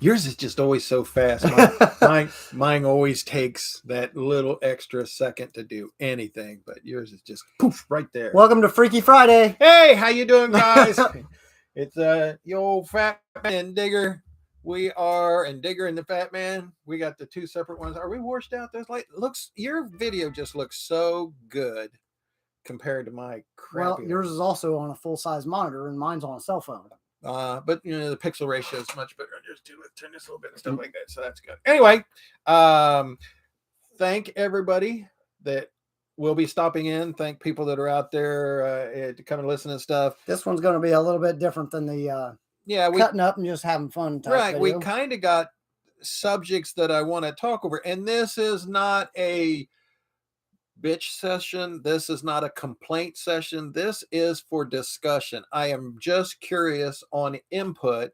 Yours is just always so fast. Mine always takes that little extra second to do anything, but yours is just poof right there. Welcome to Freaky Friday. Hey, how you doing, guys? It's the old Fat Man and Digger. We are, and Digger and the Fat Man. We got the two separate ones. Are we washed out? There's like looks. Your video just looks so good compared to my crappy. Well, yours is also on a full-size monitor, and mine's on a cell phone. But the pixel ratio is much better. Just turn this a little bit and stuff like that. So that's good. Anyway, thank everybody that will be stopping in. Thank people that are out there to come and listen and stuff. This one's going to be a little bit different than the cutting up and just having fun type right. video. We kind of got subjects that I want to talk over, and this is not a bitch session. This is not a complaint session. This is for discussion. I am just curious on input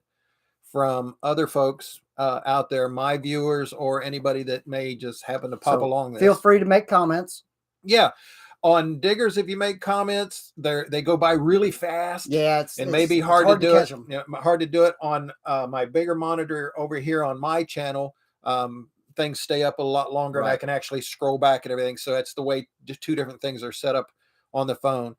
from other folks out there, my viewers, or anybody that may just happen to pop along this. Feel free to make comments. Yeah. On Diggers, if you make comments, they go by really fast. Yeah, it's maybe hard to do it. Hard to do it on my bigger monitor over here on my channel. Things stay up a lot longer, right, and I can actually scroll back and everything. So that's the way two different things are set up on the phone.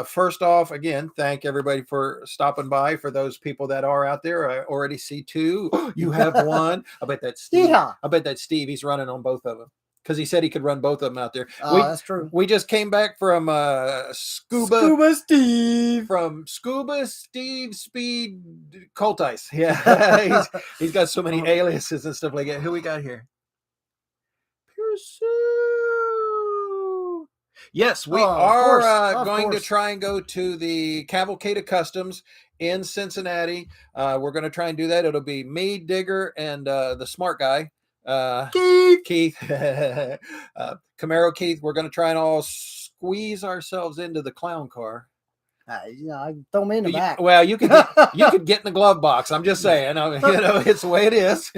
First off, again, thank everybody for stopping by. For those people that are out there, I already see two. You have one. I bet that's Steve. Yeah. I bet that's Steve. He's running on both of them because he said he could run both of them out there. That's true. We just came back from Scuba Steve. From Scuba Steve Speed Cult Ice. Yeah, he's got so many aliases and stuff like that. Who we got here? Yes, we are going to try and go to the Cavalcade of Customs in Cincinnati. We're going to try and do that. It'll be me, Digger, and the smart guy, Keith. Camaro Keith. We're going to try and all squeeze ourselves into the clown car. I throw me in the back. Well, you could get in the glove box. I'm just saying, it's the way it is.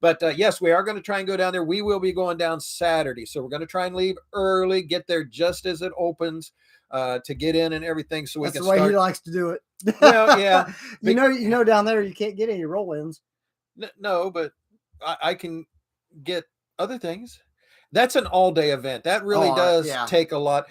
But yes, we are going to try and go down there. We will be going down Saturday, so we're going to try and leave early, get there just as it opens, to get in and everything, so we can start. That's the way he likes to do it. Well, yeah, you know, down there you can't get any roll-ins. No, but I can get other things. That's an all-day event. That really does take a lot.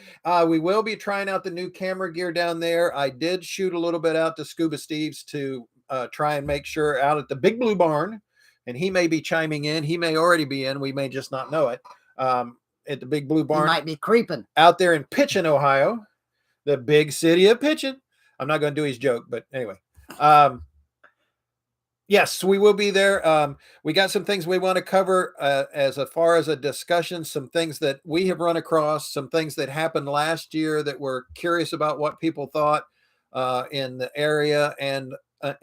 We will be trying out the new camera gear down there. I did shoot a little bit out to Scuba Steve's to try and make sure out at the Big Blue Barn, and he may be chiming in. He may already be in. We may just not know it. At the Big Blue Barn. He might be creeping. Out there in Pitchen, Ohio, the big city of Pitchen. I'm not going to do his joke, but anyway. Yes, we will be there. We got some things we want to cover as far as a discussion, some things that we have run across, some things that happened last year that we're curious about what people thought in the area and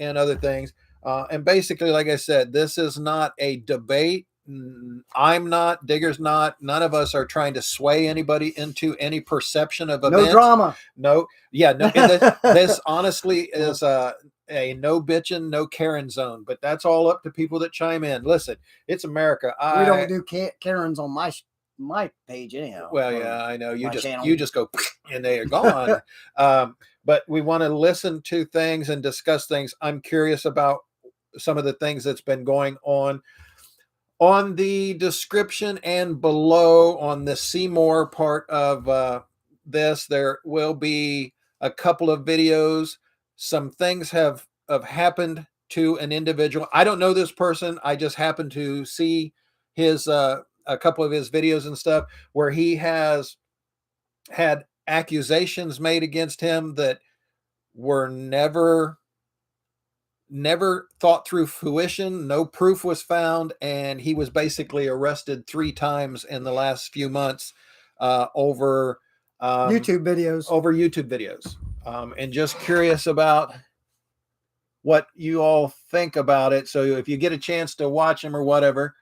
other things. And basically, like I said, this is not a debate. I'm not, Digger's not, none of us are trying to sway anybody into any perception of events. No drama. No. Yeah. No. This honestly is a no bitching, no Karen zone, but that's all up to people that chime in. Listen, it's America. We don't do Karens on my page anyhow. Well, yeah, I know. You just go and they are gone. But we want to listen to things and discuss things. I'm curious about some of the things that's been going on the description and below on the see more part of this. There will be a couple of videos. Some things have happened to an individual. I don't know this person. I just happened to see his a couple of his videos and stuff where he has had accusations made against him that were never thought through fruition. No proof was found, and he was basically arrested 3 times in the last few months over YouTube videos. And just curious about what you all think about it. So if you get a chance to watch them or whatever.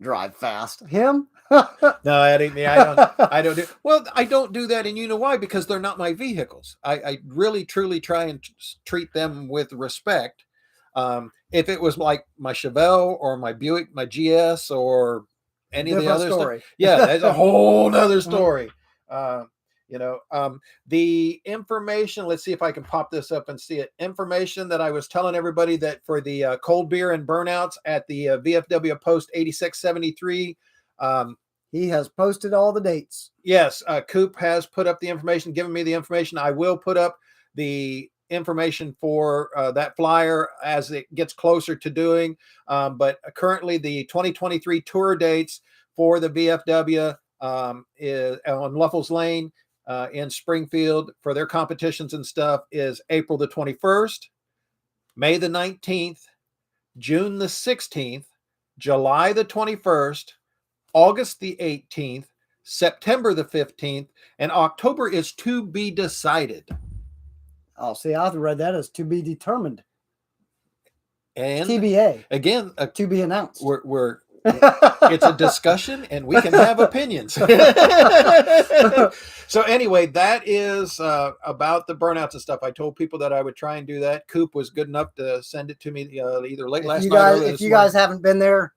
Drive fast. Him? No, that ain't me. I don't do. Well, I don't do that, and you know why? Because they're not my vehicles. I really, truly try and treat them with respect. If it was like my Chevelle or my Buick, my GS, or any of the other stuff, yeah, that's a whole nother story. The information, let's see if I can pop this up and see it. Information that I was telling everybody that for the cold beer and burnouts at the VFW Post 8673. He has posted all the dates. Yes, Coop has put up the information, given me the information. I will put up the information for that flyer as it gets closer to doing. But currently the 2023 tour dates for the VFW is on Luffles Lane in Springfield for their competitions and stuff is April the 21st, May the 19th, June the 16th, July the 21st, August the 18th, September the 15th, and October is to be decided. Oh, see, I've read that as to be determined. And TBA. Again, to be announced. We're it's a discussion and we can have opinions. So anyway, that is about the burnouts and stuff. I told people that I would try and do that. Coop was good enough to send it to me either late last night or if you guys haven't been there,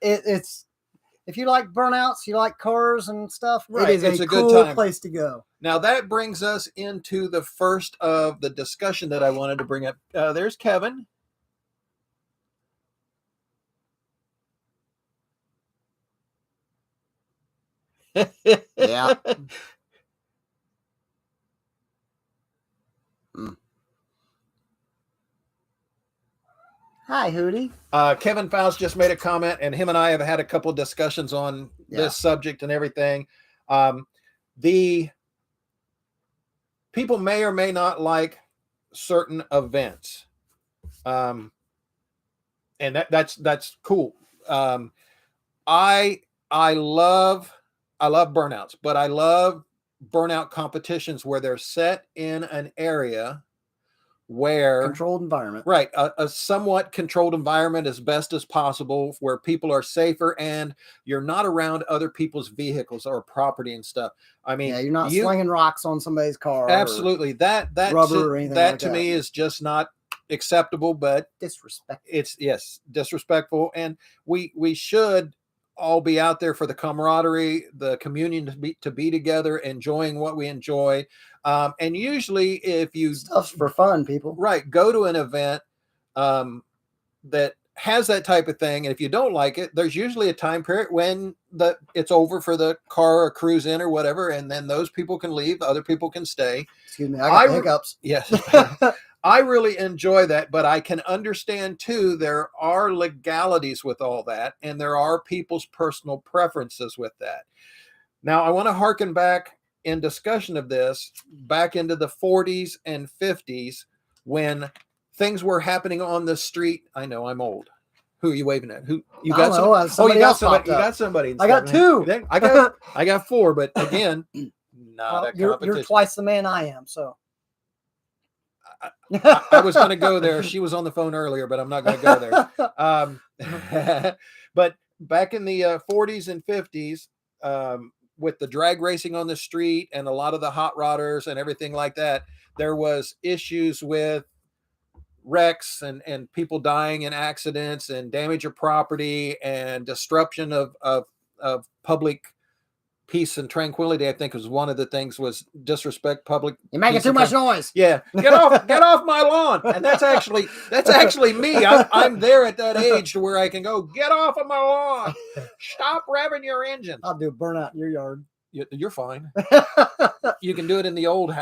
it's if you like burnouts, you like cars and stuff, right, it is a cool good place to go. Now that brings us into the first of the discussion that I wanted to bring up. There's Kevin. Yeah. Hi, Hootie. Kevin Faust just made a comment, and him and I have had a couple of discussions on this subject and everything. The people may or may not like certain events, and that's cool. I love burnouts, but I love burnout competitions where they're set in an area where controlled environment, right, a somewhat controlled environment as best as possible, where people are safer and you're not around other people's vehicles or property and stuff. I mean, you're not slinging rocks on somebody's car. Absolutely, that rubber or anything that like to me is just not acceptable. But disrespectful. It's disrespectful, and we should all be out there for the camaraderie, the communion to be together, enjoying what we enjoy. And usually if you stuff's for fun, people, right, go to an event that has that type of thing. And if you don't like it, there's usually a time period when it's over for the car or cruise in or whatever. And then those people can leave, other people can stay. Excuse me, I got hiccups. Yes. I really enjoy that, but I can understand too, there are legalities with all that, and there are people's personal preferences with that. Now, I want to harken back in discussion of this back into the 40s and 50s when things were happening on the street. I know I'm old. Who are you waving at? Who you got? You got somebody. You got somebody. I got two. I got four, but again, not you're twice the man I am, so. I was going to go there. She was on the phone earlier, but I'm not going to go there. But back in the 40s and 50s, with the drag racing on the street and a lot of the hot rodders and everything like that, there was issues with wrecks and people dying in accidents and damage of property and disruption of public peace and tranquility. I think was one of the things was disrespect public. You're making too much noise. Yeah, get off my lawn. And that's actually me. I'm there at that age to where I can go, get off of my lawn. Stop revving your engine. I'll do a burnout in your yard. You're fine. You can do it in the old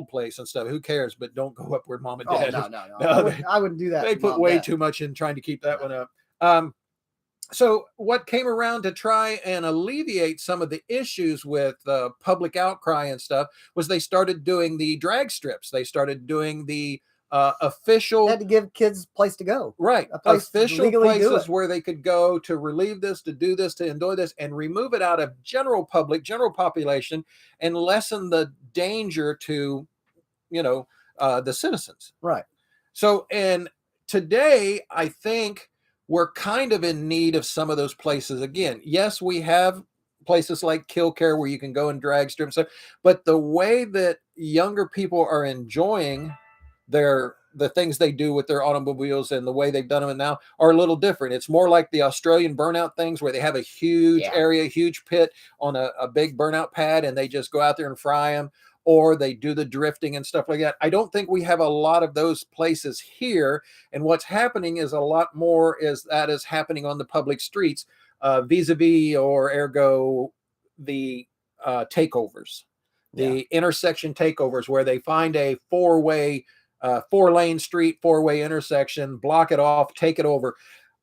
place and stuff. Who cares? But don't go up where mom and dad. No. I wouldn't do that. They put way too much in trying to keep that one up. So what came around to try and alleviate some of the issues with public outcry and stuff was they started doing the drag strips. They started doing the official. They had to give kids a place to go. Right. Official places where they could go to relieve this, to do this, to enjoy this, and remove it out of general population and lessen the danger to, the citizens. Right. So, and today, I think we're kind of in need of some of those places again. Yes, we have places like Killcare where you can go and drag strip and stuff, but the way that younger people are enjoying their the things they do with their automobiles and the way they've done them now are a little different. It's more like the Australian burnout things where they have a huge area, huge pit on a big burnout pad, and they just go out there and fry them, or they do the drifting and stuff like that. I don't think we have a lot of those places here. And what's happening is a lot more is happening on the public streets, vis-a-vis or ergo the takeovers, the intersection takeovers, where they find a four-way 4-lane street, 4-way intersection, block it off, take it over,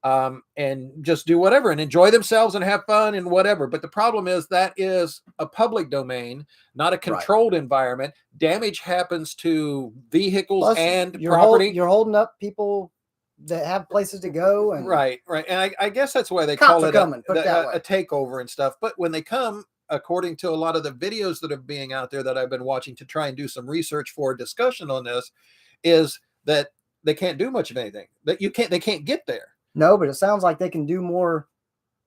and just do whatever and enjoy themselves and have fun and whatever. But the problem is that is a public domain, not a controlled environment. Damage happens to vehicles. Plus, and property. You're holding up people that have places to go. And right. And I guess that's why they call it a takeover and stuff. But when they come, according to a lot of the videos that are being out there that I've been watching to try and do some research for a discussion on this, is that they can't do much of anything. That they can't get there. No, but it sounds like they can do more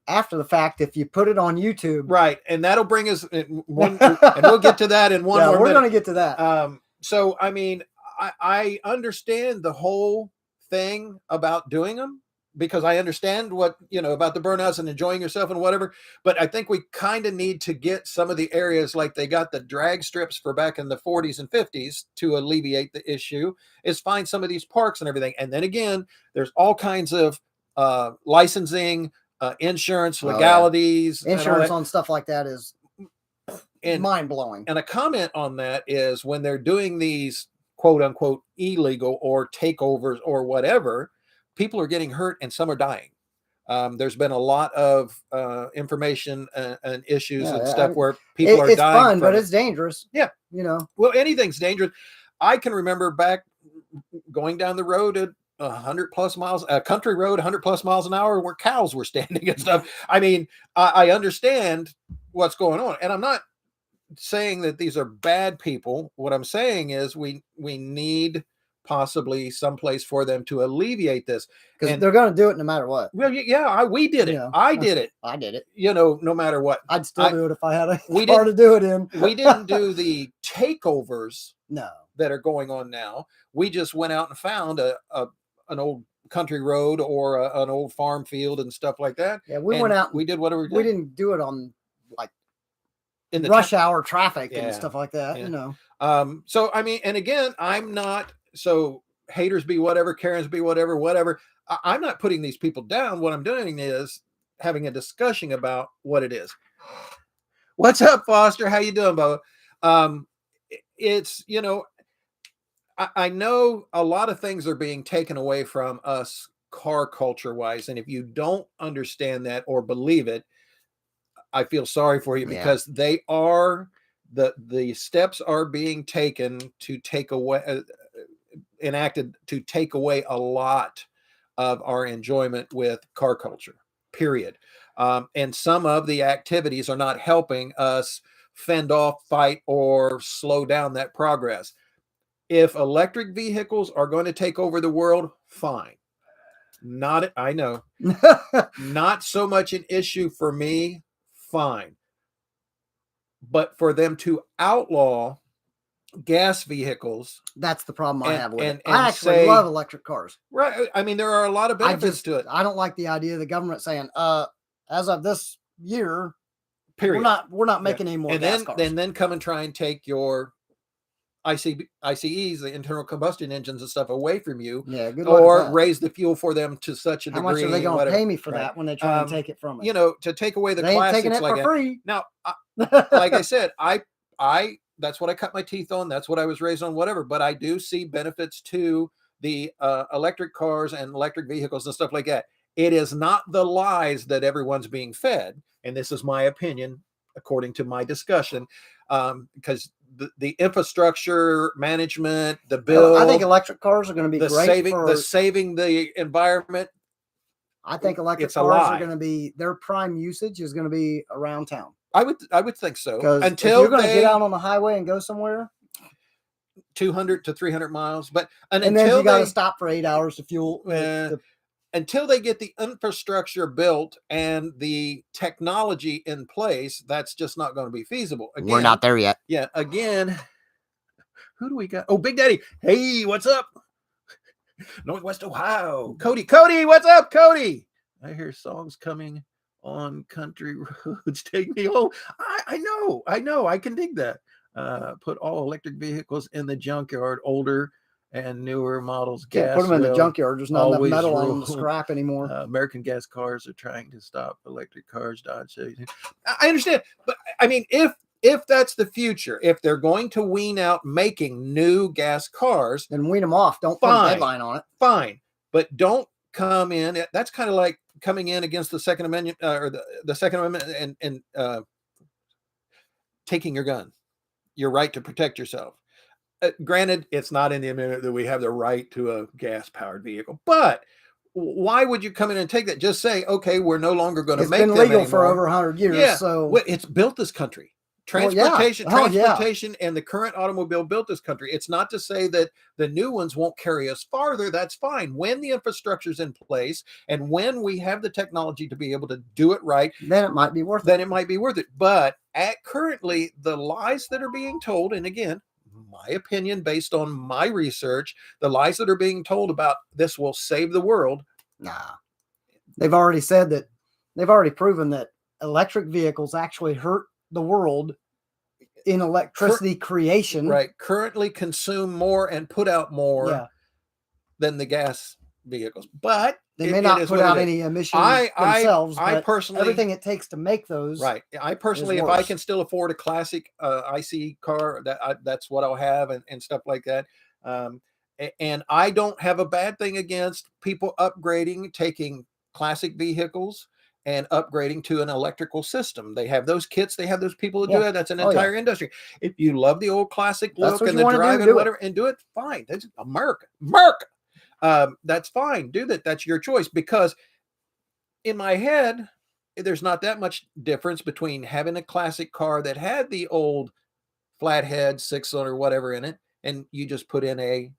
after the fact if you put it on YouTube. Right, and that'll bring us one, and we'll get to that in one more minute. We're going to get to that. So, I mean, I understand the whole thing about doing them, because I understand what, about the burnouts and enjoying yourself and whatever. But I think we kind of need to get some of the areas like they got the drag strips for back in the 40s and 50s to alleviate the issue, is find some of these parks and everything. And then again, there's all kinds of licensing, insurance, legalities. Insurance on stuff like that is mind-blowing. And a comment on that is when they're doing these quote unquote illegal or takeovers or whatever, people are getting hurt and some are dying. There's been a lot of information and issues and stuff where people are dying. It's fun, but it's dangerous. Yeah. Well, anything's dangerous. I can remember back going down the road at 100+ miles, a country road, 100+ miles an hour, where cows were standing and stuff. I mean, I understand what's going on, and I'm not saying that these are bad people. What I'm saying is we need possibly someplace for them to alleviate this, because they're going to do it no matter what. Well, yeah, we did it. I did it. No matter what. I'd still do it if I had a car to do it in. We didn't do the takeovers. No. That are going on now. We just went out and found an old country road or an old farm field and stuff like that. Yeah, we went out. We did whatever we did. We didn't do it on like in the rush hour traffic and stuff like that. So I mean, and again, I'm not. So haters be whatever, Karens be whatever. I'm not putting these people down. What I'm doing is having a discussion about what it is. What's up, Foster? How you doing, Bo? It's I know a lot of things are being taken away from us car culture wise. And if you don't understand that or believe it, I feel sorry for you, because they are the steps are being taken to take away, enacted to take away a lot of our enjoyment with car culture, period. And some of the activities are not helping us fend off, fight, or slow down that progress. If electric vehicles are going to take over the world, fine. I know. Not so much an issue for me, fine. But for them to outlaw gas vehicles, that's the problem I have with it. I actually love electric cars. Right. I mean, there are a lot of benefits to it. I don't like the idea of the government saying, as of this year, period, we're not making any more gas cars. And then come and try and take your ICEs, the internal combustion engines and stuff, away from you. Yeah, good luck or raise the fuel for them to such a degree. How much are they going to pay me for that when they try and take it from us? To take away the they classics ain't taking it like for free. Now, like I said, I that's what I cut my teeth on. That's what I was raised on, whatever. But I do see benefits to the electric cars and electric vehicles and stuff like that. It is not the lies that everyone's being fed. And this is my opinion, according to my discussion, because the infrastructure management, the bill. I think electric cars are going to be great saving the environment. I think electric cars are going to be, their prime usage is going to be around town. I would think so. Until if you're going to get out on the highway and go somewhere, 200 to 300 miles, and then you got to stop for 8 hours to fuel. Until they get the infrastructure built and the technology in place, that's just not going to be feasible. Again, we're not there yet. Yeah. Again, who do we got? Oh, Big Daddy. Hey, what's up? Northwest Ohio. Cody, what's up, Cody? I hear songs coming on country roads. Take me home. I know. I can dig that. Put all electric vehicles in the junkyard, older and newer models. Can't put them in the junkyard. There's not enough metal on them to scrap anymore. American gas cars are trying to stop electric cars. Dodge. I understand, but I mean, if that's the future, if they're going to wean out making new gas cars, then wean them off. Don't put a deadline on it. Fine, but don't come in. That's kind of like coming in against the Second Amendment or the Second Amendment and taking your gun, your right to protect yourself. Granted, it's not in the amendment that we have the right to a gas-powered vehicle, but why would you come in and take that? Just say, okay, we're no longer going to make them anymore. It's been legal for over 100 years. Yeah. So it's built this country. Transportation and the current automobile built this country. It's not to say that the new ones won't carry us farther. That's fine. When the infrastructure's in place and when we have the technology to be able to do it right, then it might be worth it. But currently, the lies that are being told, and again, my opinion based on my research, the lies that are being told about this will save the world. Nah. They've already said that. They've already proven that electric vehicles actually hurt the world in electricity creation. Right. Currently consume more and put out more than the gas vehicles. But they may not put out any emissions themselves. I personally, everything it takes to make those. Right. I personally, if I can still afford a classic IC car, that's what I'll have and stuff like that. And I don't have a bad thing against people upgrading, taking classic vehicles and upgrading to an electrical system. They have those kits. They have those people who do it. That's an entire industry. If you love the old classic look and the drive and whatever, and do it, fine. That's America. That's fine. Do that. That's your choice. Because in my head, there's not that much difference between having a classic car that had the old flathead 6-cylinder whatever in it, and you just put in a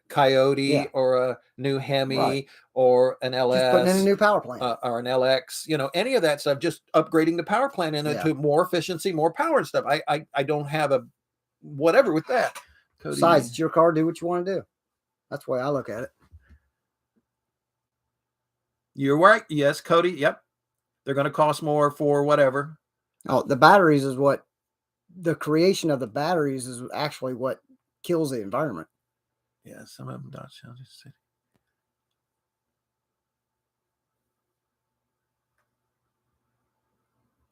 Coyote or a new Hemi or an LS, just putting in a new power plant or an LX, any of that stuff, just upgrading the power plant into more efficiency, more power and stuff. I don't have a whatever with that. Cody, besides, it's your car. Do what you want to do. That's the way I look at it. You're right. Yes, Cody. Yep. They're going to cost more for whatever. Oh, the batteries is what the creation of the batteries is actually what kills the environment. Yeah, some of them Dodge County City.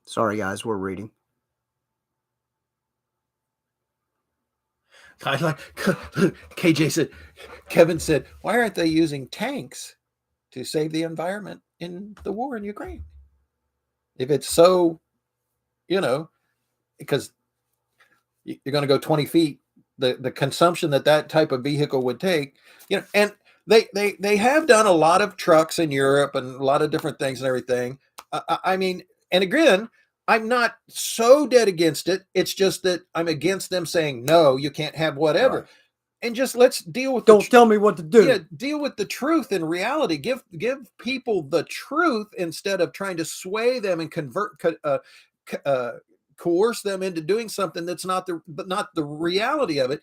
Sorry, guys, we're reading. I like KJ said. Kevin said, "Why aren't they using tanks to save the environment in the war in Ukraine? If it's so, because you're going to go 20 feet." The consumption that type of vehicle would take, and they have done a lot of trucks in Europe and a lot of different things and everything. I mean, and again, I'm not so dead against it. It's just that I'm against them saying, no, you can't have whatever. Right. And just let's deal with Don't tell me what to do. Yeah, deal with the truth and reality. Give people the truth instead of trying to sway them and coerce them into doing something that's not the reality of it.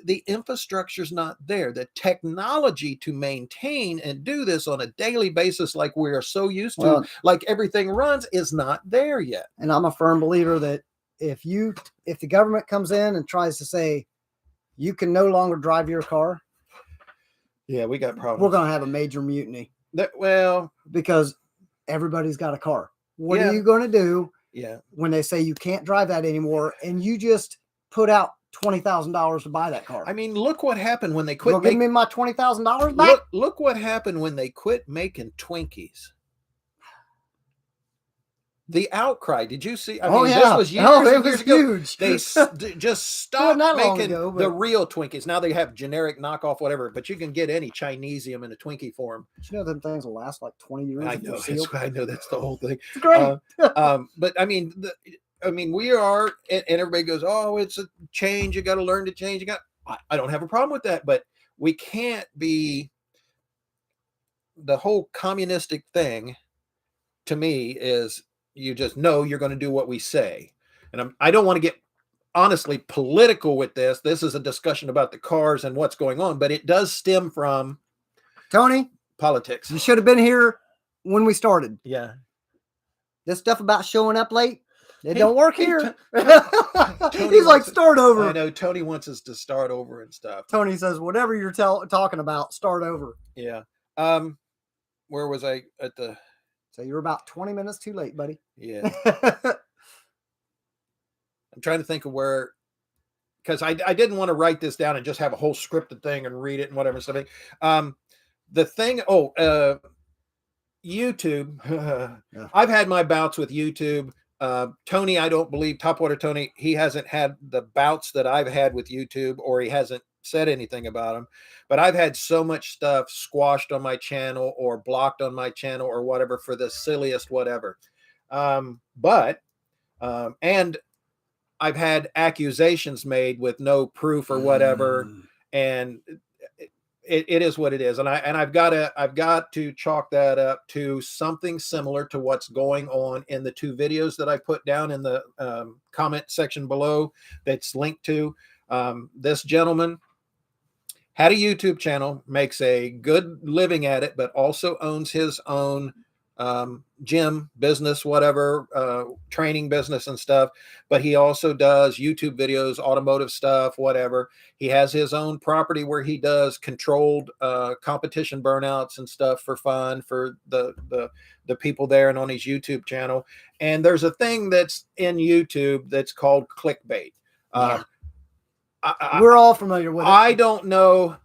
The infrastructure's not there. The technology to maintain and do this on a daily basis, like we are so used to, like everything runs, is not there yet. And I'm a firm believer that if the government comes in and tries to say you can no longer drive your car, we got problems. We're going to have a major mutiny. Because everybody's got a car. What are you going to do? When they say you can't drive that anymore, and you just put out $20,000 to buy that car. I mean, look what happened when they quit. Give me my $20,000 back. Look what happened when they quit making Twinkies. The outcry. Did you see? I mean, this was years ago. Huge. They just stopped making the real Twinkies. Now they have generic knockoff, whatever, but you can get any Chinesium in a Twinkie form. You know, them things will last like 20 years. I know. That's the whole thing. It's great. But I mean, we are, and everybody goes, oh, it's a change. You got to learn to change. I don't have a problem with that, but we can't be the whole communistic thing. To me, is you just know you're going to do what we say. And I don't want to get honestly political with this. This is a discussion about the cars and what's going on, but it does stem from Tony, politics. You should have been here when we started. Yeah. This stuff about showing up late, it don't work here. Tony He's like, start over. I know Tony wants us to start over and stuff. Tony says, whatever you're talking about, start over. Yeah. Where was I at the? So you're about 20 minutes too late, buddy. Yeah. I'm trying to think of where, because I didn't want to write this down and just have a whole scripted thing and read it and whatever stuff. The thing, YouTube. Yeah. I've had my bouts with YouTube. Tony, I don't believe, Topwater Tony, he hasn't had the bouts that I've had with YouTube, or he hasn't said anything about them. But I've had so much stuff squashed on my channel or blocked on my channel or whatever for the silliest whatever. And I've had accusations made with no proof or whatever, and it is what it is. And I've got to chalk that up to something similar to what's going on in the 2 videos that I put down in the comment section below that's linked to. This gentleman had a YouTube channel, makes a good living at it, but also owns his own gym business, whatever, training business and stuff. But he also does YouTube videos, automotive stuff, whatever. He has his own property where he does controlled competition burnouts and stuff for fun for the people there and on his YouTube channel. And there's a thing that's in YouTube that's called clickbait. Yeah. We're all familiar with it. I don't know.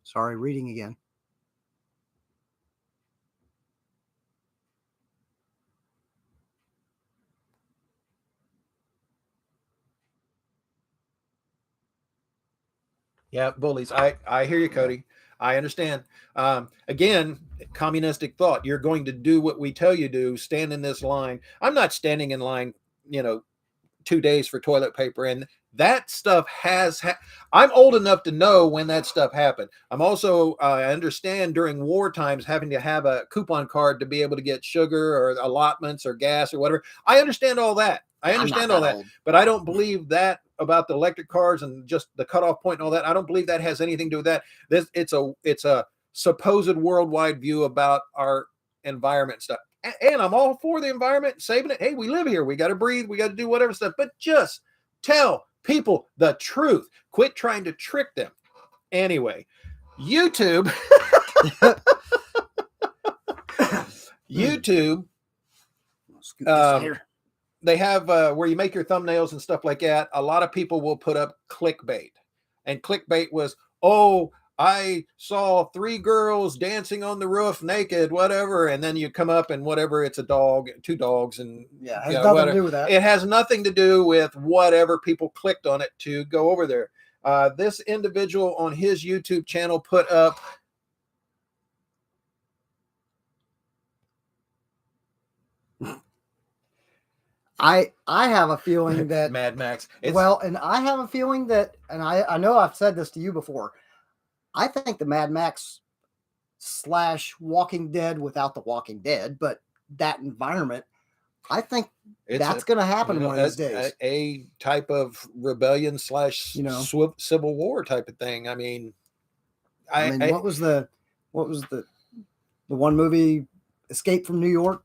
Sorry, reading again. Yeah, bullies. I hear you, Cody. I understand. Again, communistic thought. You're going to do what we tell you to. Stand in this line. I'm not standing in line, 2 days for toilet paper. And that stuff I'm old enough to know when that stuff happened. I'm also, I understand during war times having to have a coupon card to be able to get sugar or allotments or gas or whatever. I understand all that. I understand all that, but I don't believe that about the electric cars and just the cutoff point and all that. I don't believe that has anything to do with that. It's a supposed worldwide view about our environment stuff. And I'm all for the environment, saving it. Hey, we live here. We got to breathe. We got to do whatever stuff, but just tell people the truth. Quit trying to trick them. Anyway, YouTube, they have where you make your thumbnails and stuff like that. A lot of people will put up clickbait, and clickbait was, I saw 3 girls dancing on the roof naked, whatever. And then you come up and whatever, it's a dog, 2 dogs. And yeah, it has nothing to do with that. It has nothing to do with whatever people clicked on it to go over there. This individual on his YouTube channel put up I have a feeling that Mad Max. And I have a feeling that, and I know I've said this to you before. I think the Mad Max / Walking Dead without the Walking Dead, but that environment, I think that's going to happen one of these days. A type of rebellion / civil war type of thing. I mean, what was the one movie, Escape from New York?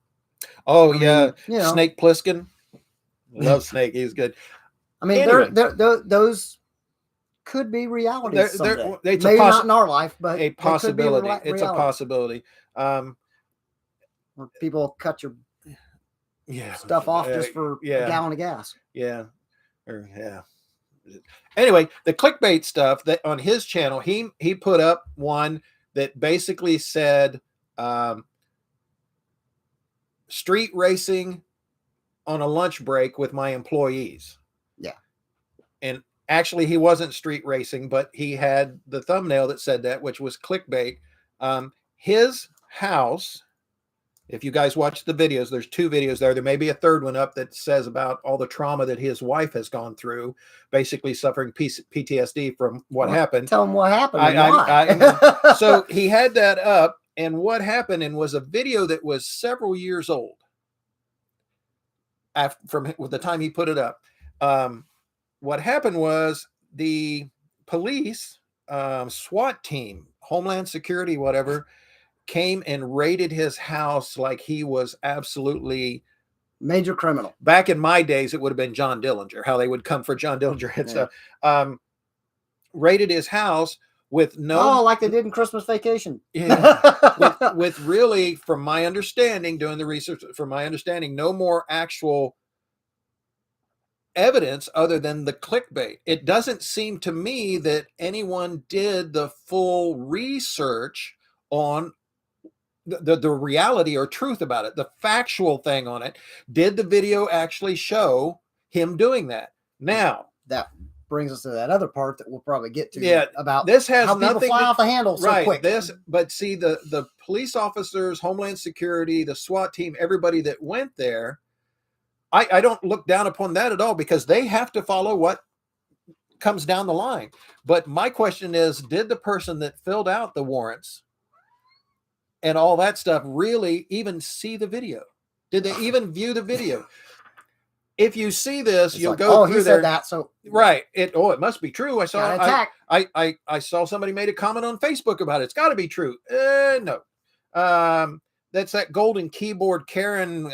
Oh, Snake Plissken. Love Snake. He's good. I mean, anyway. Those could be realities someday. Maybe not in our life, but a possibility. It's a possibility. Where people cut your stuff off just for a gallon of gas. Yeah. Anyway, the clickbait stuff that on his channel, he put up one that basically said street racing on a lunch break with my employees. Yeah. And actually, he wasn't street racing, but he had the thumbnail that said that, which was clickbait. His house, if you guys watch the videos, there's 2 videos there. There may be a 3rd one up that says about all the trauma that his wife has gone through, basically suffering PTSD from what happened. Tell him what happened. So he had that up, and what happened, and was a video that was several years old from the time he put it up. What happened was the police SWAT team, Homeland Security, whatever, came and raided his house like he was absolutely major criminal. Back in my days, it would have been John Dillinger, how they would come for John Dillinger and stuff. Raided his house with no... Oh, like they did in Christmas Vacation. Yeah. with really, from my understanding, doing the research, from my understanding, no more actual evidence other than the clickbait. It doesn't seem to me that anyone did the full research on the reality or truth about it, the factual thing on it. Did the video actually show him doing that? Now, that brings us to that other part that we'll probably get to. Yeah, about this has how nothing people fly off the handle so quick. But see, the police officers, Homeland Security, the SWAT team, everybody that went there, I don't look down upon that at all, because they have to follow what comes down the line. But my question is, did the person that filled out the warrants and all that stuff really even see the video? Did they even view the video? If you see this, you'll like, go through he there. Said that, so right. It must be true. I saw I saw somebody made a comment on Facebook about it. It's got to be true. No. That's that golden keyboard Karen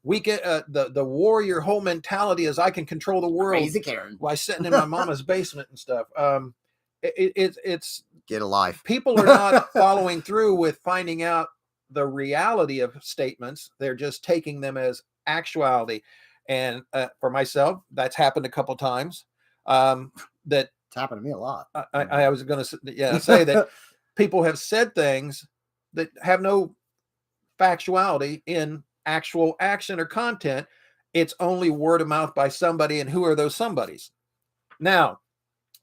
weekend, the warrior whole mentality is I can control the world. Crazy Karen. By sitting in my mama's basement and stuff. It's get a life. People are not following through with finding out the reality of statements. They're just taking them as actuality. And for myself, that's happened a couple times. That it's happened to me a lot. I was going to say that people have said things that have no factuality in actual action or content. It's only word of mouth by somebody. And who are those somebodies? Now,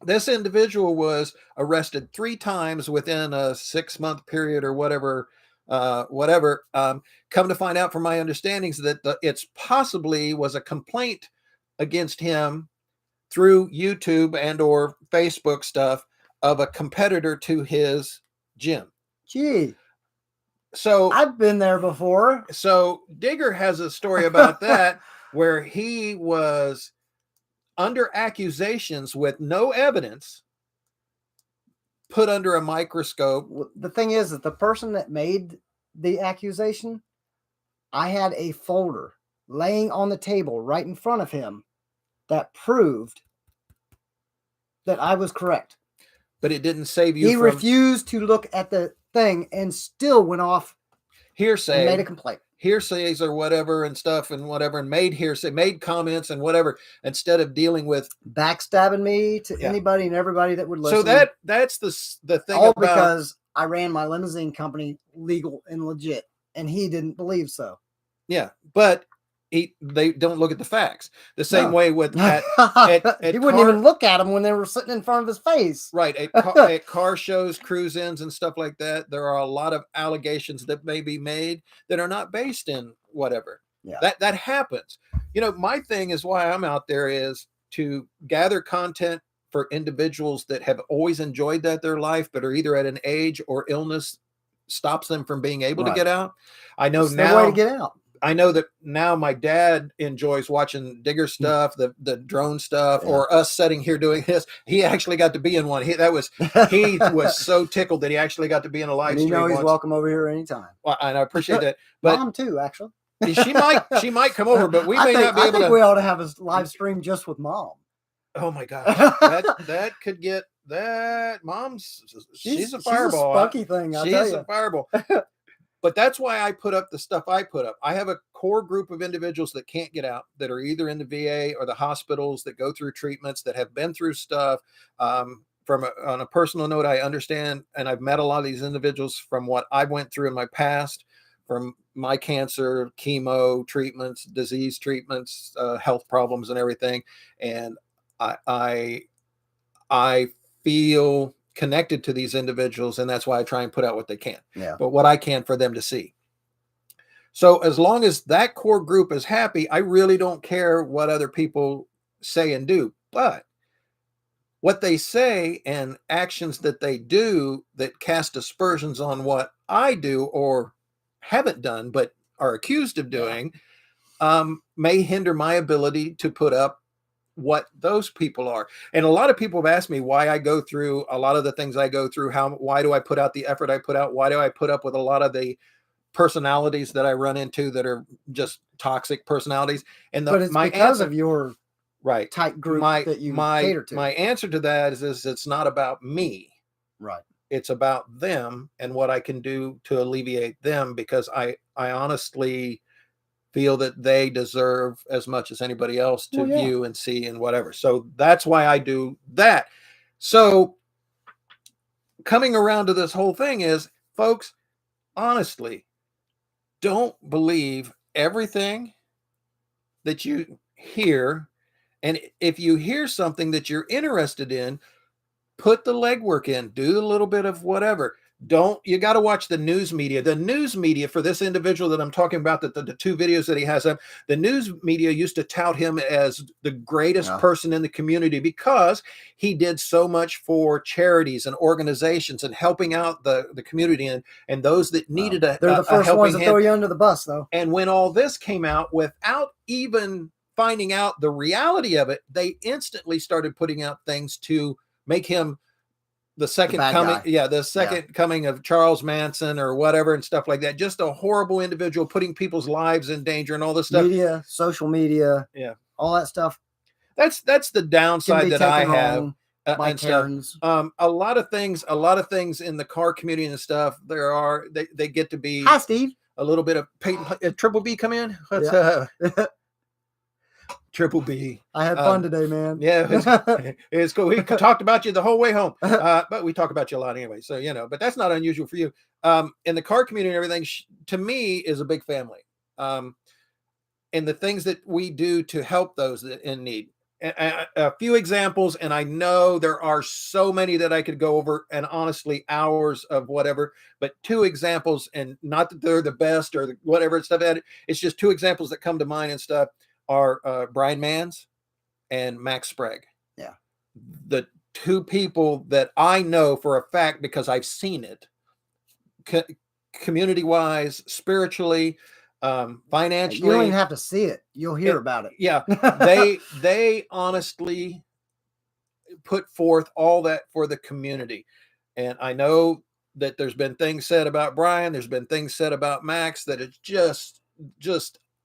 this individual was arrested 3 times within a 6-month period or whatever. Come to find out from my understandings that it's possibly was a complaint against him through YouTube and or Facebook stuff of a competitor to his gym. Gee. So I've been there before. So Digger has a story about that where he was under accusations with no evidence, put under a microscope. The thing is that the person that made the accusation, I had a folder laying on the table right in front of him that proved that I was correct. But it didn't save you. He refused to look at the thing and still went off hearsay, and made a complaint. Hearsays or whatever and stuff and whatever, and made comments and whatever, instead of dealing with backstabbing me to anybody and everybody that would listen. So that's the thing. All because I ran my limousine company legal and legit, and he didn't believe so. Yeah, but they don't look at the facts the same way with he wouldn't even look at them when they were sitting in front of his face. Right, at car shows, cruise-ins, and stuff like that. There are a lot of allegations that may be made that are not based in whatever. Yeah, that happens. My thing is why I'm out there is to gather content for individuals that have always enjoyed their life, but are either at an age or illness stops them from being able to get out. I know now. The way to get out. I know that now my dad enjoys watching Digger stuff, the drone stuff, or us sitting here doing this. He actually got to be in one. He was so tickled that he actually got to be in a live stream. He's welcome over here anytime. Well, and I appreciate that. But Mom too, actually. she might come over, but we may not be able to. I think we ought to have a live stream just with Mom. Oh my gosh, that could get that. Mom's she's a fireball. She's a spunky thing. She's a fireball. But that's why I put up the stuff I put up. I have a core group of individuals that can't get out, that are either in the VA or the hospitals, that go through treatments, that have been through stuff. On a personal note, I understand, and I've met a lot of these individuals from what I went through in my past, from my cancer, chemo treatments, disease treatments, health problems, and everything. And I feel connected to these individuals, and that's why I try and put out what they can, but what I can for them to see. So as long as that core group is happy, I really don't care what other people say and do. But what they say and actions that they do that cast aspersions on what I do or haven't done but are accused of doing may hinder my ability to put up what those people are. And a lot of people have asked me why I go through a lot of the things I go through. Why do I put out the effort I put out? Why do I put up with a lot of the personalities that I run into that are just toxic personalities? And but it's because of your tight group that you cater to. My answer to that is it's not about me. Right. It's about them and what I can do to alleviate them, because I honestly feel that they deserve as much as anybody else to view and see and whatever. So that's why I do that. So coming around to this whole thing is, folks, honestly, don't believe everything that you hear. And if you hear something that you're interested in, put the legwork in, do a little bit of whatever. You got to watch the news media. The news media for this individual that I'm talking about, that the 2 videos that he has up, the news media used to tout him as the greatest person in the community because he did so much for charities and organizations and helping out the community and those that needed they're the first ones to throw you under the bus, though. And when all this came out, without even finding out the reality of it, they instantly started putting out things to make him the second coming, the second coming of Charles Manson or whatever and stuff like that. Just a horrible individual putting people's lives in danger and all this stuff. Media, social media, all that stuff. That's the downside that I have. By Karens. A lot of things in the car community and stuff. They get to be. Hi, Steve. A little bit of Triple B come in. Triple B. I had fun today, man. Yeah, it's cool. We talked about you the whole way home, but we talk about you a lot anyway. So, but that's not unusual for you. In the car community and everything, to me, is a big family. And the things that we do to help those that in need. A few examples, and I know there are so many that I could go over, and honestly, hours of whatever, but 2 examples, and not that they're the best or whatever stuff. It's just 2 examples that come to mind and stuff. Are Brian Manns and Max Sprague. Yeah. The 2 people that I know for a fact because I've seen it community-wise, spiritually, financially. You don't even have to see it. You'll hear about it. Yeah. They honestly put forth all that for the community. And I know that there's been things said about Brian. There's been things said about Max that it's just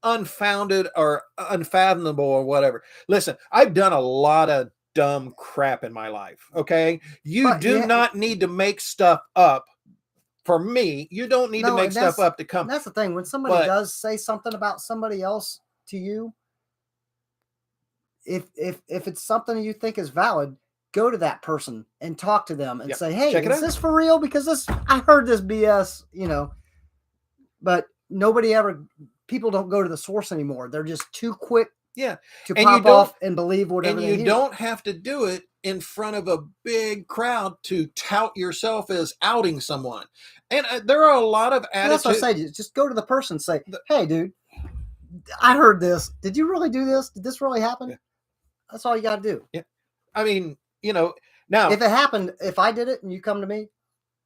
unfounded or unfathomable or whatever. Listen, I've done a lot of dumb crap in my life. Okay. You do not need to make stuff up. For me, you don't need to make stuff up to come. That's the thing. When somebody does say something about somebody else to you, if it's something you think is valid, go to that person and talk to them and say, hey, is this for real? Because I heard this BS, but people don't go to the source anymore. They're just too quick to pop off and believe whatever they hear. And you don't have to do it in front of a big crowd to tout yourself as outing someone. And there are a lot of attitudes. That's what I say. Just go to the person and say, hey, dude, I heard this. Did you really do this? Did this really happen? Yeah. That's all you got to do. Yeah. I mean, now. If it happened, if I did it and you come to me,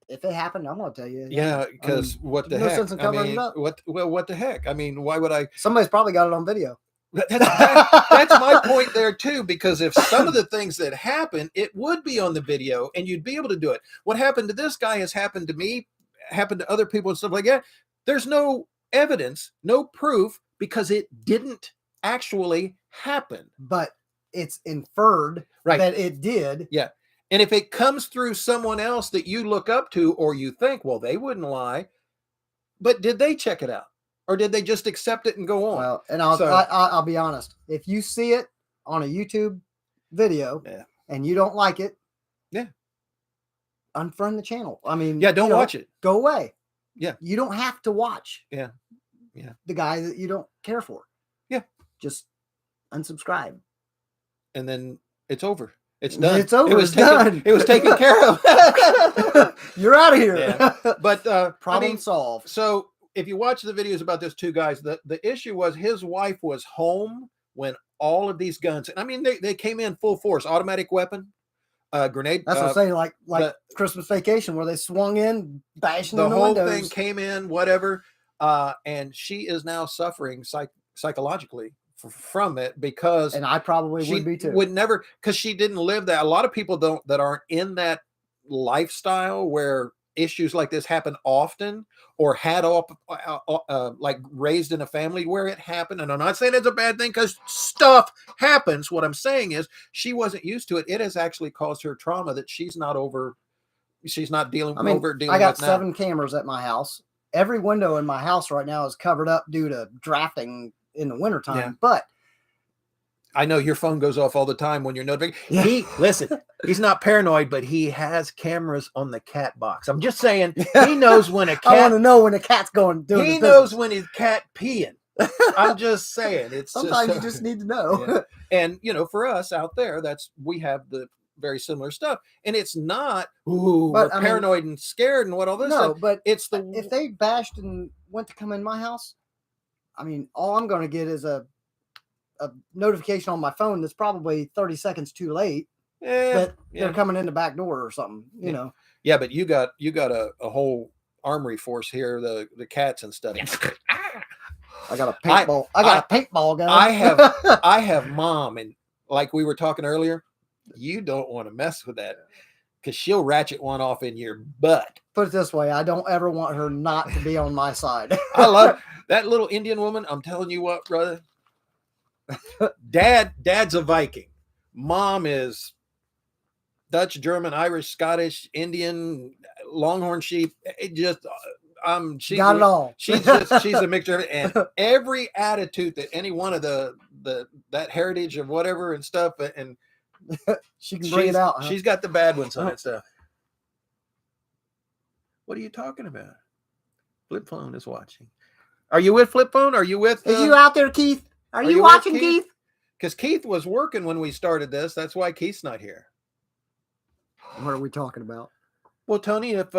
if it happened, I'm going to tell you. Yeah, because what the heck? Sense in covering it up. What the heck? I mean, why would I? Somebody's probably got it on video. That's my point there too, because if some of the things that happen, it would be on the video and you'd be able to do it. What happened to this guy has happened to me, happened to other people and stuff like that. There's no evidence, no proof, because it didn't actually happen. But it's inferred that it did. Yeah. And if it comes through someone else that you look up to, or you think, well, they wouldn't lie, but did they check it out? Or did they just accept it and go on? Well, and I'll be honest. If you see it on a YouTube video and you don't like it, unfriend the channel. I mean, don't watch it. Go away. Yeah. You don't have to watch. Yeah. The guy that you don't care for. Yeah. Just unsubscribe. And then it's over. It's done. It's over. It was taken care of. You're out of here. Yeah. But problem solved. So if you watch the videos about those 2 guys, the issue was his wife was home when all of these guns, and I mean, they came in full force, automatic weapon, grenade. That's what I'm saying, like Christmas Vacation, where they swung in, bashing in the windows. The whole thing came in, whatever, and she is now suffering psychologically from it, because and I probably she would be too. Would never, because she didn't live that. A lot of people that aren't in that lifestyle where issues like this happen often, or had like raised in a family where it happened. And I'm not saying it's a bad thing, because stuff happens. What I'm saying is she wasn't used to it. It has actually caused her trauma that she's not dealing with now. I got 7 cameras at my house. Every window in my house right now is covered up due to drafting in the wintertime. Yeah. But I know your phone goes off all the time when you're notified. Yeah. Listen, he's not paranoid, but he has cameras on the cat box. I'm just saying, he knows when a cat. I want to know when a cat's going. He knows when his cat peeing. I'm just saying. It's sometimes you just need to know. Yeah. And for us out there, we have the very similar stuff, and it's not we're paranoid and scared and what all this. No, stuff. But it's if they bashed and went to come in my house, all I'm going to get is a notification on my phone that's probably 30 seconds too late that they're coming in the back door or something, you know. Yeah, but you got a whole armory force here, the cats and stuff. I got a paintball. I got a paintball gun. I have Mom, and like we were talking earlier, you don't want to mess with that, because she'll ratchet one off in your butt. Put it this way, I don't ever want her not to be on my side. I love that little Indian woman. I'm telling you what, brother. Dad's a Viking. Mom is Dutch, German, Irish, Scottish, Indian, Longhorn sheep. It just she's got it all. She's a mixture of it, and every attitude that any one of that heritage of whatever and stuff, and she can bring it out. She's got the bad ones on it stuff. What are you talking about? Flip Phone is watching. Are you with Flip Phone? Are you with? Is you out there, Keith? Are you watching, Keith? Because Keith was working when we started this. That's why Keith's not here. What are we talking about? Well, Tony, if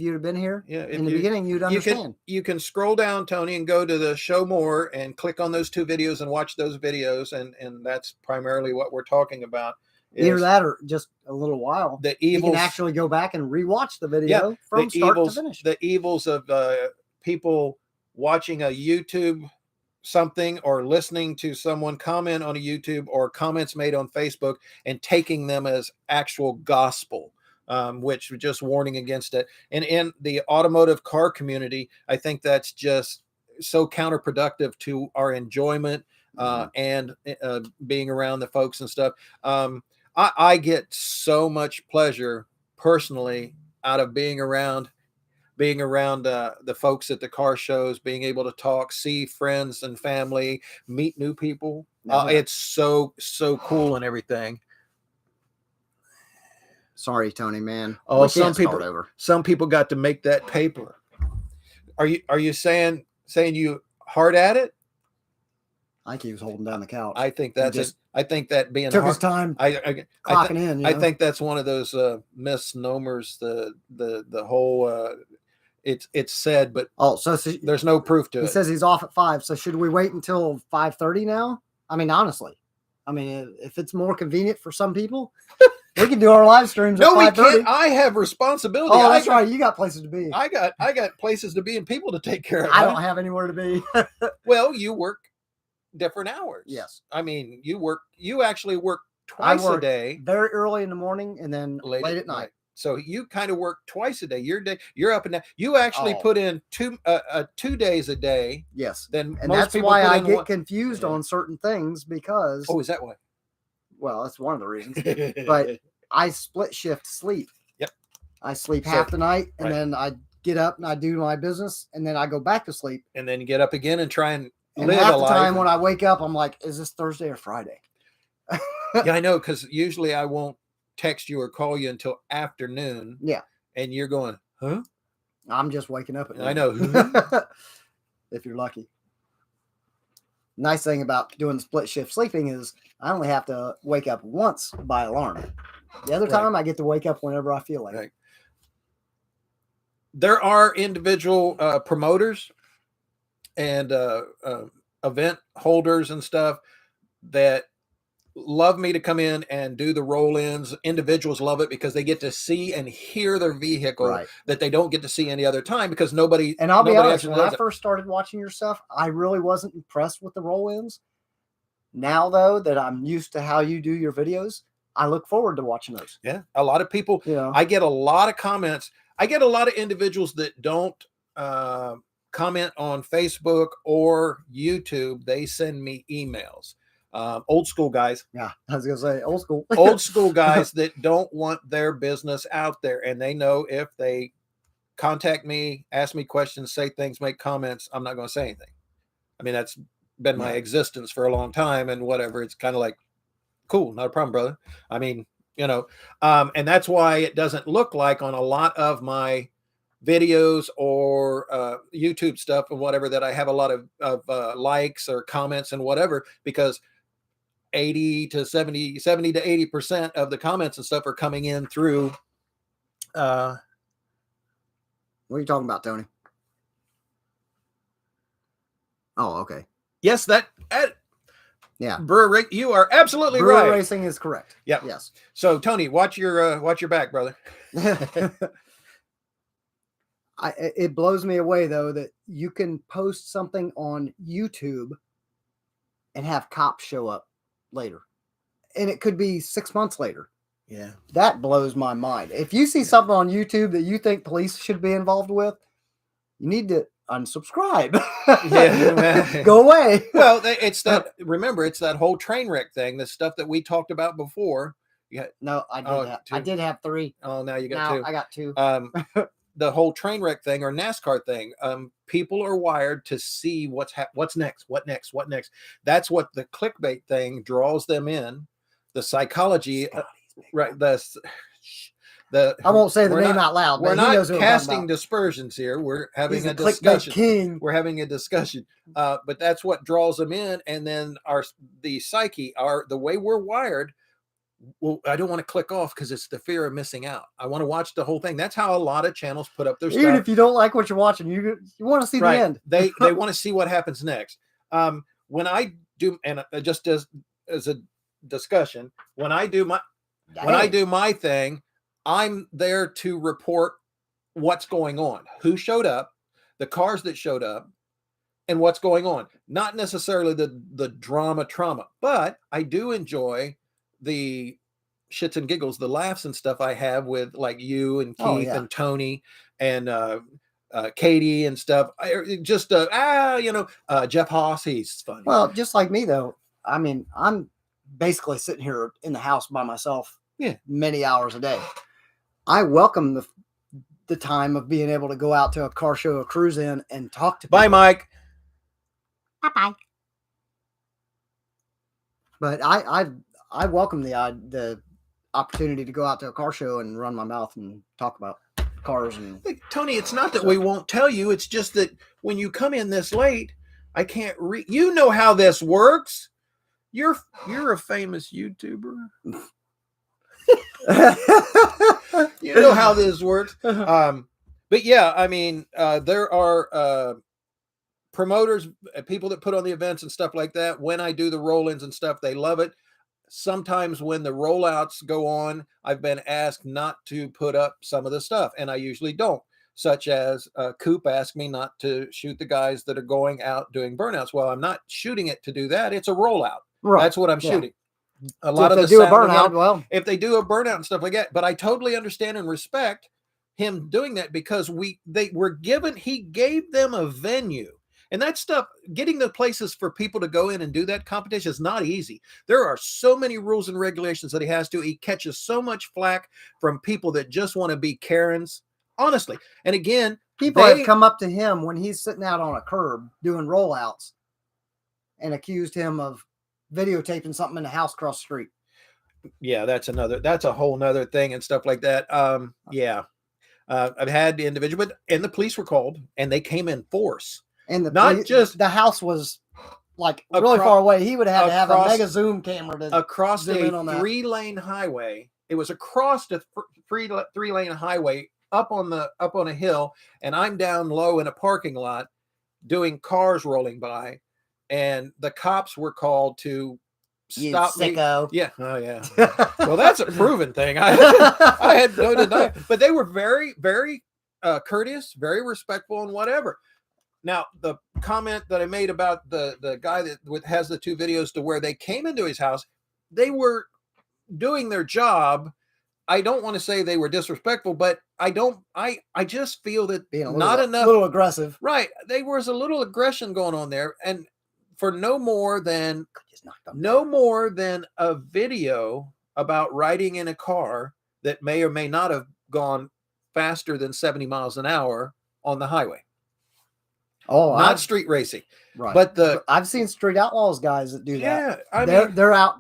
you'd have been here in the beginning, you'd understand. You can scroll down, Tony, and go to the show more and click on those 2 videos and watch those videos. And that's primarily what we're talking about. Either that or just a little while. You can actually go back and rewatch the video from start to finish. The evils of people watching a YouTube something or listening to someone comment on a YouTube or comments made on Facebook and taking them as actual gospel, which just warning against it. And in the automotive car community, I think that's just so counterproductive to our enjoyment and being around the folks and stuff. I get so much pleasure personally out of being around the folks at the car shows, being able to talk, see friends and family, meet new people. It's so cool and everything. Sorry, Tony, man. Oh, some people got to make that paper. Are you saying you hard at it? I think he was holding down the couch. I think that's it. I think that being took his time clocking in. I think that's one of those misnomers. The whole it's said, but so there's no proof to it. He says he's off at 5. So should we wait until 5:30 now? Honestly, if it's more convenient for some people, we can do our live streams. No, we can't. I have responsibility. Oh, that's right. You got places to be. I got places to be and people to take care of. I don't have anywhere to be. Well, you work different hours. Yes. You actually work twice a day. Very early in the morning and then late at night. So you kind of work twice a day. You're up and down. You actually put in 2 days a day. Yes. Then and that's why I get confused on certain things, because is that why? Well, that's one of the reasons. But I split shift sleep. Yep. I sleep half the night, and then I get up and I do my business, and then I go back to sleep. And then you get up again and try and live half the time when I wake up, I'm like, is this Thursday or Friday? Yeah, I know, because usually I won't text you or call you until afternoon. Yeah. And you're going, huh? I'm just waking up. I know. If you're lucky. Nice thing about doing split shift sleeping is I only have to wake up once by alarm. The other time I get to wake up whenever I feel like it. There are individual promoters and event holders and stuff that love me to come in and do the roll-ins. Individuals love it because they get to see and hear their vehicle that they don't get to see any other time, because nobody. And I'll be honest, when I first started watching your stuff, I really wasn't impressed with the roll-ins. Now, though, that I'm used to how you do your videos, I look forward to watching those. Yeah. A lot of people, I get a lot of comments. I get a lot of individuals that don't comment on Facebook or YouTube. They send me emails. Old school guys. Yeah, I was gonna say old school. Old school guys that don't want their business out there, and they know if they contact me, ask me questions, say things, make comments, I'm not going to say anything. I mean, that's been my existence for a long time, and whatever. It's kind of like, cool, not a problem, brother. I mean, and that's why it doesn't look like on a lot of my videos or YouTube stuff and whatever that I have a lot of likes or comments and whatever, because 70 to 80% of the comments and stuff are coming in through what are you talking about, Tony? Oh, okay. Yes, yeah. Brewer, you are absolutely Brewer right. racing is correct. Yeah. Yes. So Tony, watch your back, brother. It blows me away though that you can post something on YouTube and have cops show up later, and it could be 6 months later. Yeah, that blows my mind. If you see something on YouTube that you think police should be involved with, you need to unsubscribe. Yeah, go away. Well, it's that. Remember, it's that whole train wreck thing. The stuff that we talked about before. Yeah. No, I did have 3. Oh, now you got 2. I got 2. The whole train wreck thing or NASCAR thing. People are wired to see what's next, what next. That's what the clickbait thing draws them in. The psychology, right? I won't say the name out loud. We're not casting dispersions here. We're having a discussion. King. We're having a discussion. But that's what draws them in, and then the psyche, the way we're wired. Well, I don't want to click off because it's the fear of missing out. I want to watch the whole thing. That's how a lot of channels put up their stuff. Even if you don't like what you're watching, you want to see the end. They want to see what happens next. When I do, and just as a discussion, when I do my thing, I'm there to report what's going on, who showed up, the cars that showed up, and what's going on. Not necessarily the drama trauma, but I do enjoy the shits and giggles, the laughs and stuff I have with like you and Keith and Tony and Katie and stuff. Jeff Haas, he's funny. Well, just like me though. I mean, I'm basically sitting here in the house by myself many hours a day. I welcome the time of being able to go out to a car show, a cruise in, and talk to people. Bye, Mike. Bye. But I welcome the opportunity to go out to a car show and run my mouth and talk about cars. And Tony, it's not that we won't tell you. It's just that when you come in this late, I can't read. You know how this works. You're a famous YouTuber. You know how this works. But yeah, I mean, there are promoters, people that put on the events and stuff like that. When I do the roll-ins and stuff, they love it. Sometimes when the rollouts go on, I've been asked not to put up some of the stuff, and I usually don't. Such as Coop asked me not to shoot the guys that are going out doing burnouts. Well, I'm not shooting it to do that. It's a rollout. Right. That's what I'm shooting. A lot of if they do a burnout, if they do a burnout and stuff like that, but I totally understand and respect him doing that because he gave them a venue. And that stuff, getting the places for people to go in and do that competition is not easy. There are so many rules and regulations that he has to. He catches so much flack from people that just want to be Karens, honestly. And again, people have come up to him when he's sitting out on a curb doing rollouts and accused him of videotaping something in the house across the street. Yeah, that's a whole nother thing and stuff like that. I've had the individual, and the police were called and they came in force. And the house was like really far away. He would have to have a mega zoom camera to across the 3-lane highway. It was across the 3-lane highway up on a hill, and I'm down low in a parking lot doing cars rolling by, and the cops were called to stop me. Yeah. Oh yeah. Well, that's a proven thing. I had no deny, but they were very, very courteous, very respectful, and whatever. Now, the comment that I made about the guy that has the 2 videos to where they came into his house, they were doing their job. I don't want to say they were disrespectful, but I just feel that not enough, a little aggressive. Right. There was a little aggression going on there. And for no more than a video about riding in a car that may or may not have gone faster than 70 miles an hour on the highway. Oh, not street racing. Right. But I've seen street outlaws guys that do that. Yeah. They're out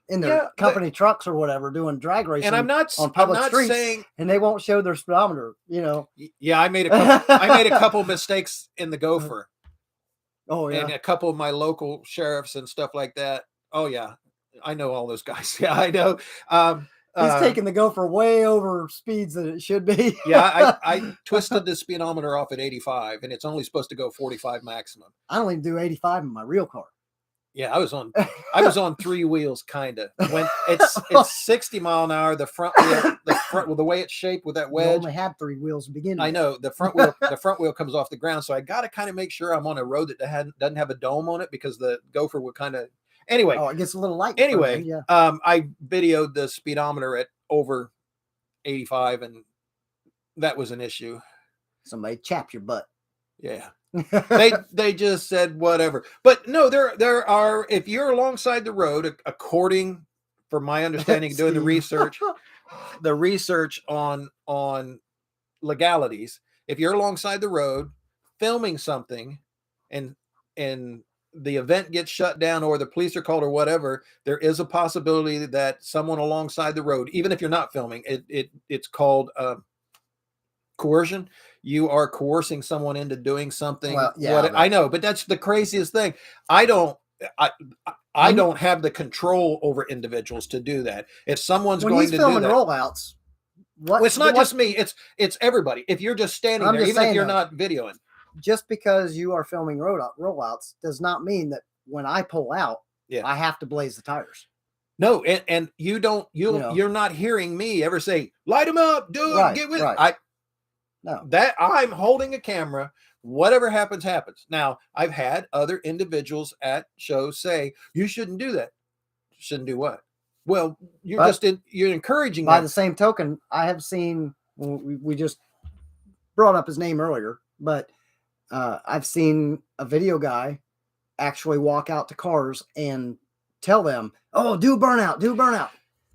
in their company trucks or whatever doing drag racing. And I'm not streets, saying, and they won't show their speedometer, Yeah, I made a couple mistakes in the Gopher. Oh yeah. And a couple of my local sheriffs and stuff like that. Oh yeah. I know all those guys. Yeah, I know. He's taking the Gopher way over speeds that it should be. Yeah, I twisted the speedometer off at 85, and it's only supposed to go 45 maximum. I only do 85 in my real car. Yeah, I was on 3 wheels, kind of. When it's 60 mile an hour, the front wheel, the way it's shaped with that wedge. You only had 3 wheels to begin with. I know the front wheel comes off the ground, so I got to kind of make sure I'm on a road that doesn't have a dome on it, because the Gopher would kind of. Anyway, it gets a little light. Anyway, I videoed the speedometer at over 85, and that was an issue. Somebody chapped your butt. Yeah. they just said whatever. But no, there are, if you're alongside the road, according, from my understanding, doing the research on legalities, if you're alongside the road filming something and the event gets shut down or the police are called or whatever, there is a possibility that someone alongside the road, even if you're not filming, it's called coercion. You are coercing someone into doing something. Well, yeah, I know, but that's the craziest thing. I don't have the control over individuals to do that. If someone's going to do that, rollouts, it's not just me. It's everybody. If you're just standing there, even if you're not videoing. Just because you are filming rollouts does not mean that when I pull out, I have to blaze the tires. No, and you're not hearing me ever say, light them up, do it, get with it. No. That I'm holding a camera, whatever happens, happens. Now, I've had other individuals at shows say, you shouldn't do that. Shouldn't do what? Well, you're encouraging by them. The same token, I have seen, we just brought up his name earlier, but I've seen a video guy actually walk out to cars and tell them, "Oh, do burnout."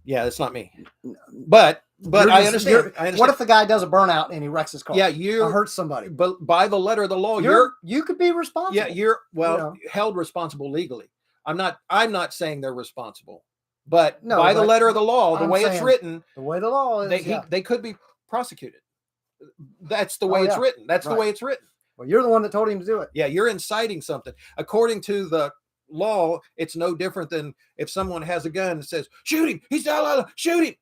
Yeah, that's not me. But I understand. What if the guy does a burnout and he wrecks his car? Yeah, you hurts somebody. But by the letter of the law, you could be responsible. Yeah, you're held responsible legally. I'm not saying they're responsible, but by the letter of the law, the way it's written, the way the law is, they could be prosecuted. That's the way it's written. That's the way it's written. Well, you're the one that told him to do it. Yeah, you're inciting something. According to the law, it's no different than if someone has a gun and says, shoot him, he's down, shoot him.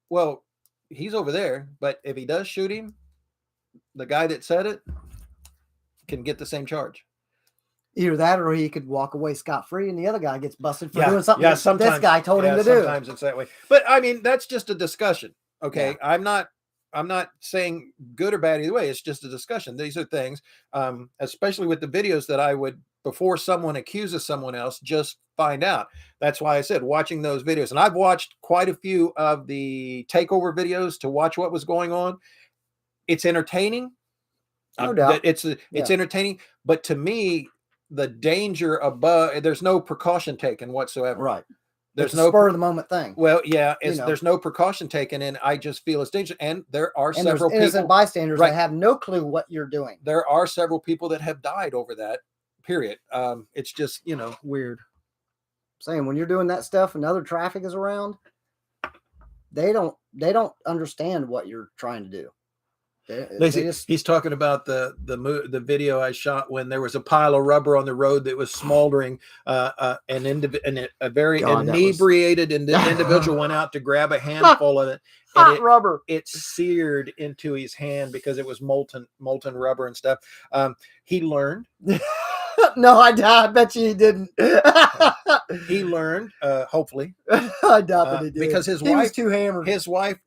Well, he's over there, but if he does shoot him, the guy that said it can get the same charge. Either that, or he could walk away scot-free and the other guy gets busted for doing something sometimes, this guy told him to do. Sometimes it's that way. But I mean, that's just a discussion. Okay. Yeah. I'm not saying good or bad either way. It's just a discussion. These are things, especially with the videos that I would, before someone accuses someone else, just find out. That's why I said watching those videos. And I've watched quite a few of the takeover videos to watch what was going on. It's entertaining. No doubt. It's entertaining. But to me, the danger above, there's no precaution taken whatsoever. Right. There's no spur of the moment thing. Well, yeah, there's no precaution taken, and I just feel it's dangerous. And there are several innocent people, bystanders that have no clue what you're doing. There are several people that have died over that. Period. It's just weird. Saying when you're doing that stuff and other traffic is around, they don't understand what you're trying to do. He's talking about the video I shot when there was a pile of rubber on the road that was smoldering. And a very inebriated individual went out to grab a handful of it. Hot rubber. It seared into his hand because it was molten rubber and stuff. He learned. No, I bet you he didn't. He learned, hopefully. I doubt that he did, because he was too hammered. His wife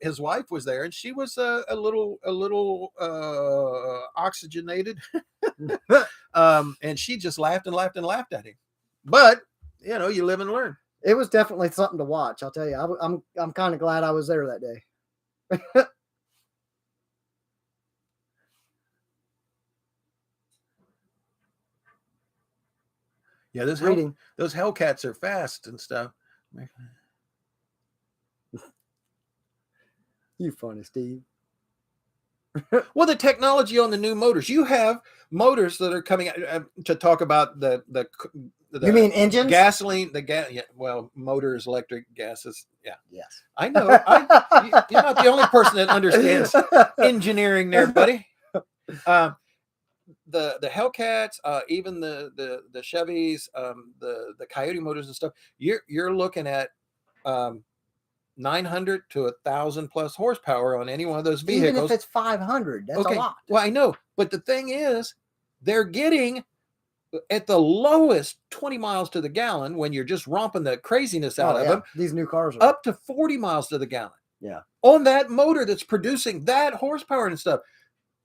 was there, and she was a little oxygenated, and she just laughed and laughed and laughed at him. But you live and learn. It was definitely something to watch. I'll tell you. I'm kind of glad I was there that day. Yeah, those Hellcats are fast and stuff. You funny, Steve. Well, the technology on the new motors. You have motors that are coming out to talk about the you mean engines? Gasoline, the gas. Yeah, well, motors, electric, gases. Yeah. Yes. I know. You're not the only person that understands engineering there, buddy. The Hellcats, even the Chevys, the Coyote motors and stuff. You're looking at 900 to 1,000 plus horsepower on any one of those vehicles. Even if it's 500, that's a lot. Well, I know, but the thing is, they're getting at the lowest 20 miles to the gallon when you're just romping the craziness out of them. These new cars are up to 40 miles to the gallon. Yeah. On that motor that's producing that horsepower and stuff.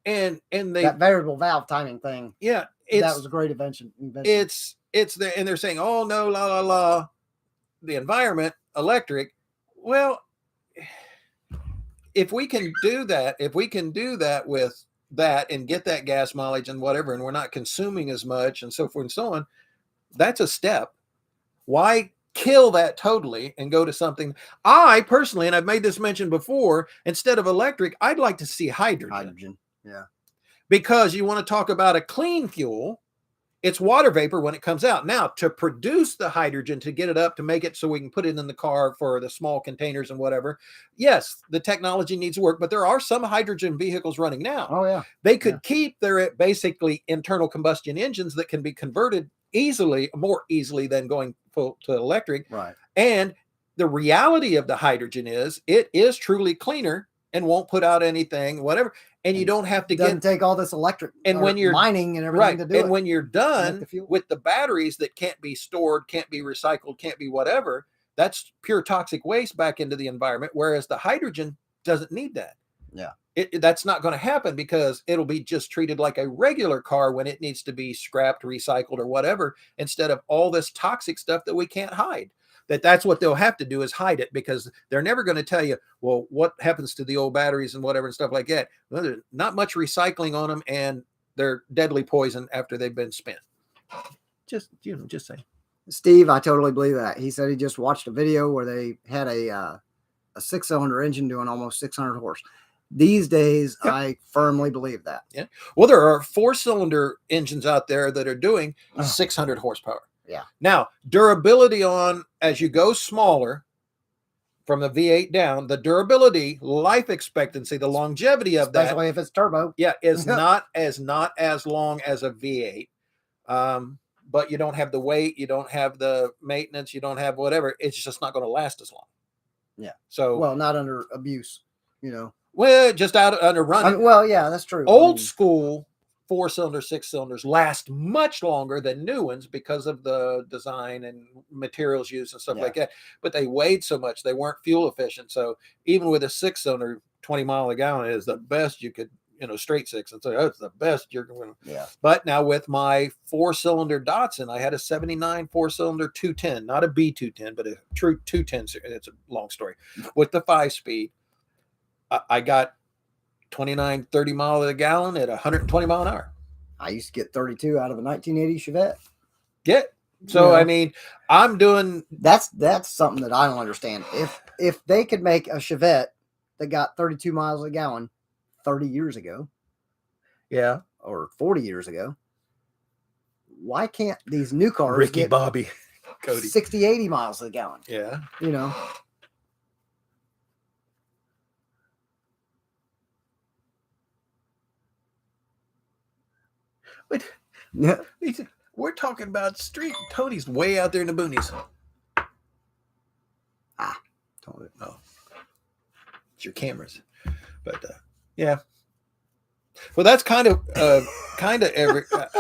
And they that variable valve timing thing. Yeah. That was a great invention. It's there, and they're saying, oh no, la la la, the environment, electric. Well, if we can do that with that and get that gas mileage and whatever, and we're not consuming as much and so forth and so on, that's a step. Why kill that totally and go to something? I personally, and I've made this mention before, instead of electric, I'd like to see hydrogen. Yeah. Because you want to talk about a clean fuel, it's water vapor when it comes out. Now, to produce the hydrogen, to get it up, to make it so we can put it in the car for the small containers and whatever, yes, the technology needs work, but there are some hydrogen vehicles running now. Oh, yeah. They could keep their basically internal combustion engines that can be converted more easily than going full to electric. Right. And the reality of the hydrogen is it is truly cleaner and won't put out anything, whatever. And you don't have to take all this electric and when you're mining and everything to do and when you're done with the batteries that can't be stored, can't be recycled, can't be whatever, that's pure toxic waste back into the environment. Whereas the hydrogen doesn't need that. Yeah. That's not going to happen because it'll be just treated like a regular car when it needs to be scrapped, recycled, or whatever, instead of all this toxic stuff that we can't hide. That's what they'll have to do, is hide it, because they're never going to tell you, well, what happens to the old batteries and whatever and stuff like that. Well, there's not much recycling on them, and they're deadly poison after they've been spent. Just saying. Steve, I totally believe that. He said he just watched a video where they had a 6-cylinder engine doing almost 600 horse. These days, I firmly believe that. Yeah. Well, there are 4-cylinder engines out there that are doing 600 horsepower. Yeah. Now, durability on, as you go smaller from the V8 down, the durability, life expectancy, the longevity of that, especially if it's turbo, is not as long as a V8. But you don't have the weight, you don't have the maintenance, you don't have whatever. It's just not going to last as long. Yeah. So, well, not under abuse, Well, just out under running. Well, yeah, that's true. Old school 4-cylinder, 6-cylinders last much longer than new ones because of the design and materials used and stuff like that. But they weighed so much, they weren't fuel efficient. So even with a 6-cylinder, 20 mile a gallon is the best you could, straight six, and so that's the best you're going to. Yeah. But now with my 4-cylinder Datsun, I had a 79 4-cylinder 210, not a B210, but a true 210. It's a long story. With the 5-speed, I got 29, 30 miles a gallon at 120 mile an hour. I used to get 32 out of a 1980 Chevette. So, I mean, I'm doing... That's something that I don't understand. If they could make a Chevette that got 32 miles a gallon 30 years ago. Yeah. Or 40 years ago. Why can't these new cars Ricky get Bobby Cody 60, 80 miles a gallon? Yeah. But we're talking about street. Tony's way out there in the boonies. Totally. Oh, it's your cameras. But yeah. Well, that's kind of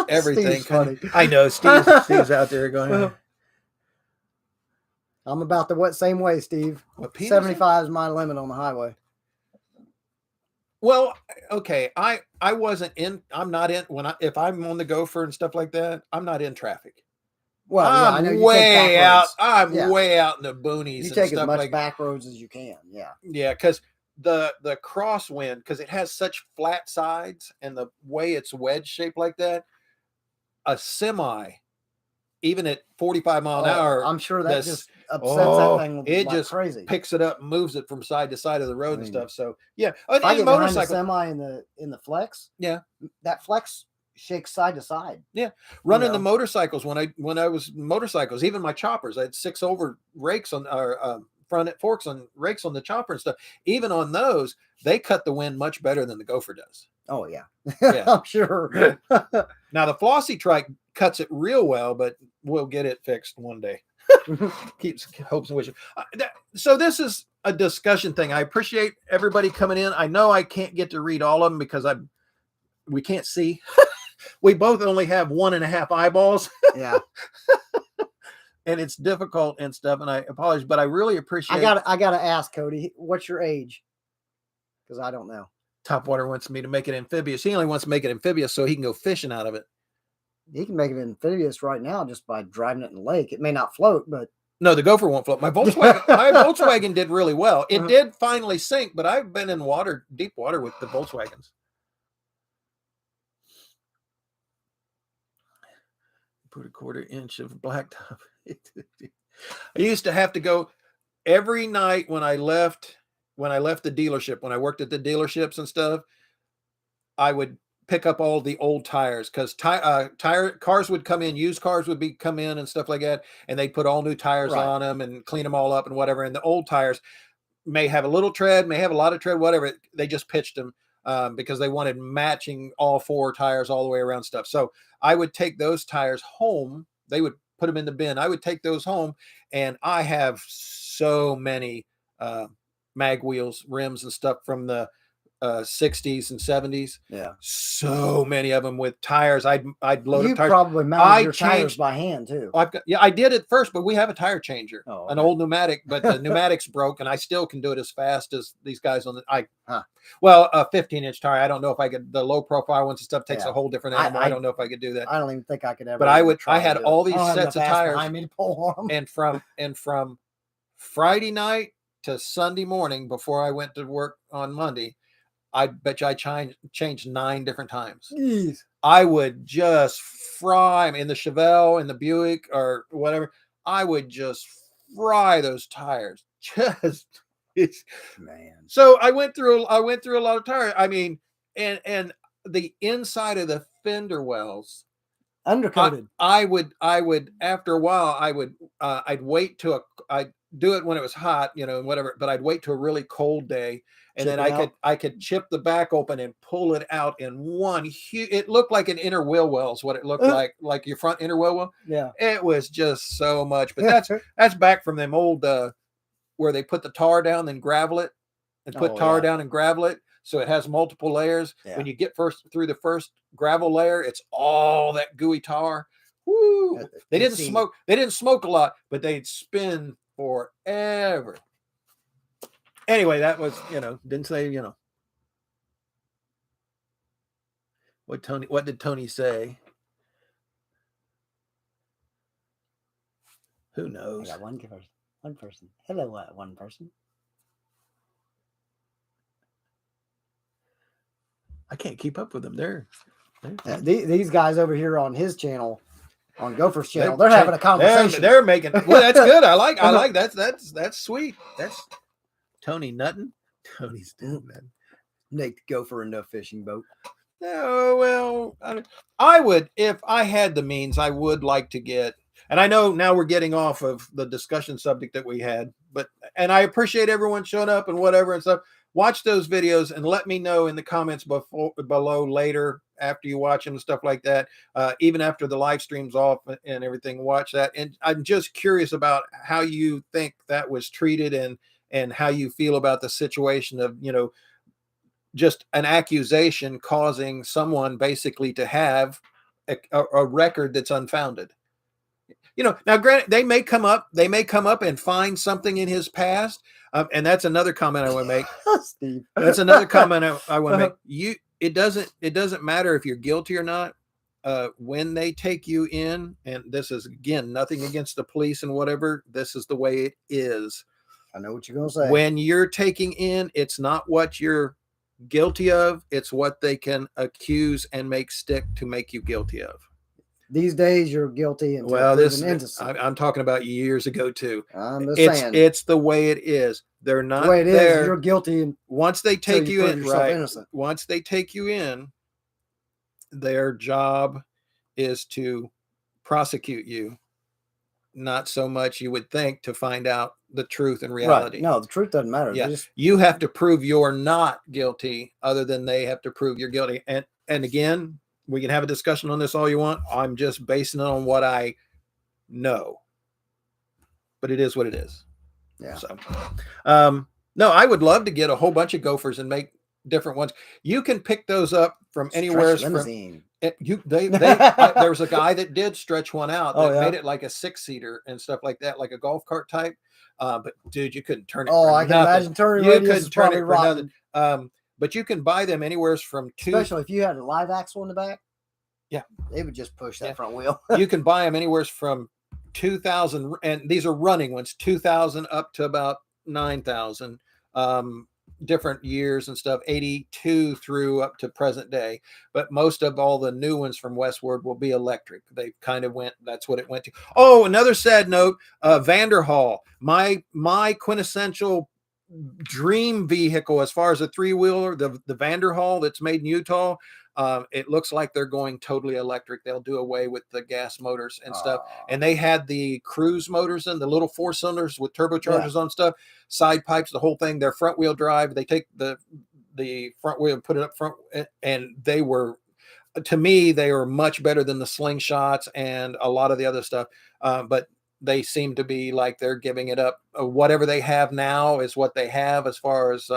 everything. Steve's funny. I know Steve's out there going. I'm about the same way, Steve. 75 is my limit on the highway. Well, okay. I wasn't in. I'm not in if I'm on the gopher and stuff like that. I'm not in traffic. Well, yeah, I know you way out. I'm way out in the boonies. You take as much back roads as you can. Yeah. Yeah, because the crosswind, because it has such flat sides and the way it's wedge shaped like that, a semi, even at 45 mile an hour, I'm sure that just upsets that thing. It like just crazy. Picks it up and moves it from side to side of the road and stuff. So yeah, if I get behind the semi in the flex, yeah, that flex shakes side to side. Yeah, running the motorcycles when I was motorcycles, even my choppers, I had 6 over rakes on our front forks on rakes on the chopper and stuff. Even on those, they cut the wind much better than the gopher does. Oh yeah, yeah. I'm sure. Now the flossy trike cuts it real well, but we'll get it fixed one day. Keeps hopes and wishes. So this is a discussion thing. I appreciate everybody coming in. I know I can't get to read all of them because we can't see. We both only have 1.5 eyeballs. Yeah. And it's difficult and stuff. And I apologize, but I really appreciate I gotta ask Cody, what's your age? Because I don't know. Topwater wants me to make it amphibious. He only wants to make it amphibious so he can go fishing out of it. He can make it amphibious right now just by driving it in the lake. It may not float, but no, the gopher won't float. My Volkswagen did really well. It did finally sink, but I've been in deep water with the Volkswagens. Put a 1/4 inch of blacktop. I used to have to go every night when I left the dealership, when I worked at the dealerships and stuff, I would pick up all the old tires because cars would come in, used cars would come in and stuff like that, and they put all new tires on them and clean them all up and whatever. And the old tires may have a little tread, may have a lot of tread, whatever. They just pitched them because they wanted matching all 4 tires all the way around stuff. So I would take those tires home. They would put them in the bin. I would take those home, and I have so many mag wheels, rims, and stuff from the 60s and 70s. Yeah, so many of them with tires. I'd load up tires. You probably mounted your tires by hand too. I did it first, but we have a tire changer, an old pneumatic, but the pneumatics broke, and I still can do it as fast as these guys on the. Well, a 15-inch tire. I don't know if I could. The low profile ones and stuff takes a whole different animal. I don't know if I could do that. I don't even think I could ever. But I had all these sets of tires behind me to pull on them. and from Friday night to Sunday morning before I went to work on Monday, I bet you I changed 9 different times. Jeez. I would just fry them in the Chevelle, in the Buick, or whatever. I would just fry those tires. Man. So I went through a lot of tires. I mean, and the inside of the fender wells undercoated. I would after a while I'd wait till I'd do it when it was hot, whatever, but I'd wait to a really cold day, and then I could chip the back open and pull it out in one huge. It looked like an inner wheel well is what it looked like your front inner wheel well. Yeah, it was just so much. But that's back from them old where they put the tar down, then gravel it, and put tar down and gravel it, so it has multiple layers. Yeah. When you get through the first gravel layer, it's all that gooey tar. Woo! They didn't smoke. They didn't smoke a lot, but they'd spin forever. Anyway, that was, didn't say, what did Tony say? Who knows? I got one person. Hello, one person. I can't keep up with them. These guys over here on his channel, on Gopher's channel, they're having a conversation. They're making. Well, that's good. I like that's sweet. That's Tony Nutton. Tony's doing that. Make the Gopher into a fishing boat. Oh, well, I would, if I had the means, I would like to get. And I know now we're getting off of the discussion subject that we had, and I appreciate everyone showing up and whatever and stuff. Watch those videos and let me know in the comments below later after you watch them and stuff like that. Even after the live stream's off and everything, watch that. And I'm just curious about how you think that was treated and how you feel about the situation of, just an accusation causing someone basically to have a record that's unfounded. Now granted, they may come up and find something in his past. And that's another comment I want to make. Steve. That's another comment I want to make. It doesn't matter if you're guilty or not. When they take you in, and this is again nothing against the police and whatever, this is the way it is. I know what you're gonna say. When you're taking in, it's not what you're guilty of, it's what they can accuse and make stick to make you guilty of. These days, you're guilty until proven innocent. I'm talking about years ago too. I'm just saying, it's the way it is. They're not the way it there. is. You're guilty. Once they take you in, right? Innocent. Once they take you in, their job is to prosecute you. Not so much, you would think, to find out the truth and reality. Right. No, the truth doesn't matter. Yeah, you have to prove you're not guilty, other than they have to prove you're guilty. And again, we can have a discussion on this all you want. I'm just basing it on what I know. But it is what it is. Yeah. So, no, I would love to get a whole bunch of gophers and make different ones. You can pick those up from anywhere. There was a guy that did stretch one out that made it like a 6-seater and stuff like that, like a golf cart type. But dude, you couldn't turn it. Oh, I can imagine turning. You couldn't turn it for nothing. But you can buy them anywhere from especially if you had a live axle in the back. Yeah, they would just push that front wheel. You can buy them anywhere from 2,000, and these are running ones, 2,000 up to about 9,000. Different years and stuff, 82 through up to present day. But most of all the new ones from Westward will be electric. They kind of that's what it went to. Oh, another sad note, Vanderhall, my quintessential dream vehicle as far as a 3-wheeler, the Vanderhall that's made in Utah. It looks like they're going totally electric. They'll do away with the gas motors and stuff. And they had the cruise motors in the little 4-cylinders with turbochargers on stuff, side pipes, the whole thing. They're front wheel drive. They take the front wheel and put it up front, and they were, to me, they were much better than the slingshots and a lot of the other stuff. But they seem to be like they're giving it up. Whatever they have now is what they have as far as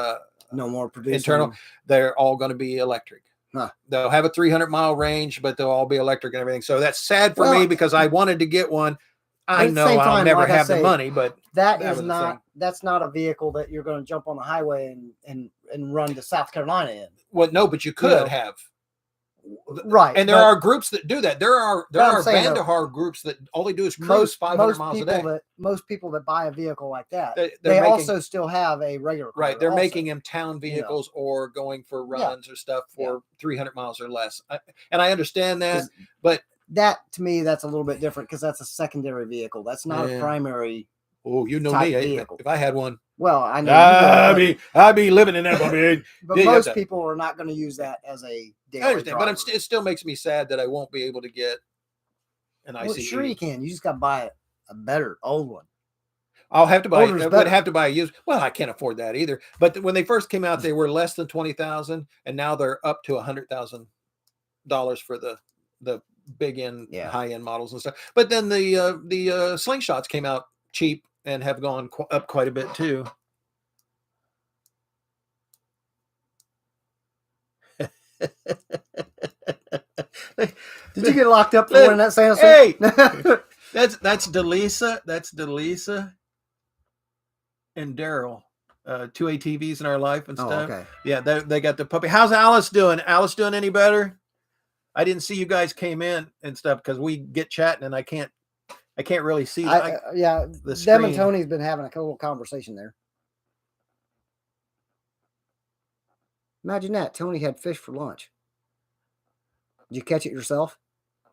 no more producing internal. They're all going to be electric. Huh. They'll have a 300-mile range, but they'll all be electric and everything. So that's sad for me because I wanted to get one. I know I'll never have the money, but that's not a vehicle that you're going to jump on the highway and run to South Carolina in. Well, no, but you could have. Right. And there are groups that do that. There are Vanderhall groups that all they do is cruise 500 miles a day. Most people that buy a vehicle like that, they also still have a regular car. Right. They're making them town vehicles or going for runs or stuff for 300 miles or less. And I understand that, but that to me, that's a little bit different because that's a secondary vehicle. That's not a primary. Oh, you know me. If I had one. Well, I know. I'd be living in that. But most people are not going to use that as a daily I understand, driver. but it still makes me sad that I won't be able to get an ICE. Sure you can. You just got to buy a better old one. I'll have to buy. I would have to buy a used. Well, I can't afford that either. But when they first came out, they were less than $20,000, and now they're up to $100,000 for the big end, high end models and stuff. But then the slingshots came out cheap and have gone up quite a bit too. Did you get locked up for wearing that Santa suit? Hey, that's Delisa. That's Delisa and Daryl. 2 ATVs in our life and stuff. Okay. Yeah, they got the puppy. How's Alice doing? Alice doing any better? I didn't see you guys came in and stuff because we get chatting and I can't really see that. The Dem and Tony's been having a little conversation there. Imagine that. Tony had fish for lunch. Did you catch it yourself?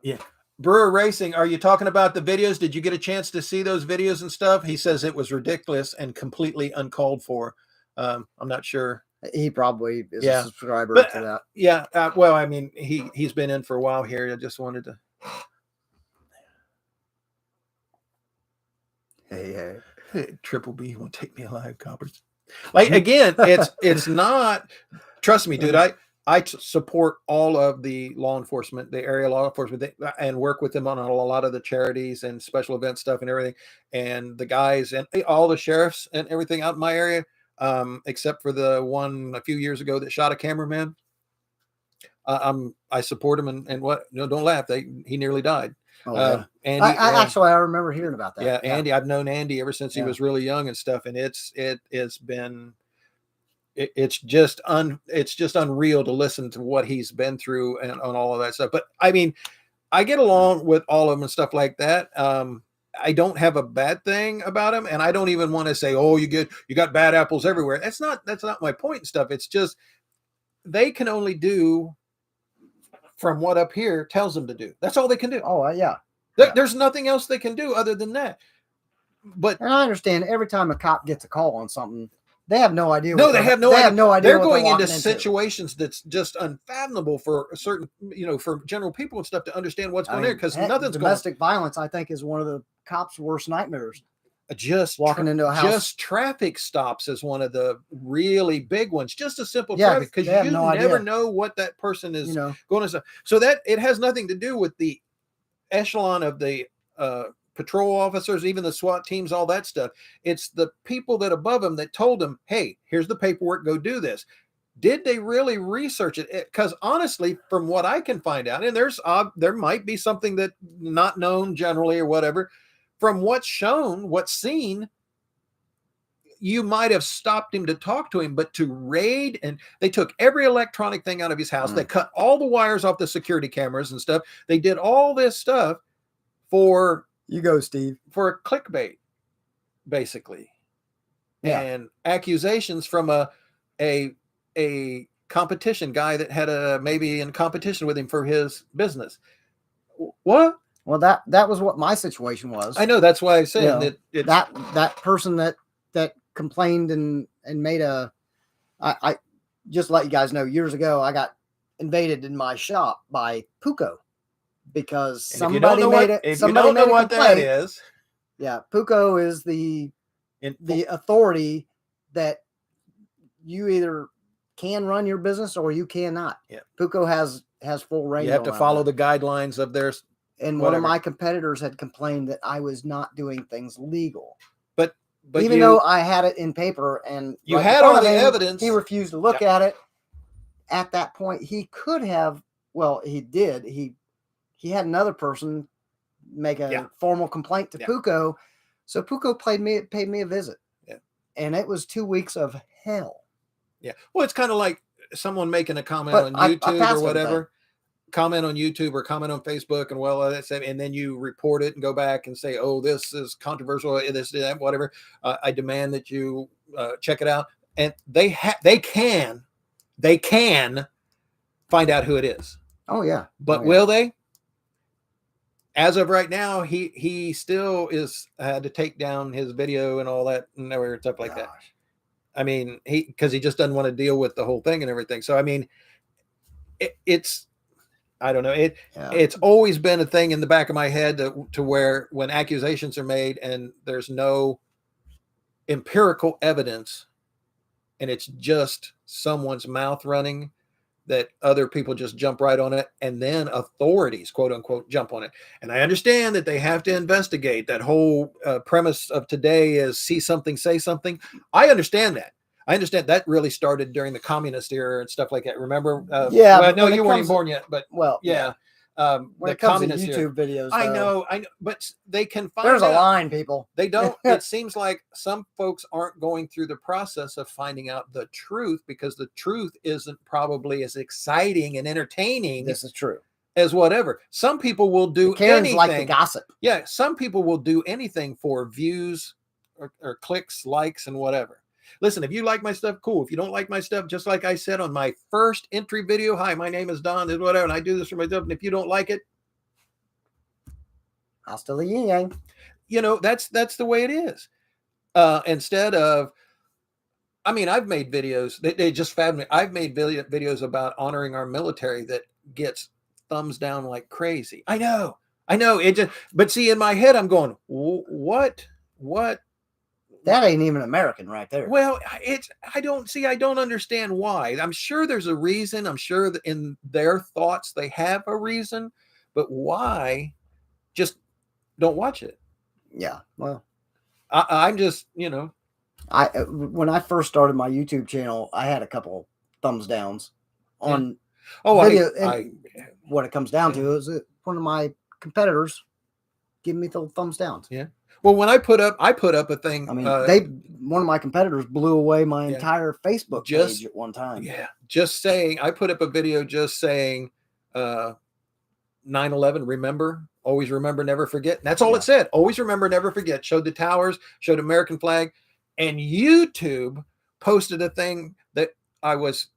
Yeah. Brewer Racing, are you talking about the videos? Did you get a chance to see those videos and stuff? He says it was ridiculous and completely uncalled for. I'm not sure. He probably is a subscriber to that. Yeah. Well, I mean, he's been in for a while here. I just wanted to. Hey, Triple B won't take me alive, coppers. Like again, it's not. Trust me, dude. I support all of the law enforcement, the area law enforcement, and work with them on a lot of the charities and special event stuff and everything. And the guys and all the sheriffs and everything out in my area, except for the one a few years ago that shot a cameraman. I support him, and what? No, don't laugh. He nearly died. Oh, yeah. Andy, I remember hearing about that. Yeah, Andy. I've known Andy ever since he was really young and stuff, and it's just unreal to listen to what he's been through and on all of that stuff. But I mean, I get along with all of them and stuff like that. I don't have a bad thing about him, and I don't even want to say, "Oh, you got bad apples everywhere." That's not my point and stuff. It's just they can only do from what up here tells them to do. That's all they can do. Oh, yeah. There's nothing else they can do other than that. But and I understand every time a cop gets a call on something, they have no idea. No, they have no idea. They're going into into situations that's just unfathomable for certain, for general people and stuff to understand what's going on, because nothing's domestic violence, I think, is one of the cops' worst nightmares. Just walking into a house. Just traffic stops is one of the really big ones. Just a simple traffic, because you never know what that person is going to say. So that it has nothing to do with the echelon of the patrol officers, even the SWAT teams, all that stuff. It's the people that above them that told them, "Hey, here's the paperwork. Go do this." Did they really research it? Because honestly, from what I can find out, and there might be something that not known generally or whatever. From what's shown, what's seen, you might have stopped him to talk to him, but to raid, and they took every electronic thing out of his house. They cut all the wires off the security cameras and stuff. They did all this stuff for Steve, for clickbait, basically, and accusations from a competition guy that had maybe in competition with him for his business. What? Well, that was what my situation was. I know, that's why I said that person that complained and made I just let you guys know, years ago I got invaded in my shop by Puco because somebody made it. If you don't know what that is, Puco is the authority that you either can run your business or you cannot. Yeah, Puco has full reign. You have to follow the guidelines of theirs. And one of my competitors had complained that I was not doing things legal. But even though I had it in paper and you had all the evidence, he refused to look at it. At that point, he could have. Well, he did. He had another person make a formal complaint to Puco, so Puco paid me a visit. Yeah, and it was 2 weeks of hell. Yeah, well, it's kind of like someone making a comment on YouTube or whatever. Comment on YouTube or comment on Facebook and that's it, and then you report it and go back and say, "Oh, this is controversial. This, that, whatever." I demand that you check it out, and they can find out who it is. Oh yeah, but will they? As of right now, he still had to take down his video and all that and stuff like that. I mean, because he just doesn't want to deal with the whole thing and everything. So I mean, it's. I don't know. It's always been a thing in the back of my head to where when accusations are made and there's no empirical evidence and it's just someone's mouth running, that other people just jump right on it, and then authorities, quote unquote, jump on it. And I understand that they have to investigate. That whole premise of today is see something, say something. I understand that. I understand that really started during the communist era and stuff like that. Remember? Well, no, you weren't even born yet, but yeah. When it comes to YouTube videos, I know, but they can find. There's a line, people. They don't. It seems like some folks aren't going through the process of finding out the truth because the truth isn't probably as exciting and entertaining. This is true. As whatever. Some people will do anything. Like the gossip. Yeah, some people will do anything for views or clicks, likes, and whatever. Listen, if you like my stuff, cool. If you don't like my stuff, just like I said on my first entry video, hi, my name is Don, and whatever, and I do this for myself. And if you don't like it, hasta la yin yang. That's the way it is. Instead of, I mean, I've made videos. They just fabbed me. I've made videos about honoring our military that gets thumbs down like crazy. I know. It just, but see, in my head, I'm going, what? That ain't even American right there. Well, I don't understand why. I'm sure there's a reason. I'm sure that in their thoughts, they have a reason, but why? Just don't watch it. Yeah. Well, I'm just, When I first started my YouTube channel, I had a couple thumbs downs on video. What it comes down to is one of my competitors giving me the thumbs downs. Yeah. Well, when I put up a thing. I mean, one of my competitors blew away my entire Facebook page at one time. Yeah. Just saying, I put up a video just saying 9/11, remember, always remember, never forget. And that's all it said. Always remember, never forget. Showed the towers, showed American flag. And YouTube posted a thing that I was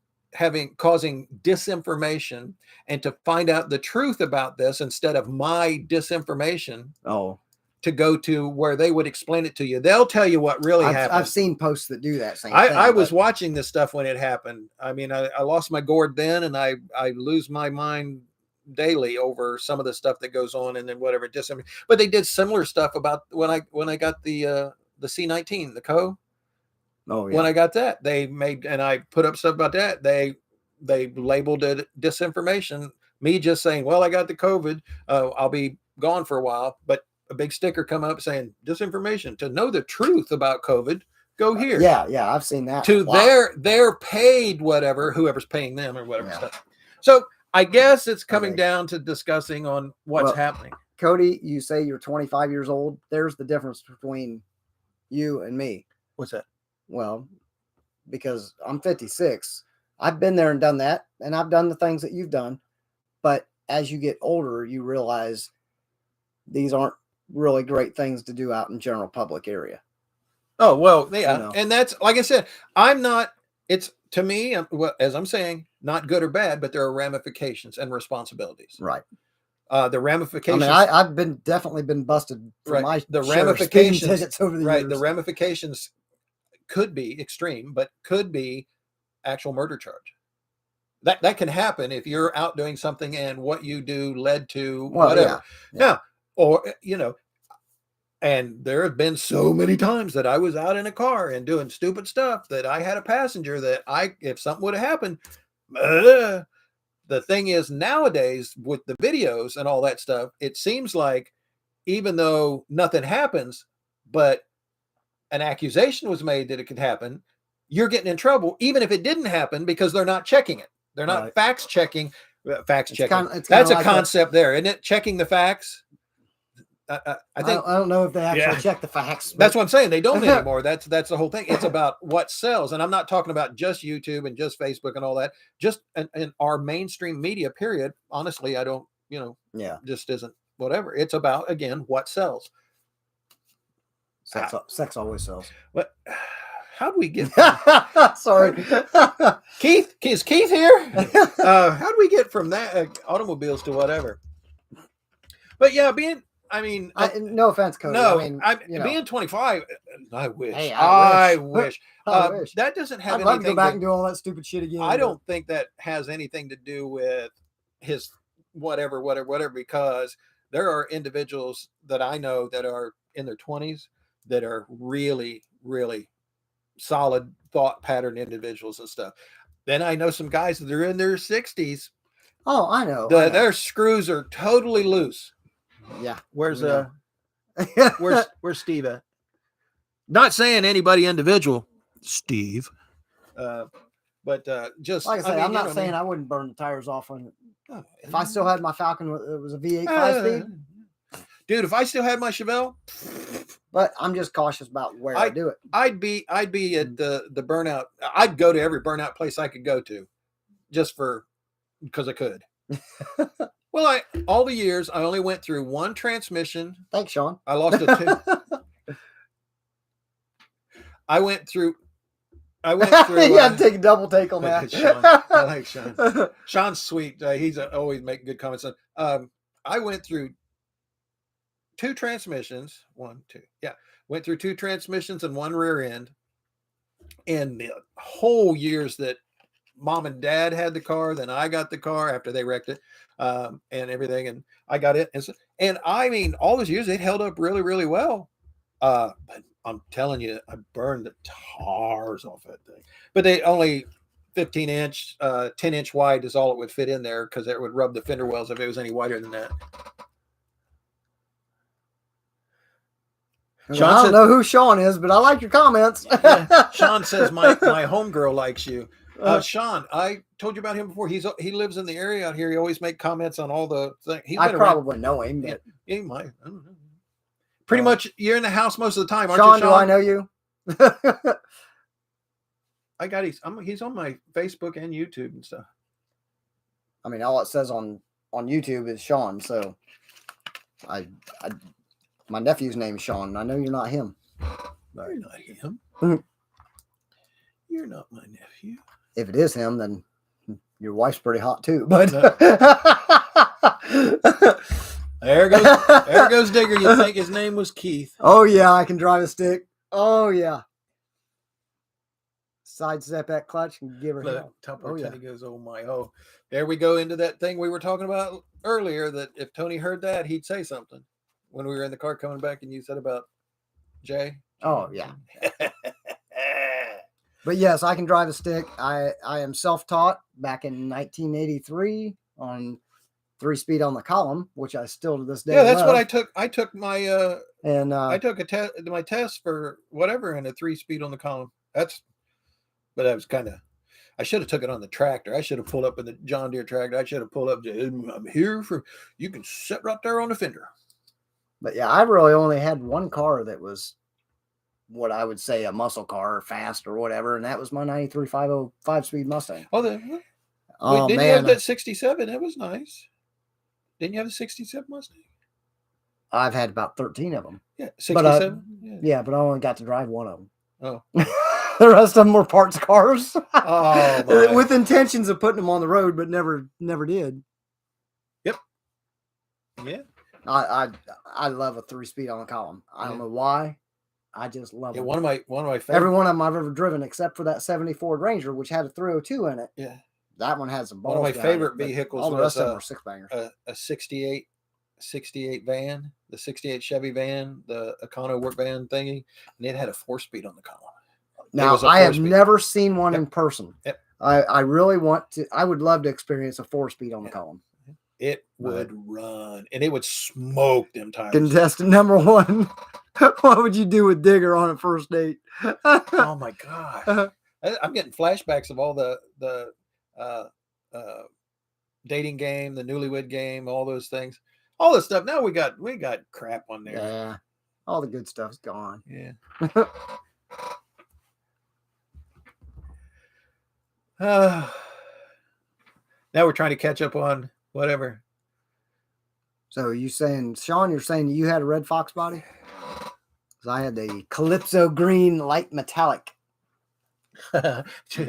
causing disinformation, and to find out the truth about this instead of my disinformation. To go to where they would explain it to you. They'll tell you what really happened. I've seen posts that do that same thing. I was watching this stuff when it happened. I mean, I lost my gourd then, and I lose my mind daily over some of the stuff that goes on, and then whatever. But they did similar stuff about when I got the C-19, the CO. Oh yeah. When I got that, they made, and I put up stuff about that. They labeled it disinformation. Me just saying, well, I got the COVID. I'll be gone for a while, but a big sticker come up saying disinformation. To know the truth about COVID, go here. Yeah, I've seen that. To their paid whatever, whoever's paying them or whatever stuff. So I guess it's coming down to discussing on what's happening. Cody, you say you're 25 years old. There's the difference between you and me. What's that? Well, because I'm 56. I've been there and done that, and I've done the things that you've done. But as you get older, you realize these aren't really great things to do out in general public area. Oh, well, yeah. And that's, like I said, it's to me, as I'm saying, not good or bad, but there are ramifications and responsibilities. Right. The ramifications. I mean, I've definitely been busted for my ramifications tickets over the years. The ramifications could be extreme, but could be actual murder charge. That can happen if you're out doing something and what you do led to whatever. Yeah. Now, or, and there have been so many times that I was out in a car and doing stupid stuff that I had a passenger that if something would have happened, the thing is nowadays with the videos and all that stuff, it seems like even though nothing happens, but an accusation was made that it could happen, you're getting in trouble, even if it didn't happen, because they're not checking it. They're not fact checking. That's a concept there, isn't it? Checking the facts. I don't know if they actually check the facts. That's what I'm saying. They don't anymore. That's the whole thing. It's about what sells. And I'm not talking about just YouTube and just Facebook and all that. Just in our mainstream media period, honestly, I don't, just isn't whatever. It's about, again, what sells. Sex always sells. But how do we get sorry. Keith? Is Keith here? How do we get from that automobiles to whatever? But yeah, no offense, Cody. No, being 25, I wish. Hey, I wish. That doesn't have anything. I'd love to go back and do all that stupid shit again. I don't think that has anything to do with his whatever, because there are individuals that I know that are in their 20s that are really, really solid thought pattern individuals and stuff. Then I know some guys that are in their 60s. Oh, I know. Their screws are totally loose. Yeah. Where's Steve at? Not saying anybody individual, Steve. But just like I said, I'm not saying I wouldn't burn the tires off on it. If I still had my Falcon, it was a V8 5-speed. Dude, if I still had my Chevelle, but I'm just cautious about where I do it. I'd be at the burnout. I'd go to every burnout place I could go to, just because I could. Well, all the years I only went through one transmission. Thanks, Sean. I lost it too. I went through. You have to take a double take on that. Sean. I like Sean. Sean's sweet. He's always making good comments. I went through two transmissions. Went through two transmissions and one rear end. And the whole years that Mom and Dad had the car, then I got the car after they wrecked it, and everything, and I got it. And I mean, all those years it held up really, really well. But I'm telling you, I burned the tars off that thing. But they only 15-inch, 10-inch wide is all it would fit in there, because it would rub the fender wells if it was any wider than that. I don't know who Sean is, but I like your comments. Sean says my homegirl likes you. Sean, I told you about him before. He lives in the area out here. He always make comments on all the things. I probably know him, but he might. I don't know. Pretty much, you're in the house most of the time, aren't Sean, you, Sean? do I know you? I got he's on my Facebook and YouTube and stuff. I mean, all it says on YouTube is Sean, so my nephew's name is Sean, and I know you're not him. You're not him. You're not my nephew. If it is him, then your wife's pretty hot too. But there goes Digger. You think his name was Keith? Oh yeah, I can drive a stick. Oh yeah. Sidestep that clutch and give her hell. Teddy goes, oh my, oh. There we go into that thing we were talking about earlier, that if Tony heard that, he'd say something. When we were in the car coming back and you said about Jay. Oh, yeah. But yes, I can drive a stick. I am self-taught back in 1983 on 3-speed on the column, which I still to this day Yeah, that's love. what I took. I took my I took my test for whatever in a 3-speed on the column. But I was I should have took it on the tractor. I should have pulled up in the John Deere tractor. I should have pulled up. I'm here for, you can sit right there on the fender. But yeah, I really only had one car that was what I would say a muscle car, or fast or whatever, and that was my 93 5-speed Mustang. Oh, didn't you have that 67? That was nice. Didn't you have a 67 Mustang? I've had about 13 of them. Yeah, 67? Yeah, but I only got to drive one of them. Oh. The rest of them were parts cars. Oh, with intentions of putting them on the road, but never did. Yep. Yeah. I love a 3-speed on a column. I don't know why. I just love it. One of my favorite. Every one of them I've ever driven, except for that 70 Ford Ranger, which had a 302 in it. Yeah. That one has some balls. One of my favorite vehicles. All the rest of them were 6-bangers. A 68 van, the 68 Chevy van, the Econo work van thingy, and it had a 4-speed on the column. Now, I have never seen one in person. Yep. I really want to. I would love to experience a 4-speed on the column. It would run, and it would smoke them tires. Contestant number 1. What would you do with Digger on a first date? Oh my gosh. I'm getting flashbacks of all the dating game, the newlywed game, all those things. All this stuff. Now we got crap on there. Yeah. All the good stuff's gone. Yeah. Now we're trying to catch up on whatever. So you saying, Sean, you're saying you had a red Fox body? Because I had the Calypso green light metallic. That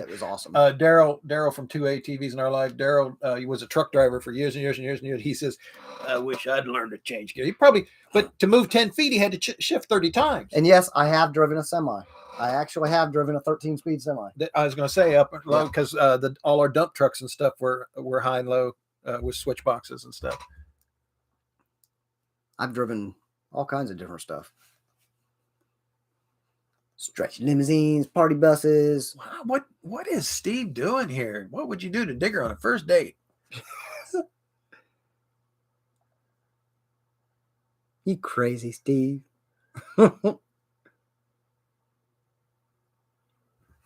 was awesome. Daryl from 2A TVs in Our Life. Daryl, he was a truck driver for years and years and years and years. He says, I wish I'd learned to change gear. But to move 10 feet, he had to shift 30 times. And yes, I have driven a semi. I actually have driven a 13-speed semi. I was going to say up and low because all our dump trucks and stuff were high and low with switch boxes and stuff. I've driven all kinds of different stuff. Stretch limousines, party buses. Wow, what is Steve doing here? What would you do to Digger on a first date? You crazy, Steve.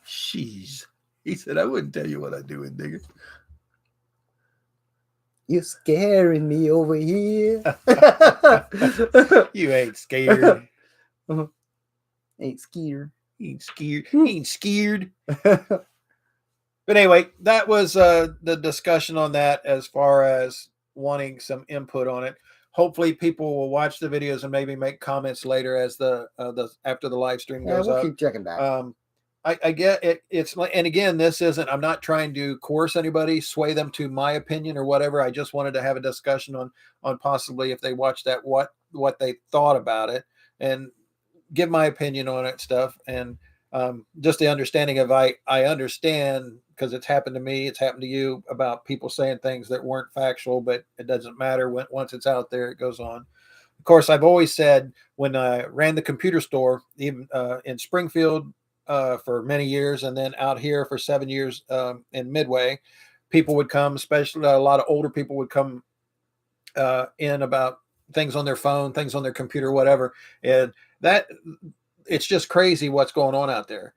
Jeez. He said, I wouldn't tell you what I do with Digger. You're scaring me over here. You ain't scared. Ain't scared. He ain't scared. He ain't scared. But anyway, that was the discussion on that as far as wanting some input on it. Hopefully people will watch the videos and maybe make comments later as the after the live stream goes we'll up. Keep checking back. I get it. It's like, and again, I'm not trying to coerce anybody, sway them to my opinion or whatever. I just wanted to have a discussion on possibly if they watched that, what they thought about it and give my opinion on it stuff. And just the understanding of, I understand because it's happened to me. It's happened to you about people saying things that weren't factual, but it doesn't matter once it's out there, it goes on. Of course, I've always said when I ran the computer store, even in Springfield, for many years, and then out here for 7 years in Midway, people would come, especially a lot of older people would come in about things on their phone, things on their computer, whatever. And that it's just crazy what's going on out there.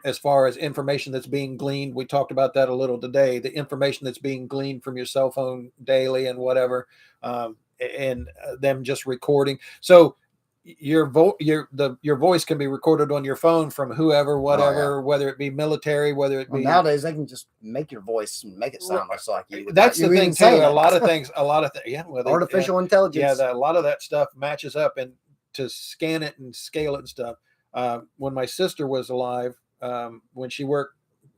As far as information that's being gleaned, we talked about that a little today. The information that's being gleaned from your cell phone daily and whatever, and them just recording. So your voice can be recorded on your phone from whoever, whatever, whether it be military, whether it be nowadays they can just make your voice and make it sound just like you. That's the thing too. A lot of things, yeah, well, artificial intelligence. Yeah, a lot of that stuff matches up, and to scan it and scale it and stuff. When my sister was alive, when she worked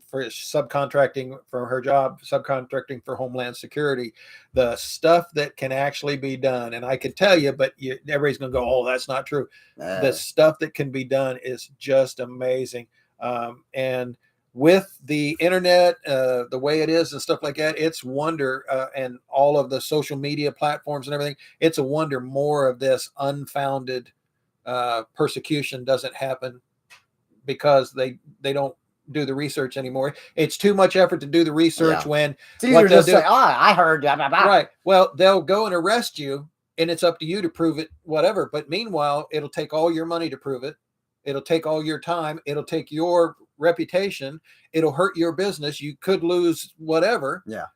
for subcontracting for her job, subcontracting for Homeland Security, the stuff that can actually be done, and I could tell you, but everybody's going to go, oh, that's not true. The stuff that can be done is just amazing. And with the internet, the way it is and stuff like that, it's wonder, and all of the social media platforms and everything, it's a wonder more of this unfounded persecution doesn't happen, because they don't do the research anymore. It's too much effort to do the research when what they'll do, say, oh, I heard blah, blah, blah. Right. Well, they'll go and arrest you, and it's up to you to prove it, whatever. But meanwhile, it'll take all your money to prove it. It'll take all your time. It'll take your reputation. It'll hurt your business. You could lose whatever. Yeah.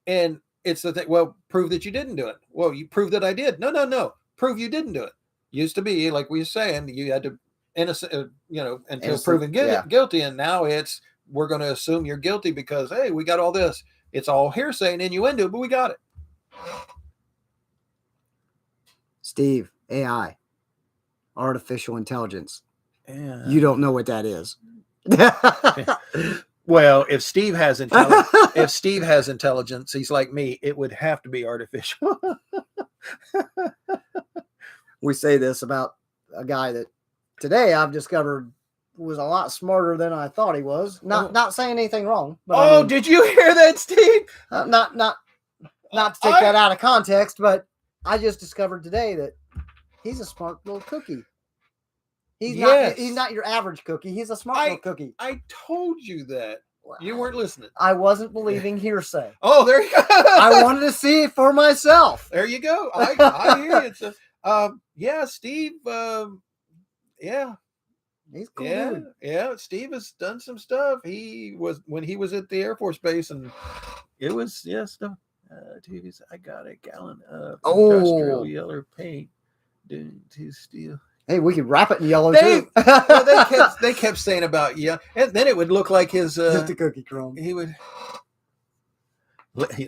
And it's the thing. Well, prove that you didn't do it. Well, you prove that I did. No. Prove you didn't do it. Used to be, like we were saying, you had to innocent, until innocent, proven guilty. And now it's, we're going to assume you're guilty because, hey, we got all this. It's all hearsay and innuendo, but we got it. Steve, AI, artificial intelligence. Yeah. You don't know what that is. Well, if Steve has intelligence, he's like me, it would have to be artificial. We say this about a guy that today I've discovered was a lot smarter than I thought he was. Not saying anything wrong. But I mean, did you hear that, Steve? Not to take that out of context, but I just discovered today that he's a smart little cookie. He's not your average cookie. He's a smart little cookie. I told you that. You weren't listening. I wasn't believing hearsay. Oh, there you go. I wanted to see it for myself. There you go. I hear you. It's Steve. Yeah. He's cool. Dude. Yeah. Steve has done some stuff. When he was at the Air Force Base, and it was stuff. TVs. I got a gallon of industrial yellow paint. Dude, to steel. Hey, we could wrap it in yellow too. They kept saying about and then it would look like his just a cookie crumb. He would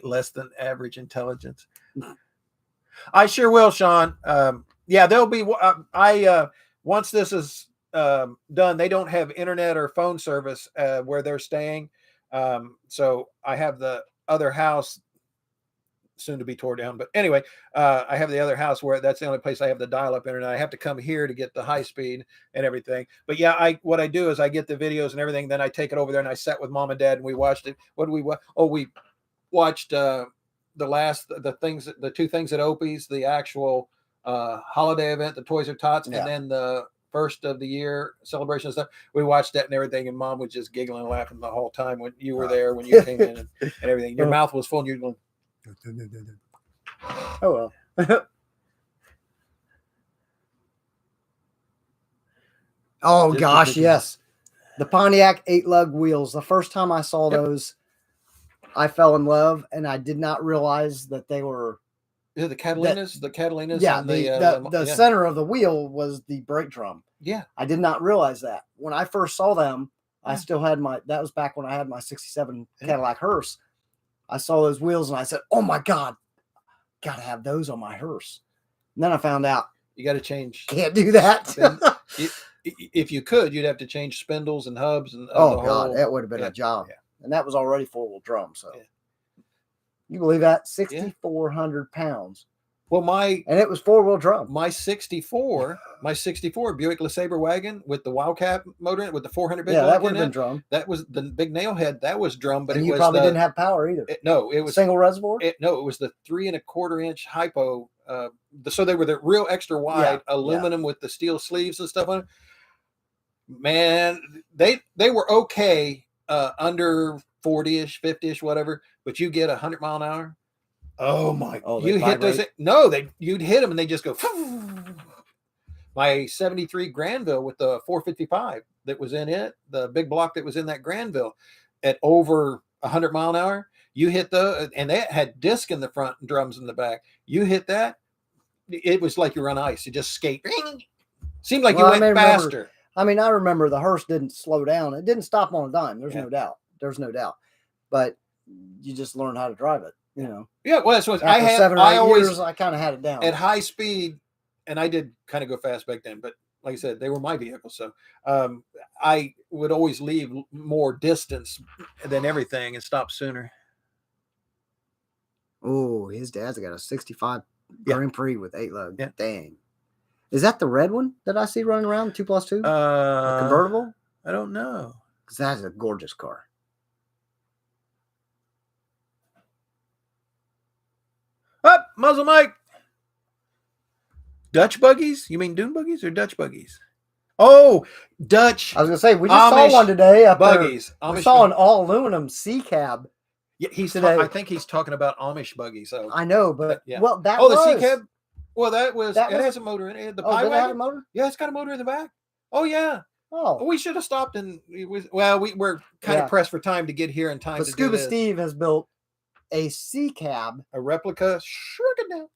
less than average intelligence. I sure will, Sean. There'll be. Once this is done, they don't have internet or phone service where they're staying. So I have the other house, soon to be tore down. But anyway, I have the other house where that's the only place I have the dial-up internet. I have to come here to get the high speed and everything. But what I do is I get the videos and everything, then I take it over there and I sat with Mom and Dad and we watched it. What did we watch? Oh, we watched the two things at Opie's, the actual holiday event, the Toys or Tots, and then the first of the year celebration and stuff. We watched that and everything, and Mom was just giggling and laughing the whole time when you were there, when you came in and everything. Your mouth was full and you're going, oh well. Oh gosh, yes. The Pontiac 8-lug wheels. The first time I saw those, I fell in love, and I did not realize that they were the Catalinas. Yeah, the center of the wheel was the brake drum. Yeah, I did not realize that. When I first saw them, I still had that was back when I had my 67 Cadillac hearse. I saw those wheels and I said, oh my God, got to have those on my hearse. And then I found out you got to change. Can't do that. If you could, you'd have to change spindles and hubs. And God, that would have been a job. Yeah. And that was already 4-wheel drum. So you believe that? 6,400 pounds. Well, and it was 4-wheel drum. My 64 Buick LeSabre wagon with the Wildcat motor in it, with the 400 big. Yeah, that would have been drum. That was the big nail head. That was drum, but you probably didn't have power either. It was single reservoir. It was the 3 1/4 inch hypo. So they were the real extra wide aluminum with the steel sleeves and stuff on it. Man, they were okay under 40-ish, 50-ish, whatever. But you get 100 mile an hour. Oh my! Oh, you hit those? No, you'd hit them and they just go. My 73 Granville with the 455 that was in it, the big block that was in that Granville, at over 100 mile an hour. You hit and they had disc in the front and drums in the back. You hit that, it was like you were on ice. You just skate. Seemed like you went faster. I remember the hearse didn't slow down. It didn't stop on a dime. There's no doubt. There's no doubt. But you just learn how to drive it, you know. Yeah, well, that's what I 7 or 8 years, I kind of had it down at high speed, and I did kind of go fast back then. But like I said, they were my vehicles, so I would always leave more distance than everything and stop sooner. Oh, his dad's got a 65 Grand Prix with 8 lugs. Yeah. Dang. Is that the red one that I see running around, 2+2? The convertible? I don't know. Because that's a gorgeous car. Up, muzzle Mike. Dutch buggies? You mean dune buggies or Dutch buggies? Oh, Dutch. I was going to say, we just saw one today. Buggies. We saw an all aluminum C cab. Yeah, I think he's talking about Amish buggies. So. I know, but yeah. Well, that was the C cab. Well, it has a motor in it. The Did it have a motor? Yeah, it's got a motor in the back. Oh yeah. Oh, we should have stopped and we're kind of pressed for time to get here in time. But to Scuba Steve has built a C cab, a replica. Shrink it down.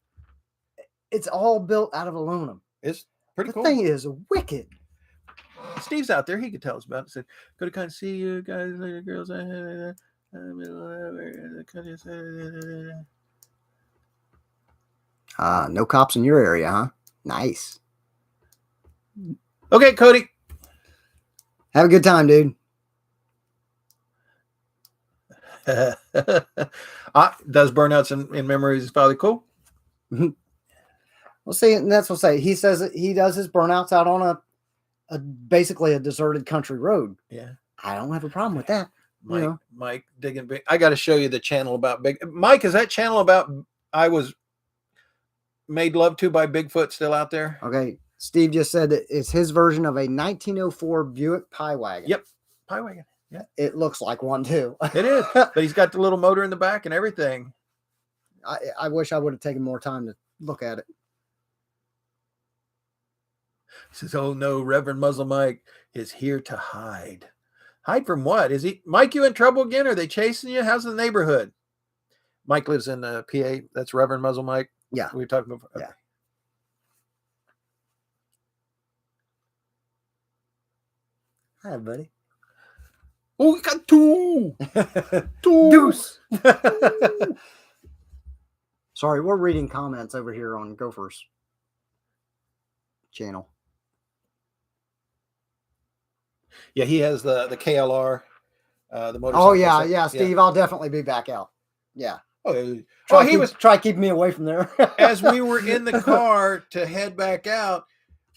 It's all built out of aluminum. It's pretty cool. The thing is wicked. Steve's out there. He could tell us about it. Said, "Go to kind of see you guys, later, girls." No cops in your area, huh? Nice. Okay, Cody. Have a good time, dude. Does burnouts in memories is probably cool. Well, see, and that's what I say. He says that he does his burnouts out on basically a deserted country road. Yeah. I don't have a problem with that. Mike digging big. I got to show you the channel about big. Mike, is that channel about I was made love to by Bigfoot still out there? Okay. Steve just said that it's his version of a 1904 Buick Pie Wagon. Yep. Pie Wagon. Yeah. It looks like one too. It is. But he's got the little motor in the back and everything. I wish I would have taken more time to look at it. He says, "Oh no, Reverend Muslim Mike is here to hide." Hide from what? Is he, Mike, you in trouble again? Are they chasing you? How's the neighborhood? Mike lives in PA. That's Reverend Muslim Mike. Yeah. We were talking about. Okay. Yeah. Hi, buddy. Oh, we got two. Deuce. Sorry, we're reading comments over here on Gopher's channel. Yeah, he has the KLR, the motorcycle. Oh yeah, Steve. Yeah. I'll definitely be back out. Yeah. Oh, try keeping me away from there. As we were in the car to head back out,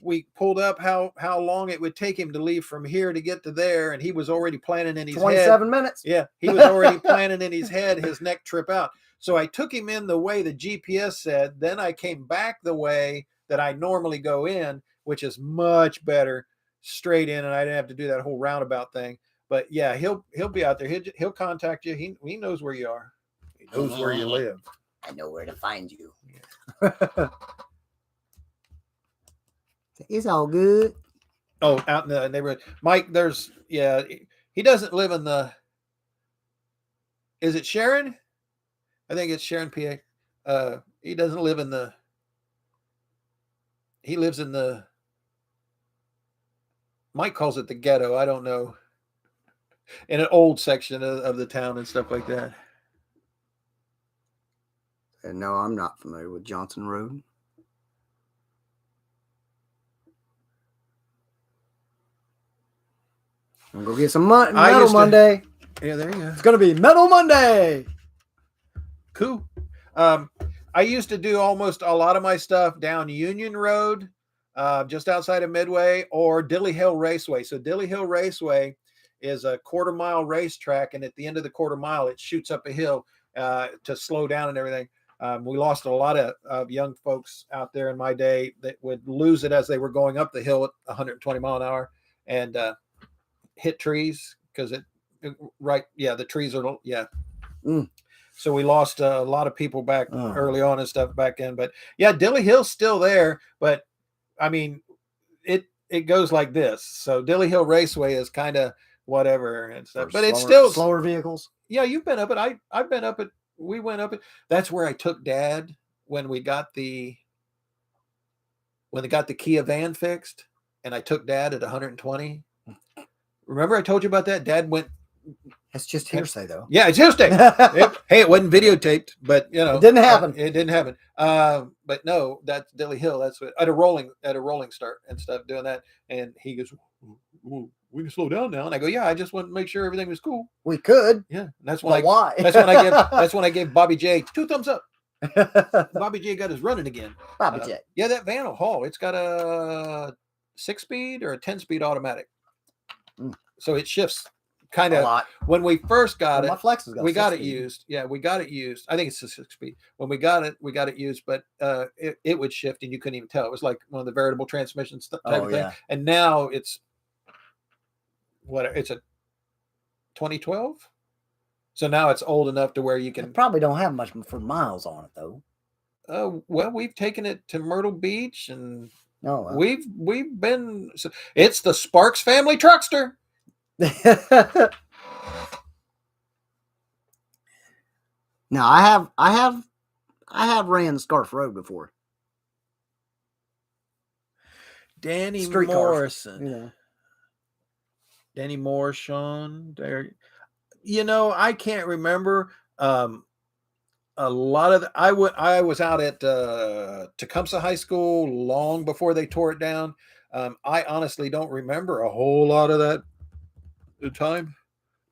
we pulled up how long it would take him to leave from here to get to there, and he was already planning in his 27 minutes. Yeah, he was already planning in his head his next trip out. So I took him in the way the GPS said. Then I came back the way that I normally go in, which is much better, straight in, and I didn't have to do that whole roundabout thing. But yeah, he'll be out there. He'll contact you. He knows where you are. He knows where you live. I know where to find you. Yeah. It's all good. Oh, out in the neighborhood. Mike, he doesn't live in the, is it Sharon? I think it's Sharon, PA. He doesn't live in the, he lives in the, Mike calls it the ghetto. I don't know. In an old section of the town and stuff like that. And no, I'm not familiar with Johnson Road. I'm going to get some Metal Monday. Yeah, there you go. It's going to be Metal Monday. Cool. I used to do almost a lot of my stuff down Union Road, just outside of Midway, or Dilly Hill Raceway. So Dilly Hill Raceway is a quarter-mile racetrack, and at the end of the quarter mile, it shoots up a hill to slow down and everything. We lost a lot of young folks out there in my day that would lose it as they were going up the hill at 120 mile an hour and hit trees because the trees are, yeah. So we lost a lot of people back early on and stuff back in. But yeah, Dilly Hill's still there. But I mean, it goes like this. So Dilly Hill Raceway is kind of whatever and stuff. But it's still slower vehicles. Yeah, you've been up it. I've been up it. We went up it. That's where I took Dad when we got the Kia van fixed, and I took Dad at 120. Remember I told you about that? Dad went. That's just hearsay, though. Yeah, it's hearsay. Hey, it wasn't videotaped, but it didn't happen. It didn't happen. But no, that's Dilly Hill. That's what at a rolling start and stuff doing that. And he goes, "We can slow down now." And I go, "Yeah, I just want to make sure everything was cool." We could. Yeah, and that's when why? That's when I gave Bobby J 2 thumbs up. Bobby J got his running again. Bobby J. Yeah, that van will haul. It's got a 6-speed or a 10-speed automatic, so it shifts. Kind of when we first got it, we got it used. Yeah, we got it used. I think it's a 6-speed. When we got it used, but it would shift and you couldn't even tell. It was like one of the variable transmissions type of thing. And now it's a 2012. So now it's old enough to where you can probably don't have much for miles on it though. Well, we've taken it to Myrtle Beach and we've been. It's the Sparks family truckster. Now I have ran Scarf Road before. Danny Morrison. Danny Morrison. There. I can't remember. A lot of I was out at Tecumseh High School long before they tore it down. I honestly don't remember a whole lot of that. The time,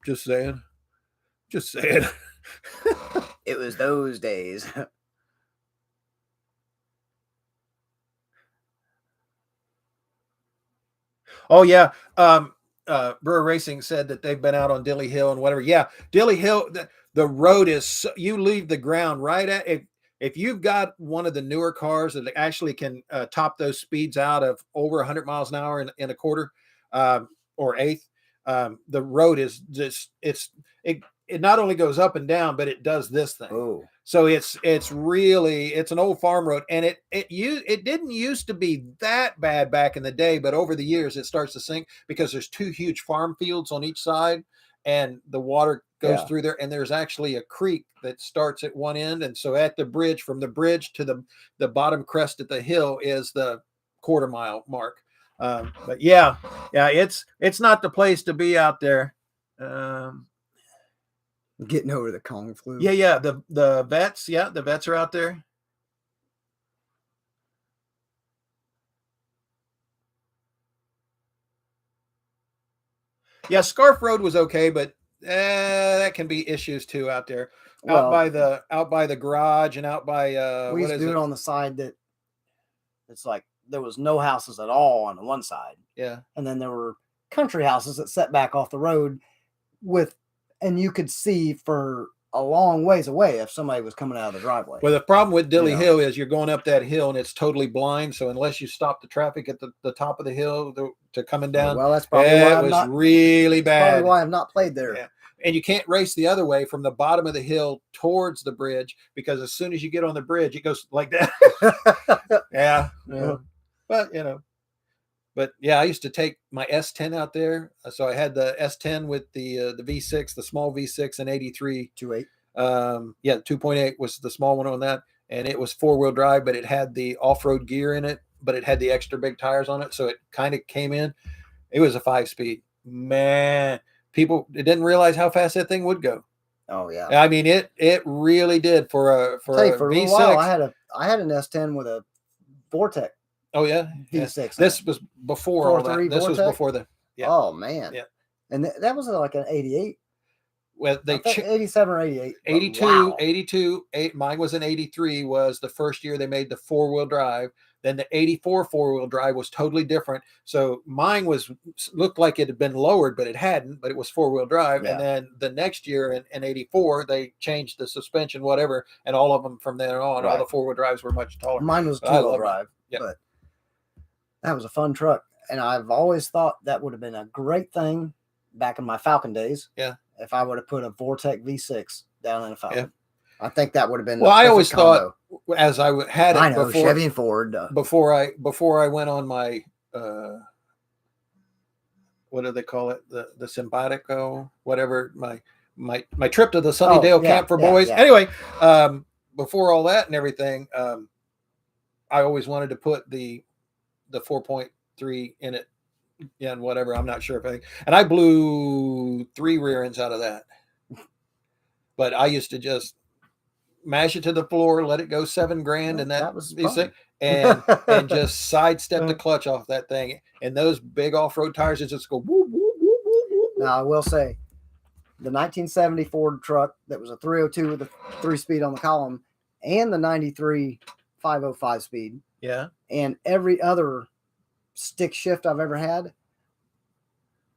just saying. It was those days. Oh yeah, Brewer Racing said that they've been out on Dilly Hill and whatever. Yeah, Dilly Hill. The road is you leave the ground right at if you've got one of the newer cars that actually can top those speeds out of over 100 miles an hour in a quarter or eighth. The road is just it not only goes up and down, but it does this thing. Oh. So it's an old farm road, and it didn't used to be that bad back in the day, but over the years it starts to sink because there's 2 huge farm fields on each side, and the water goes through there, and there's actually a creek that starts at one end, and so at the bridge, from the bridge to the bottom crest at the hill is the quarter-mile mark. But yeah, it's not the place to be out there. Getting over the Kong flu. Yeah. The vets, the vets are out there. Yeah, Scarf Road was okay, but that can be issues too out there. Out by the garage and out by we used to do it on the side that it's like there was no houses at all on the one side. Yeah. And then there were country houses that set back off the road and you could see for a long ways away if somebody was coming out of the driveway. Well, the problem with Dilly Hill is you're going up that hill and it's totally blind. So unless you stop the traffic at the top of the hill to coming down, that's probably why it was really bad. Probably why I've not played there. Yeah. And you can't race the other way from the bottom of the hill towards the bridge because as soon as you get on the bridge, it goes like that. Yeah. But yeah, I used to take my S10 out there. So I had the S10 with the V6, the small V6 and 83. 2.8. 2.8 was the small one on that. And it was 4-wheel drive, but it had the off-road gear in it, but it had the extra big tires on it. So it kind of came in. It was a 5-speed. Man, people didn't realize how fast that thing would go. Oh yeah. I mean, it really did for a V6. A while, I had an S10 with a Vortec. Oh yeah, V6. This was before all that. This was before the. Yeah. Oh man. Yeah. And that was like an 88. Well, they 87 or 88. 82, wow. 82. Mine was an 83. Was the first year they made the 4-wheel drive. Then the 84 4-wheel drive was totally different. So mine looked like it had been lowered, but it hadn't. But it was 4-wheel drive. Yeah. And then the next year in 84, they changed the suspension, whatever, and all of them from then on, all the 4-wheel drives were much taller. Mine was 2-wheel drive. Yeah. But that was a fun truck, and I've always thought that would have been a great thing back in my Falcon days. Yeah. If I would have put a Vortec V6 down in a Falcon. I think that would have been. Well, I always thought, as I had it before, Chevy and Ford. Before I went on my what do they call it? The Simpatico, whatever, my trip to the Sunnydale camp for boys. Yeah. Anyway, before all that and everything, I always wanted to put the 4.3 in it and whatever. I'm not sure and I blew 3 rear ends out of that. But I used to just mash it to the floor, let it go $7,000, and that was fun. and just sidestep the clutch off that thing. And those big off-road tires just go whoop, whoop, whoop, whoop, whoop. Now I will say, the 1970 Ford truck that was a 302 with a 3-speed on the column, and the 93 505 speed. Yeah. And every other stick shift I've ever had,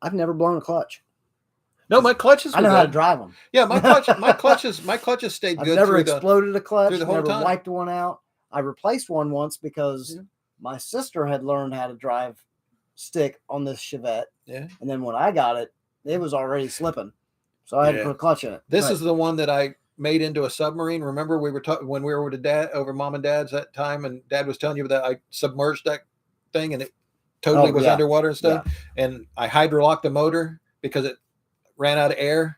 I've never blown a clutch. No, my clutches. I know how to drive them. Yeah, my clutches stayed good. I've never exploded a clutch. The whole never time. Wiped one out. I replaced one once because my sister had learned how to drive stick on this Chevette. Yeah. And then when I got it, it was already slipping, so I had to put a clutch in it. This is the one that I made into a submarine. Remember, we were talking when we were with Dad over Mom and Dad's that time, and Dad was telling you that I submerged that thing and it totally was underwater and stuff. Yeah. And I hydrolocked the motor because it ran out of air.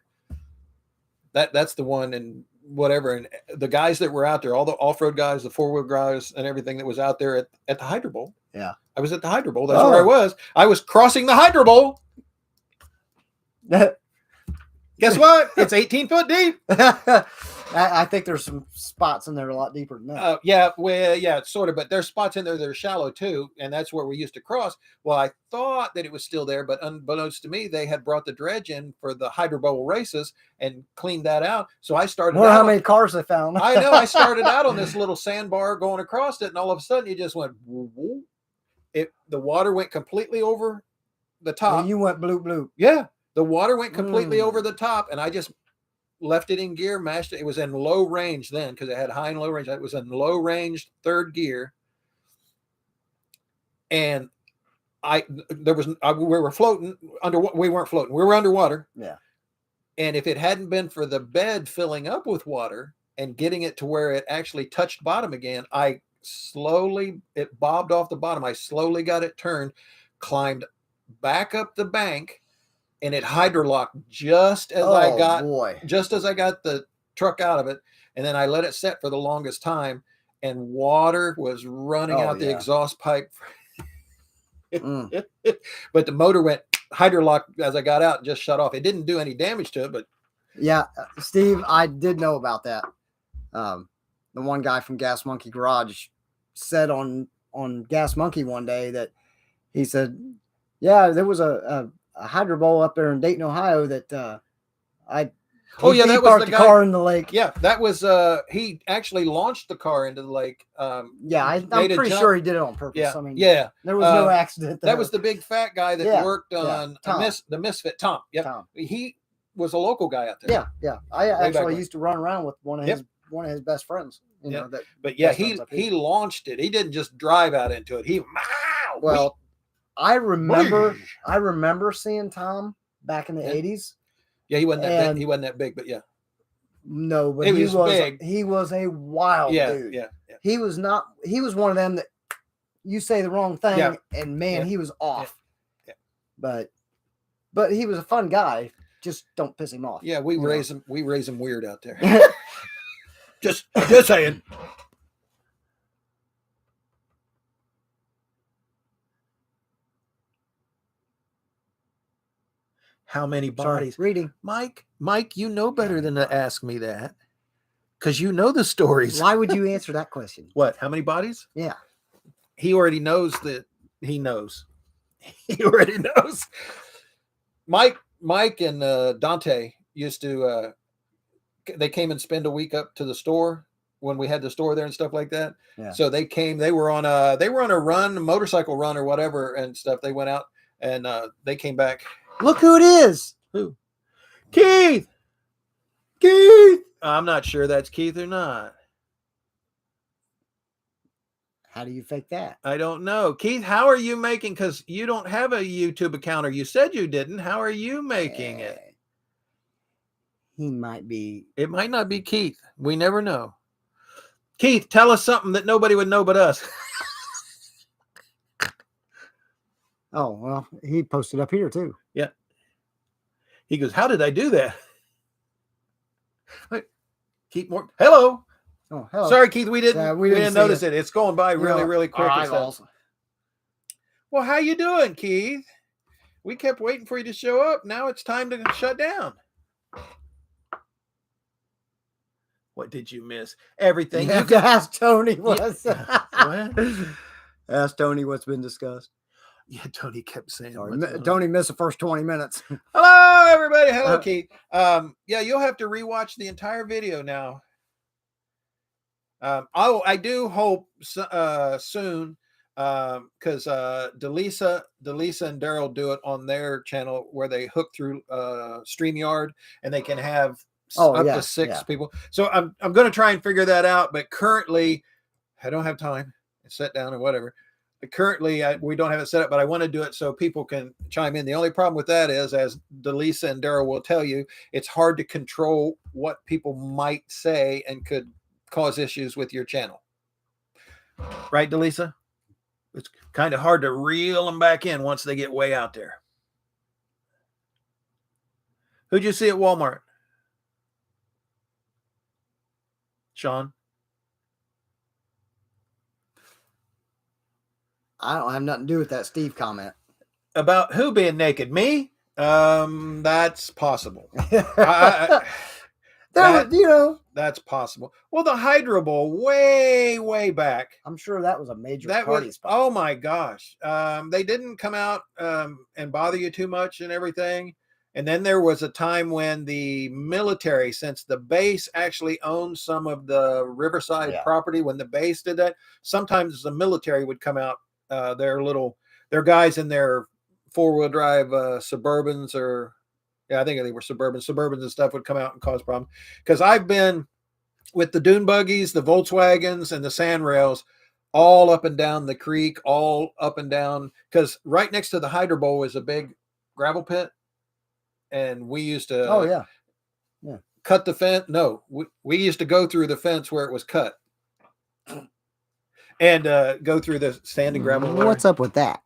That's the one, and whatever. And the guys that were out there, all the off-road guys, the 4-wheel guys and everything that was out there at the Hydro Bowl. Yeah. I was at the Hydro Bowl. That's where I was. I was crossing the Hydro Bowl. Guess what? It's 18 foot deep. I think there's some spots in there a lot deeper than that. Yeah, sort of. But there's spots in there that are shallow too, and that's where we used to cross. Well, I thought that it was still there, but unbeknownst to me, they had brought the dredge in for the Hydro Bowl races and cleaned that out. So I started. Wonder how many cars they found. I know. I started out on this little sandbar going across it, and all of a sudden, you just went. Woo-woo. The water went completely over the top. Well, you went bloop bloop. Yeah, the water went completely over the top, and I just left it in gear, mashed it. It was in low range then because it had high and low range. It was in low range 3rd gear, and we were floating under. We weren't floating. We were underwater. Yeah. And if it hadn't been for the bed filling up with water and getting it to where it actually touched bottom again, it bobbed off the bottom. I slowly got it turned, climbed back up the bank, and it hydrolocked just as I got the truck out of it. And then I let it set for the longest time, and water was running out the exhaust pipe. But the motor went hydrolocked as I got out and just shut off. It didn't do any damage to it, but yeah, Steve, I did know about that. The one guy from Gas Monkey Garage said on Gas Monkey one day that he said, yeah, there was a Hydro Bowl up there in Dayton, Ohio that that was the car in the lake. Yeah, that was he actually launched the car into the lake. I'm pretty sure he did it on purpose. Yeah, I mean, there was no accident there. That was the big fat guy that worked on the Misfit, Tom. Yeah, Tom. He was a local guy out there. Yeah. I actually used to run around with one of his best friends. He launched it. He didn't just drive out into it. I remember seeing Tom back in the 80s. Yeah, he wasn't that big. He wasn't that big, but yeah. No, but he was big. He was a wild dude. Yeah. He was one of them that you say the wrong thing and man, he was off. Yeah. But he was a fun guy. Just don't piss him off. Yeah, we raise him weird out there. just saying. How many bodies? Reading. Mike, you know better than to ask me that. Because you know the stories. Why would you answer that question? What? How many bodies? Yeah. He already knows that he knows. He already knows. Mike and Dante used to they came and spend a week up to the store when we had the store there and stuff like that. Yeah. So they were on a run, motorcycle run or whatever and stuff. They went out and they came back. Look who it is. Who? Keith. I'm not sure that's Keith or not. How do you fake that? I don't know. Keith, how are you making, because you don't have a YouTube account, or you said you didn't. How are you making it? he might be. It might not be Keith. We never know. Keith, tell us something that nobody would know but us. Oh, well, he posted up here too. Yeah. He goes, how did I do that? Wait, Keith Morton. Hello. Oh, hello. Sorry, Keith. We didn't notice it. It's going by really quick. Well, how you doing, Keith? We kept waiting for you to show up. Now it's time to shut down. What did you miss? Everything. You have to ask Tony what's what? Ask Tony what's been discussed. Yeah, Tony kept saying. Tony missed the first 20 minutes. Hello, everybody. Hello, Keith. Yeah, you'll have to rewatch the entire video now. I do hope soon, because Delisa and Daryl do it on their channel where they hook through StreamYard and they can have up to 6 people. So I'm going to try and figure that out. But currently, I don't have time. Sit down and whatever. But currently, we don't have it set up, but I want to do it so people can chime in. The only problem with that is, as Delisa and Daryl will tell you, it's hard to control what people might say and could cause issues with your channel. Right, Delisa? It's kind of hard to reel them back in once they get way out there. Who'd you see at Walmart? Sean? I don't have nothing to do with that Steve comment. About who being naked? Me? That's possible. That's possible. Well, the Hydro Bowl way back. I'm sure that was a major party spot. Oh my gosh. They didn't come out and bother you too much and everything. And then there was a time when the military, since the base actually owned some of the Riverside property, when the base did that, sometimes the military would come out, their guys in their 4-wheel drive Suburbans, or I think they were Suburbans and stuff, would come out and cause problems. Because I've been with the dune buggies, the Volkswagens, and the Sandrails all up and down the creek, all up and down, because right next to the Hydro Bowl was a big gravel pit. And we used to cut the fence. No, we used to go through the fence where it was cut and go through the standing gravel. What's up with that?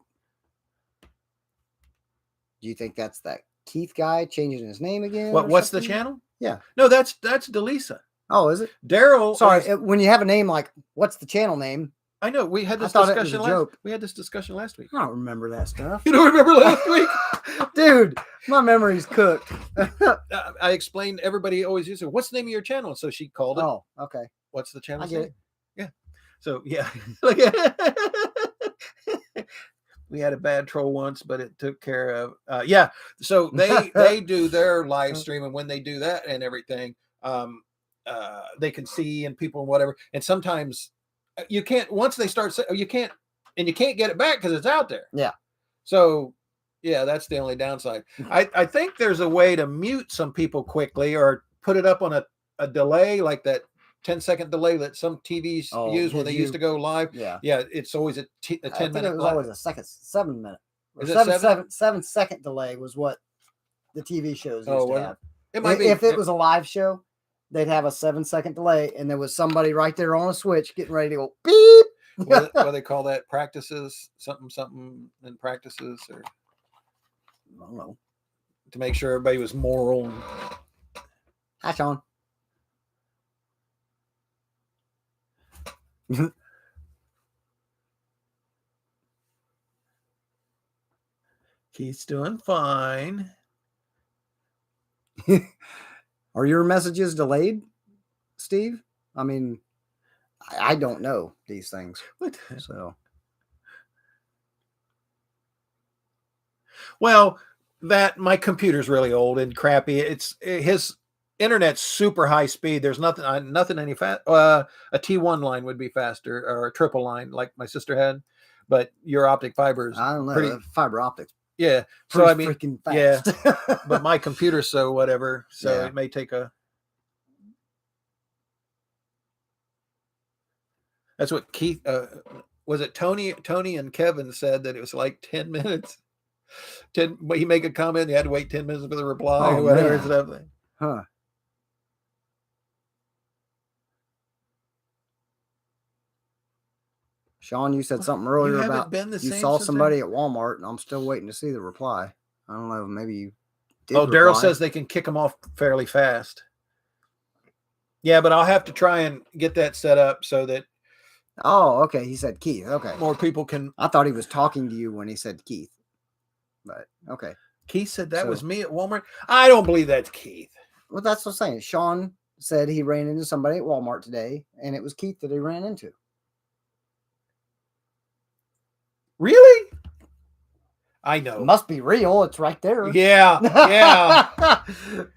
Do you think that's that Keith guy changing his name again? What's the channel? Yeah. No, that's Delisa. Oh, is it? Daryl. Sorry, when you have a name like, what's the channel name? I know. We had this discussion last week. I don't remember that stuff. You don't remember last week? Dude, my memory's cooked. I explained, everybody always used to, what's the name of your channel? And so she called it. Oh, okay. What's the channel? I get it. Yeah. So, yeah. We had a bad troll once, but it took care of. So they do their live stream, and when they do that and everything, they can see and people and whatever. And sometimes you can't, once they start, you can't get it back because it's out there. Yeah. So, yeah, that's the only downside. I think there's a way to mute some people quickly or put it up on a delay, like that 10-second delay that some TVs use when they used to go live. Yeah. Yeah, it's always a 10-minute. It was always a 7 minute. Is it 7-second delay was what the TV shows used to have. It might be. If it was a live show, they'd have a 7-second delay, and there was somebody right there on a switch getting ready to go beep. What they call that? Practices, something in practices, or I don't know, to make sure everybody was moral. Hi, Sean. Keith's doing fine. Are your messages delayed, Steve? I mean, I don't know these things. So, well, my computer's really old and crappy. His internet's super high speed. There's nothing any fast. A T1 line would be faster, or a triple line like my sister had. But your optic fiber is, I don't know, fiber optics. Yeah. So I mean, freaking fast. Yeah. But my computer's so whatever. So it may take That's what Keith was it Tony and Kevin said that it was like 10 minutes. But he make a comment, you had to wait 10 minutes for the reply or whatever. Huh. Sean, you said something earlier about you saw somebody at Walmart, and I'm still waiting to see the reply. I don't know. Maybe you did. Oh, Daryl says they can kick them off fairly fast. Yeah, but I'll have to try and get that set up so that. Oh, okay. He said Keith. Okay. More people can. I thought he was talking to you when he said Keith. But okay. Keith said that was me at Walmart. I don't believe that's Keith. Well, that's what I'm saying. Sean said he ran into somebody at Walmart today, and it was Keith that he ran into. Really? I know. It must be real. It's right there. Yeah. Yeah.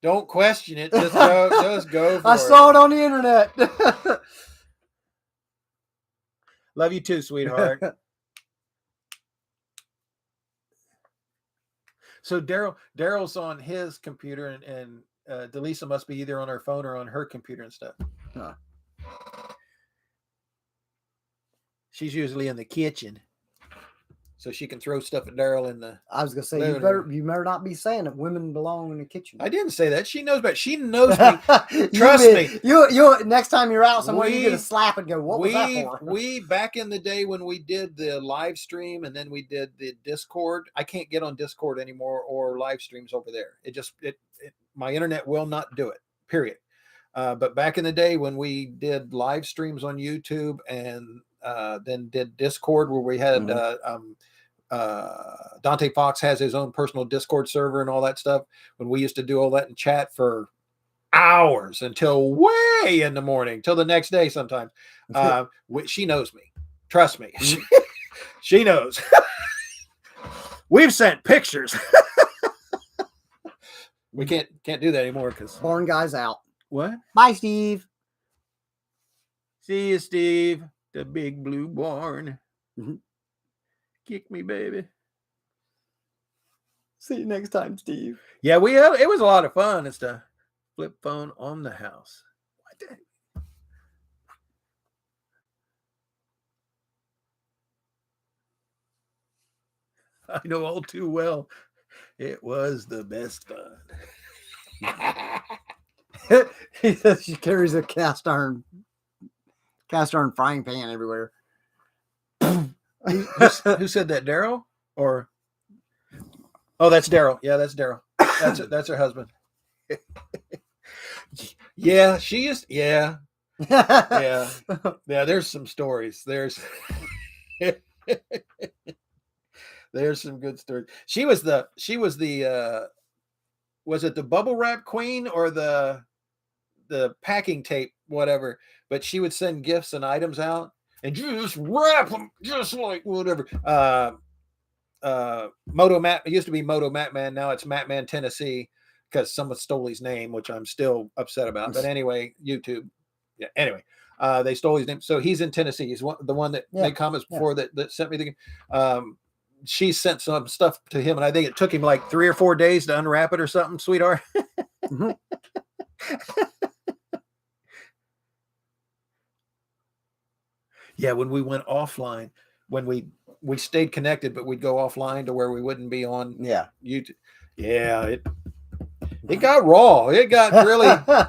Don't question it. Just go for I saw it on the internet. Love you too, sweetheart. So Daryl's on his computer, and Delisa must be either on her phone or on her computer and stuff. Huh. She's usually in the kitchen, so she can throw stuff at Daryl in the. I was gonna say you better not be saying that women belong in the kitchen. I didn't say that. She knows better. She knows me. Trust me. You next time you're out somewhere, you get a slap and go, "What was that for?" We back in the day when we did the live stream and then we did the Discord. I can't get on Discord anymore or live streams over there. My internet will not do it. Period. But back in the day when we did live streams on YouTube and then did Discord, where we had Dante Fox has his own personal Discord server and all that stuff. When we used to do all that and chat for hours until way in the morning, till the next day sometimes. She knows me. Trust me. She knows. We've sent pictures. We can't do that anymore because Barn guy's out. What? Bye, Steve. See you, Steve. The big blue barn. Mm-hmm. Kick me, baby. See you next time, Steve. Yeah, it was a lot of fun. It's the flip phone on the house. What the? I know all too well. It was the best fun. He says she carries a cast iron frying pan everywhere. Who said that? Daryl? Or that's Daryl. Yeah, that's Daryl. That's her husband. Yeah, she is. Yeah. Yeah. There's some stories. There's some good stories. She was the was it the bubble wrap queen or the packing tape, whatever, but she would send gifts and items out and just wrap them just like whatever. Moto Matt, it used to be Moto Matt Man, now it's Matt Man Tennessee because someone stole his name, which I'm still upset about. But anyway, YouTube. Yeah. Anyway, they stole his name, so he's in Tennessee. He's the one that made comments before that sent me the. She sent some stuff to him, and I think it took him like 3 or 4 days to unwrap it or something, sweetheart. Mm-hmm. Yeah, when we went offline, when we stayed connected, but we'd go offline to where we wouldn't be on YouTube. Yeah, it got raw. It got really.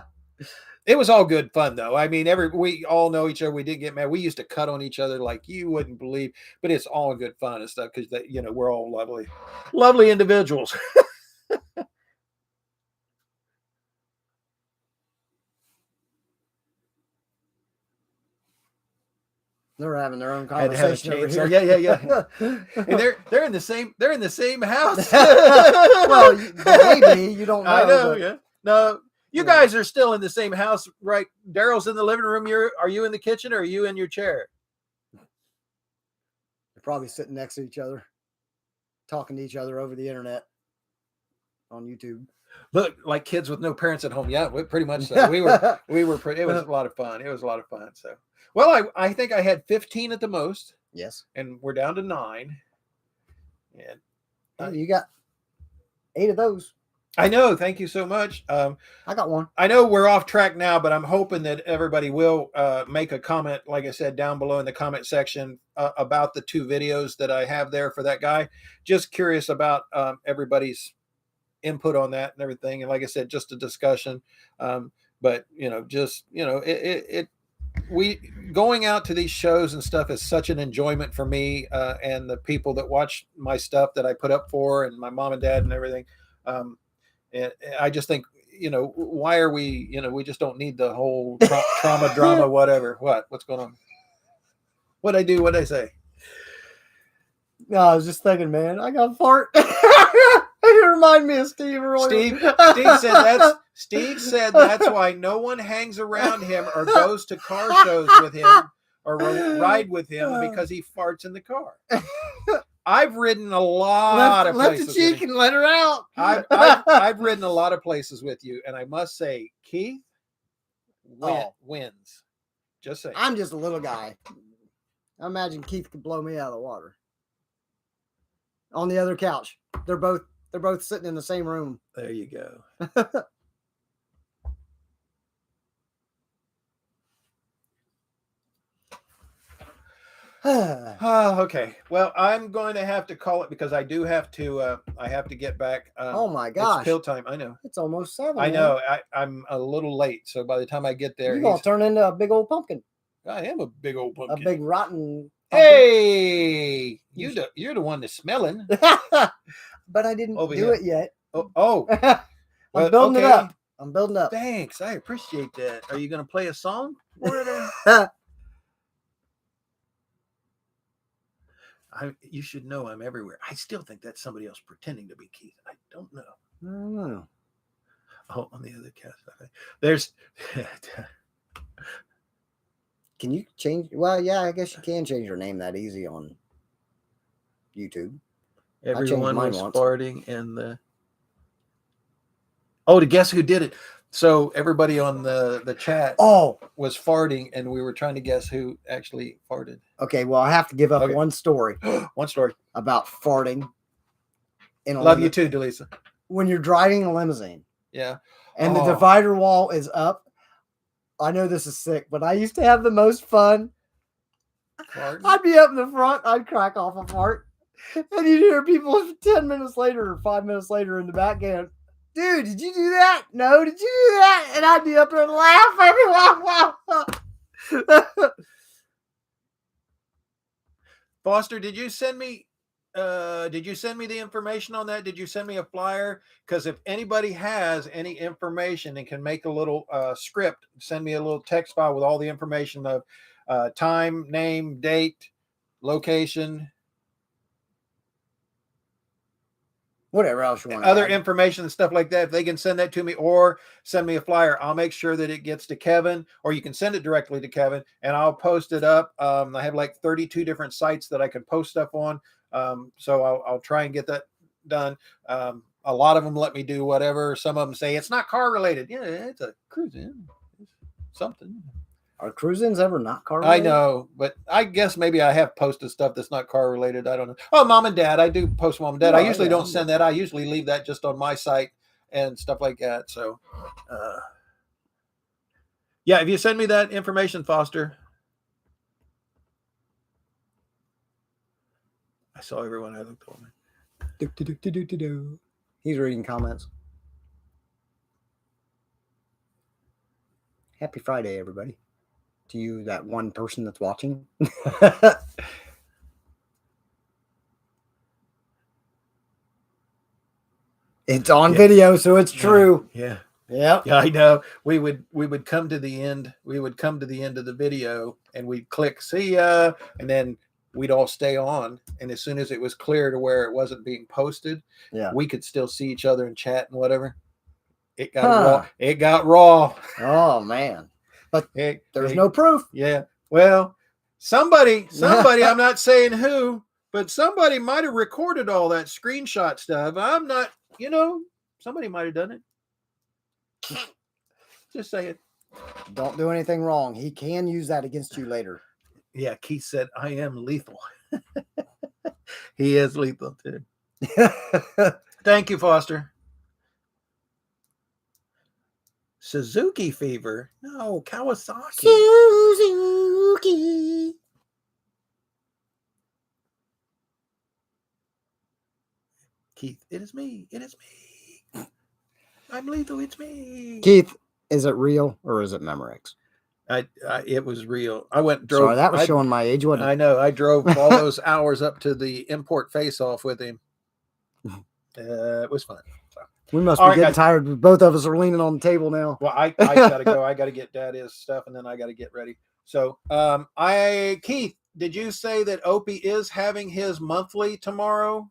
It was all good fun though. I mean, we all know each other. We didn't get mad. We used to cut on each other like you wouldn't believe. But it's all good fun and stuff because we're all lovely individuals. They're having their own conversation over here. Yeah. And they're in the same house. Well, maybe you don't know. I know. Yeah. No. You guys are still in the same house, right? Daryl's in the living room. Are you in the kitchen or are you in your chair? They're probably sitting next to each other, talking to each other over the internet on YouTube. Look, like kids with no parents at home. Yeah, pretty much so. We were it was a lot of fun. It was a lot of fun. So, well, I think I had 15 at the most. Yes. And we're down to 9. And you got 8 of those. I know. Thank you so much. I got one. I know we're off track now, but I'm hoping that everybody will make a comment, like I said, down below in the comment section about the 2 videos that I have there for that guy. Just curious about everybody's input on that and everything. And like I said, just a discussion. But we going out to these shows and stuff is such an enjoyment for me and the people that watch my stuff that I put up for, and my mom and dad and everything. And I just think, why are we, we just don't need the whole trauma, drama, whatever. What's going on? What'd I do? What'd I say? No, I was just thinking, man, I got a fart. You remind me of Steve earlier. Steve said that's why no one hangs around him or goes to car shows with him or ride with him, because he farts in the car. I've ridden a lot of places. Lift the cheek and let her out. I've ridden a lot of places with you, and I must say, Keith wins. Just saying. I'm just a little guy. I imagine Keith could blow me out of the water. On the other couch. They're both sitting in the same room. There you go. Okay. Well, I'm going to have to call it because I do have to. I have to get back. Oh my gosh! It's pill time. I know. It's almost 7. I know. I'm a little late, so by the time I get there, you're gonna turn into a big old pumpkin. I am a big old pumpkin. A big rotten pumpkin. Hey, you're the one that's smelling. But I didn't do it yet. Oh. I'm building it up. I'm building up. Thanks. I appreciate that. Are you going to play a song? You should know I'm everywhere. I still think that's somebody else pretending to be Keith. I don't know. I don't know. Oh, on the other cast. There's... Can you change? Well, yeah, I guess you can change your name that easy on YouTube. Everyone was farting in the... Oh, to guess who did it. So everybody on the chat was farting, and we were trying to guess who actually farted. Okay, well, I have to give up one story. One story. About farting. Love you too, Delisa. When you're driving a limousine. Yeah. And the divider wall is up. I know this is sick, but I used to have the most fun. Farting? I'd be up in the front. I'd crack off a fart. And you'd hear people 10 minutes later or 5 minutes later in the back going, dude, did you do that? No, did you do that? And I'd be up there laughing. Foster, did you send me the information on that? Did you send me a flyer? Because if anybody has any information and can make a little script, send me a little text file with all the information of time, name, date, location. Whatever else you want. Other information and stuff like that. If they can send that to me or send me a flyer, I'll make sure that it gets to Kevin, or you can send it directly to Kevin and I'll post it up. I have like 32 different sites that I can post stuff on. So I'll try and get that done. A lot of them let me do whatever. Some of them say it's not car related. Yeah, it's a cruising. It's something. Are cruisins ever not car related? I know, but I guess maybe I have posted stuff that's not car related. I don't know. Oh, mom and dad. I do post mom and dad. I usually don't send that. I usually leave that just on my site and stuff like that. So, yeah, if you send me that information, Foster. I saw everyone I looked over. He's reading comments. Happy Friday, everybody. To you, that one person that's watching. It's on video, so it's true. Yeah. Yeah. Yeah, I know. We would come to the end. We would come to the end of the video and we'd click see ya, and then we'd all stay on. And as soon as it was clear to where it wasn't being posted, we could still see each other and chat and whatever. It got raw. It got raw. Oh man. But there's no proof. Yeah. Well, somebody, I'm not saying who, but somebody might have recorded all that screenshot stuff. I'm not, somebody might have done it. Just say it. Don't do anything wrong. He can use that against you later. Yeah. Keith said, I am lethal. He is lethal too. Thank you, Foster. Suzuki fever? No, Kawasaki. Suzuki. Keith, it is me. It is me. I'm lethal. It's me. Keith, is it real or is it Memorex? It was real. I went drove. Sorry, that was showing my age, wasn't it? I know. I drove all those hours up to the import face-off with him. It was fun. So. We must be getting tired. Both of us are leaning on the table now. Well, I gotta go. I gotta get Dad his stuff, and then I gotta get ready. So, Keith, did you say that Opie is having his monthly tomorrow?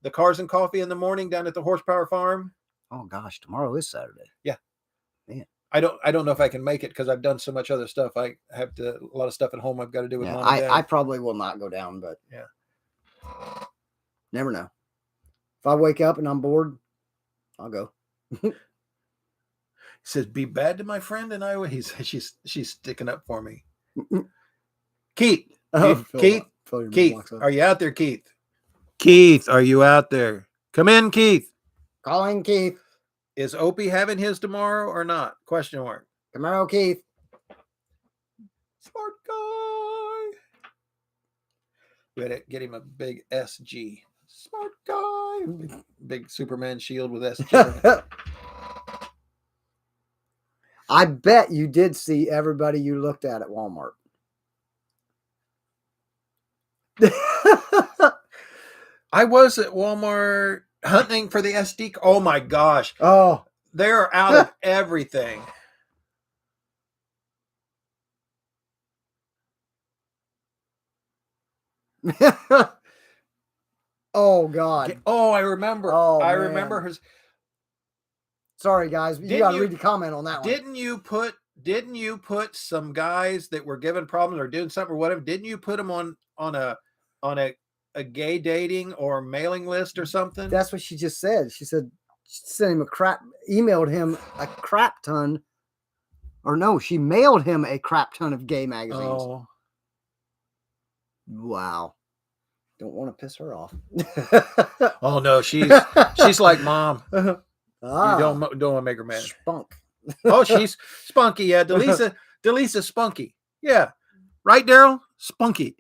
The Cars and Coffee in the morning down at the Horsepower Farm. Oh gosh, tomorrow is Saturday. Yeah, man. I don't know if I can make it because I've done so much other stuff. I have a lot of stuff at home I've got to do with Mom and Dad. I probably will not go down, but yeah, never know. If I wake up and I'm bored, I'll go. He says, "Be bad to my friend," and I. He says, "She's sticking up for me." Keith, Keith, are you out there, Keith? Keith, are you out there? Come in, Keith. Calling Keith. Is Opie having his tomorrow or not? Question mark. Tomorrow, Keith. Smart guy. We had to get him a big SG. Smart guy. Big Superman shield with SG. I bet you did see everybody you looked at Walmart. I was at Walmart hunting for the SD. Oh my gosh. Oh, they're out of everything. Oh God. Oh, I remember. Oh, I remember his. Sorry, guys. You got to read the comment on that one. Didn't you put some guys that were giving problems or doing something or whatever? Didn't you put them on a gay dating or mailing list or something? That's what she just said. She said she sent him emailed him a crap ton, or no, she mailed him a crap ton of gay magazines. Oh. Wow. Don't want to piss her off. Oh no, she's like Mom. You don't want to make her mad. Spunk. Oh, she's spunky. Yeah, Delisa spunky. Yeah, right, Daryl? Spunky.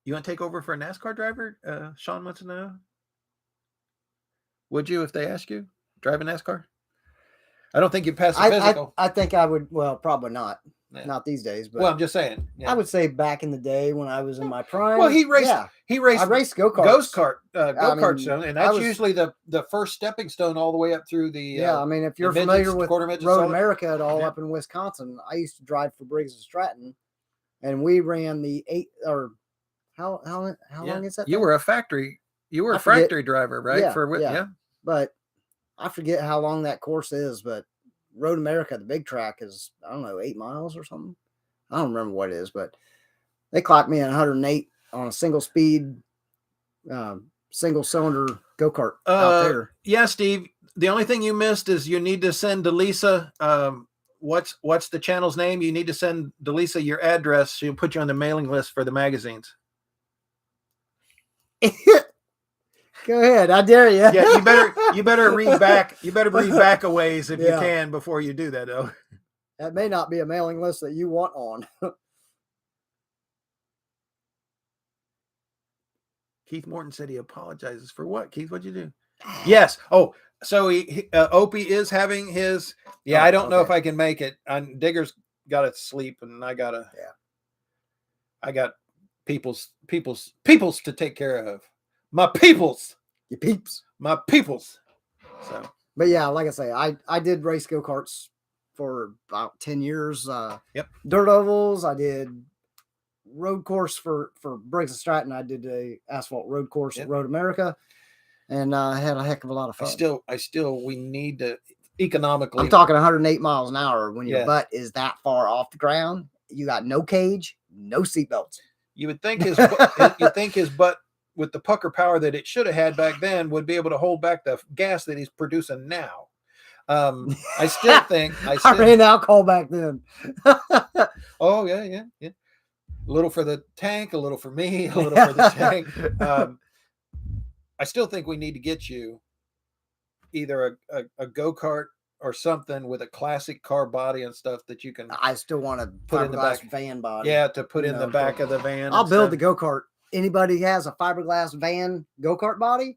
You want to take over for a NASCAR driver? Sean wants to know. Would you if they ask you drive a NASCAR? I don't think you'd pass the physical. I think I would. Well, probably not. Yeah. Not these days. But well, I'm just saying. Yeah. I would say back in the day when I was in my prime. Well, he raced. Yeah. I raced go-karts. Go-kart zone, and that's usually the first stepping stone all the way up through the. Yeah, I mean, if you're familiar with Road America at all up in Wisconsin, I used to drive for Briggs and Stratton, and we ran the 8 or how long is that? You were a factory. You were a factory driver, right? Yeah. But I forget how long that course is, but Road America, the big track, is, I don't know, 8 miles or something. I don't remember what it is, but they clocked me at 108 on a single speed, single cylinder go-kart out there. Yeah, Steve. The only thing you missed is you need to send Delisa, what's the channel's name? You need to send Delisa your address. She'll put you on the mailing list for the magazines. Go ahead, I dare you. Yeah, you better read back. You better read back a ways if you can before you do that, though. That may not be a mailing list that you want on. Keith Morton said he apologizes for what? Keith, what'd you do? Yes. Oh, so Opie is having his. Yeah, I don't know if I can make it. Digger's got to sleep, and I got people's to take care of. My peoples. Your peeps. My peoples. So, but yeah, like I say, I did race go-karts for about 10 years. Dirt ovals. I did road course for Briggs and Stratton. I did a asphalt road course at Road America, and I had a heck of a lot of fun. We need to economically. I'm talking 108 miles an hour when your butt is that far off the ground. You got no cage, no seatbelts. You would think his butt with the pucker power that it should have had back then would be able to hold back the gas that he's producing now. I still think I ran alcohol back then. Oh yeah. A little for the tank, a little for me, a little for the tank. I still think we need to get you either a go-kart or something with a classic car body and stuff that you can. I still want to put in the back van body. Yeah, to put in the back of the van. I'll build the go-kart. Anybody has a fiberglass van go-kart body,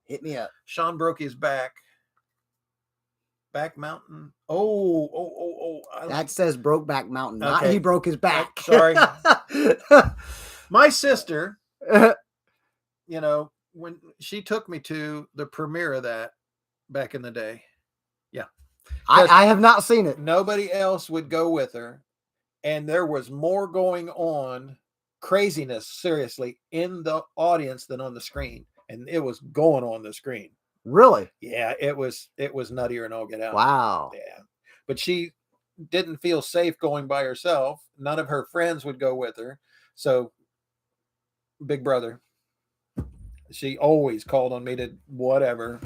hit me up. Sean broke his back Brokeback Mountain. Oh. That says Brokeback Mountain. Okay. Not he broke his back. Sorry. My sister, you know, when she took me to the premiere of that back in the day. Yeah. I have not seen it. Nobody else would go with her. And there was more going on, craziness, seriously, in the audience than on the screen. And it was going on the screen. Really? Yeah, it was nuttier and all get out. Wow. Yeah. But she didn't feel safe going by herself. None of her friends would go with her. So big brother, she always called on me to whatever.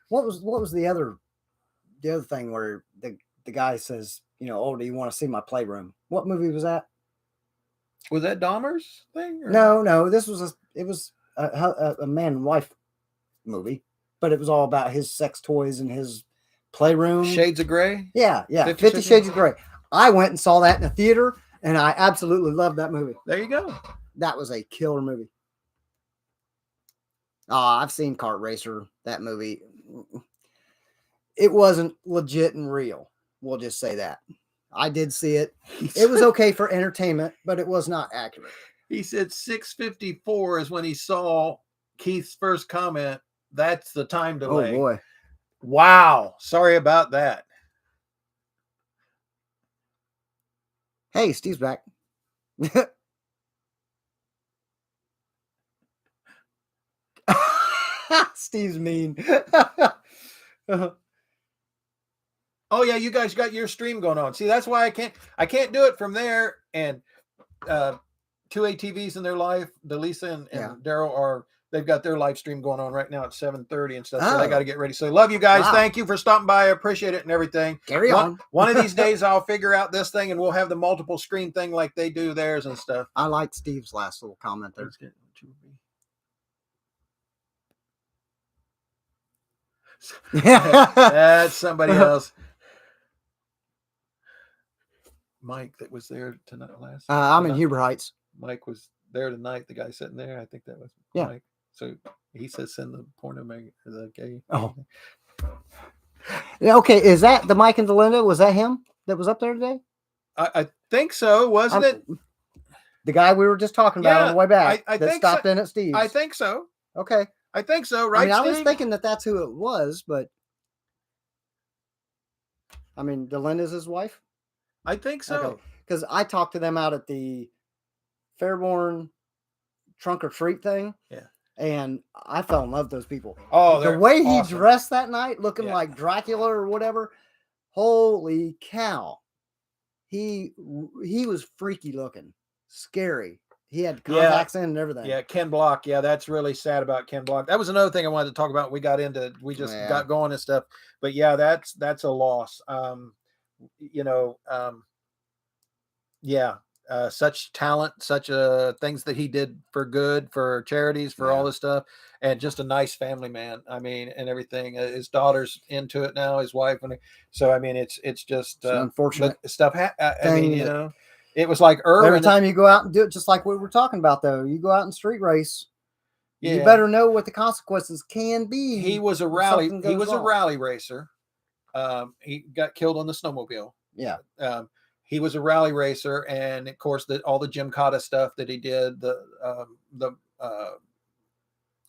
What was the other thing where the guy says, you know, oh, do you want to see my playroom? What movie was that? Was that Dahmer's thing? Or? No. This was a man and wife movie, but it was all about his sex toys and his playroom. Shades of Grey? Yeah. 50 Shades of Grey. I went and saw that in a theater, and I absolutely loved that movie. There you go. That was a killer movie. I've seen Kart Racer, that movie. It wasn't legit and real. We'll just say that. I did see it. It was okay for entertainment, but it was not accurate. He said 6:54 is when he saw Keith's first comment. That's the time delay. Oh, boy. Wow. Sorry about that. Hey, Steve's back. Steve's mean. Oh yeah, you guys got your stream going on. See, that's why I can't do it from there. And two ATVs in their life, Delisa and Daryl they've got their live stream going on right now at 7:30 and stuff. So they got to get ready. So love you guys. Wow. Thank you for stopping by. I appreciate it and everything. Carry on. One of these days I'll figure out this thing and we'll have the multiple screen thing like they do theirs and stuff. I like Steve's last little comment there. That's somebody else. Mike that was there tonight last. I'm in Huber Heights. Mike was there tonight. The guy sitting there, I think that was Mike. So he says send the porno the gay. Oh. Okay, is that the Mike and Delinda? Was that him that was up there today? I think so, wasn't it? The guy we were just talking about on the way back that stopped in at Steve's. I think so. Okay. I think so, right? I was thinking that's who it was, but Delinda's his wife? I think so. Because I talked to them out at the Fairborn trunk or treat thing. Yeah. And I fell in love with those people. Oh, the way he dressed that night, looking like Dracula or whatever. Holy cow. He was freaky looking. Scary. He had contacts in and everything. Yeah, Ken Block. Yeah, that's really sad about Ken Block. That was another thing I wanted to talk about. We just got going and stuff. But yeah, that's a loss. Such talent, such things that he did for good, for charities, for all this stuff, and just a nice family man. I mean, and everything. His daughter's into it now, his wife, and so it's just unfortunate stuff. It was like Irwin. Every time you go out and do it, just like we were talking about, though, you go out and street race. Yeah. You better know what the consequences can be. He was a rally. He was a rally racer. He got killed on the snowmobile. Yeah. He was a rally racer, and of course, all the Gymkhana stuff that he did,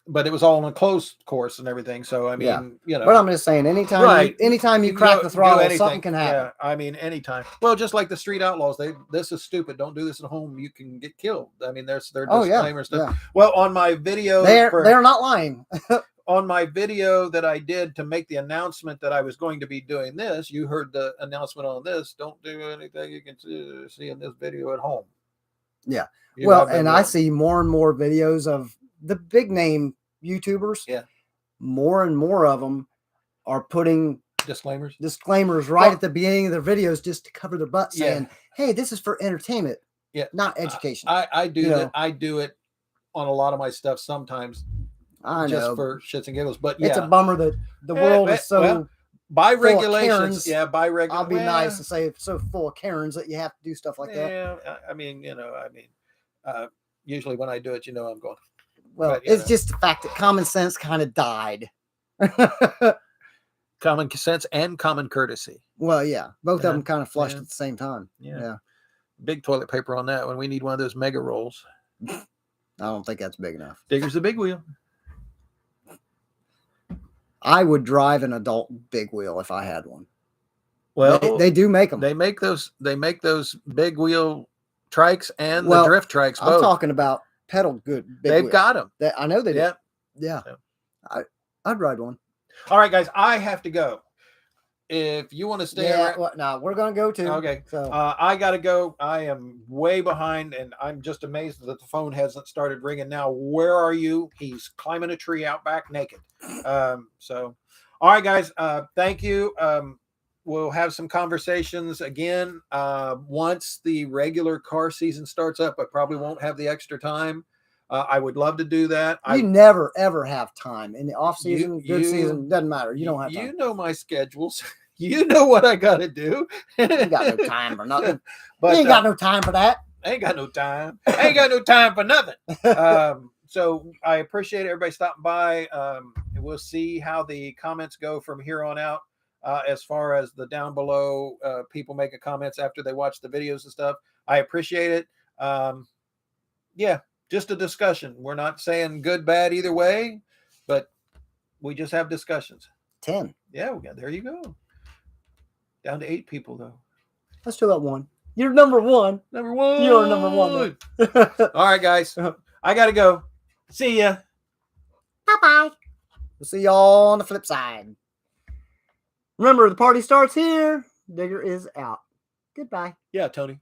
but it was all on a closed course and everything. So I mean, But I'm just saying, anytime you crack the throttle, something can happen. Yeah, I mean, anytime. Well, just like the street outlaws, this is stupid. Don't do this at home. You can get killed. I mean, there's their disclaimer stuff. Yeah. Well, on my video, they're not lying. On my video that I did to make the announcement that I was going to be doing this, you heard the announcement on this. Don't do anything you can see in this video at home. Yeah. I see more and more videos of the big name YouTubers. Yeah. More and more of them are putting disclaimers at the beginning of their videos just to cover their butt, saying, hey, this is for entertainment. Yeah. Not education. I do that. I do it on a lot of my stuff sometimes. I know. Just for shits and giggles, but it's a bummer that the world is so by regulations. I'll be nice and say it's so full of Karens that you have to do stuff like that. Yeah, usually when I do it, I'm going. Well, it's just the fact that common sense kind of died. common sense and common courtesy. Well, yeah, both of them kind of flushed at the same time. Yeah. Big toilet paper on that one. We need one of those mega rolls. I don't think that's big enough. Digger's the big wheel. I would drive an adult big wheel if I had one. Well, they do make them. They make those big wheel trikes and the drift trikes. Both. I'm talking about pedal good. They've got them. I know they do. Yeah. I'd ride one. All right, guys, I have to go. If you want to stay around, no, we're gonna go too. Okay. So I gotta go. I am way behind, and I'm just amazed that the phone hasn't started ringing now. Where are you? He's climbing a tree out back naked. So, all right, guys. Thank you. We'll have some conversations again once the regular car season starts up. I probably won't have the extra time. I would love to do that. You never, ever have time. In the off season, good season, doesn't matter. You don't have time. You know my schedules. You know what I got to do. You got no time for nothing. But you ain't got no time for that. I ain't got no time. I ain't got no time for nothing. So I appreciate everybody stopping by. We'll see how the comments go from here on out. As far as the down below people making comments after they watch the videos and stuff. I appreciate it. Yeah. Just a discussion. We're not saying good, bad either way, but we just have discussions. 10. Yeah, there you go. Down to 8 people, though. Let's do that one. You're number one. Number one. You're number one. All right, guys. I got to go. See ya. Bye-bye. We'll see y'all on the flip side. Remember, the party starts here. Digger is out. Goodbye. Yeah, Tony.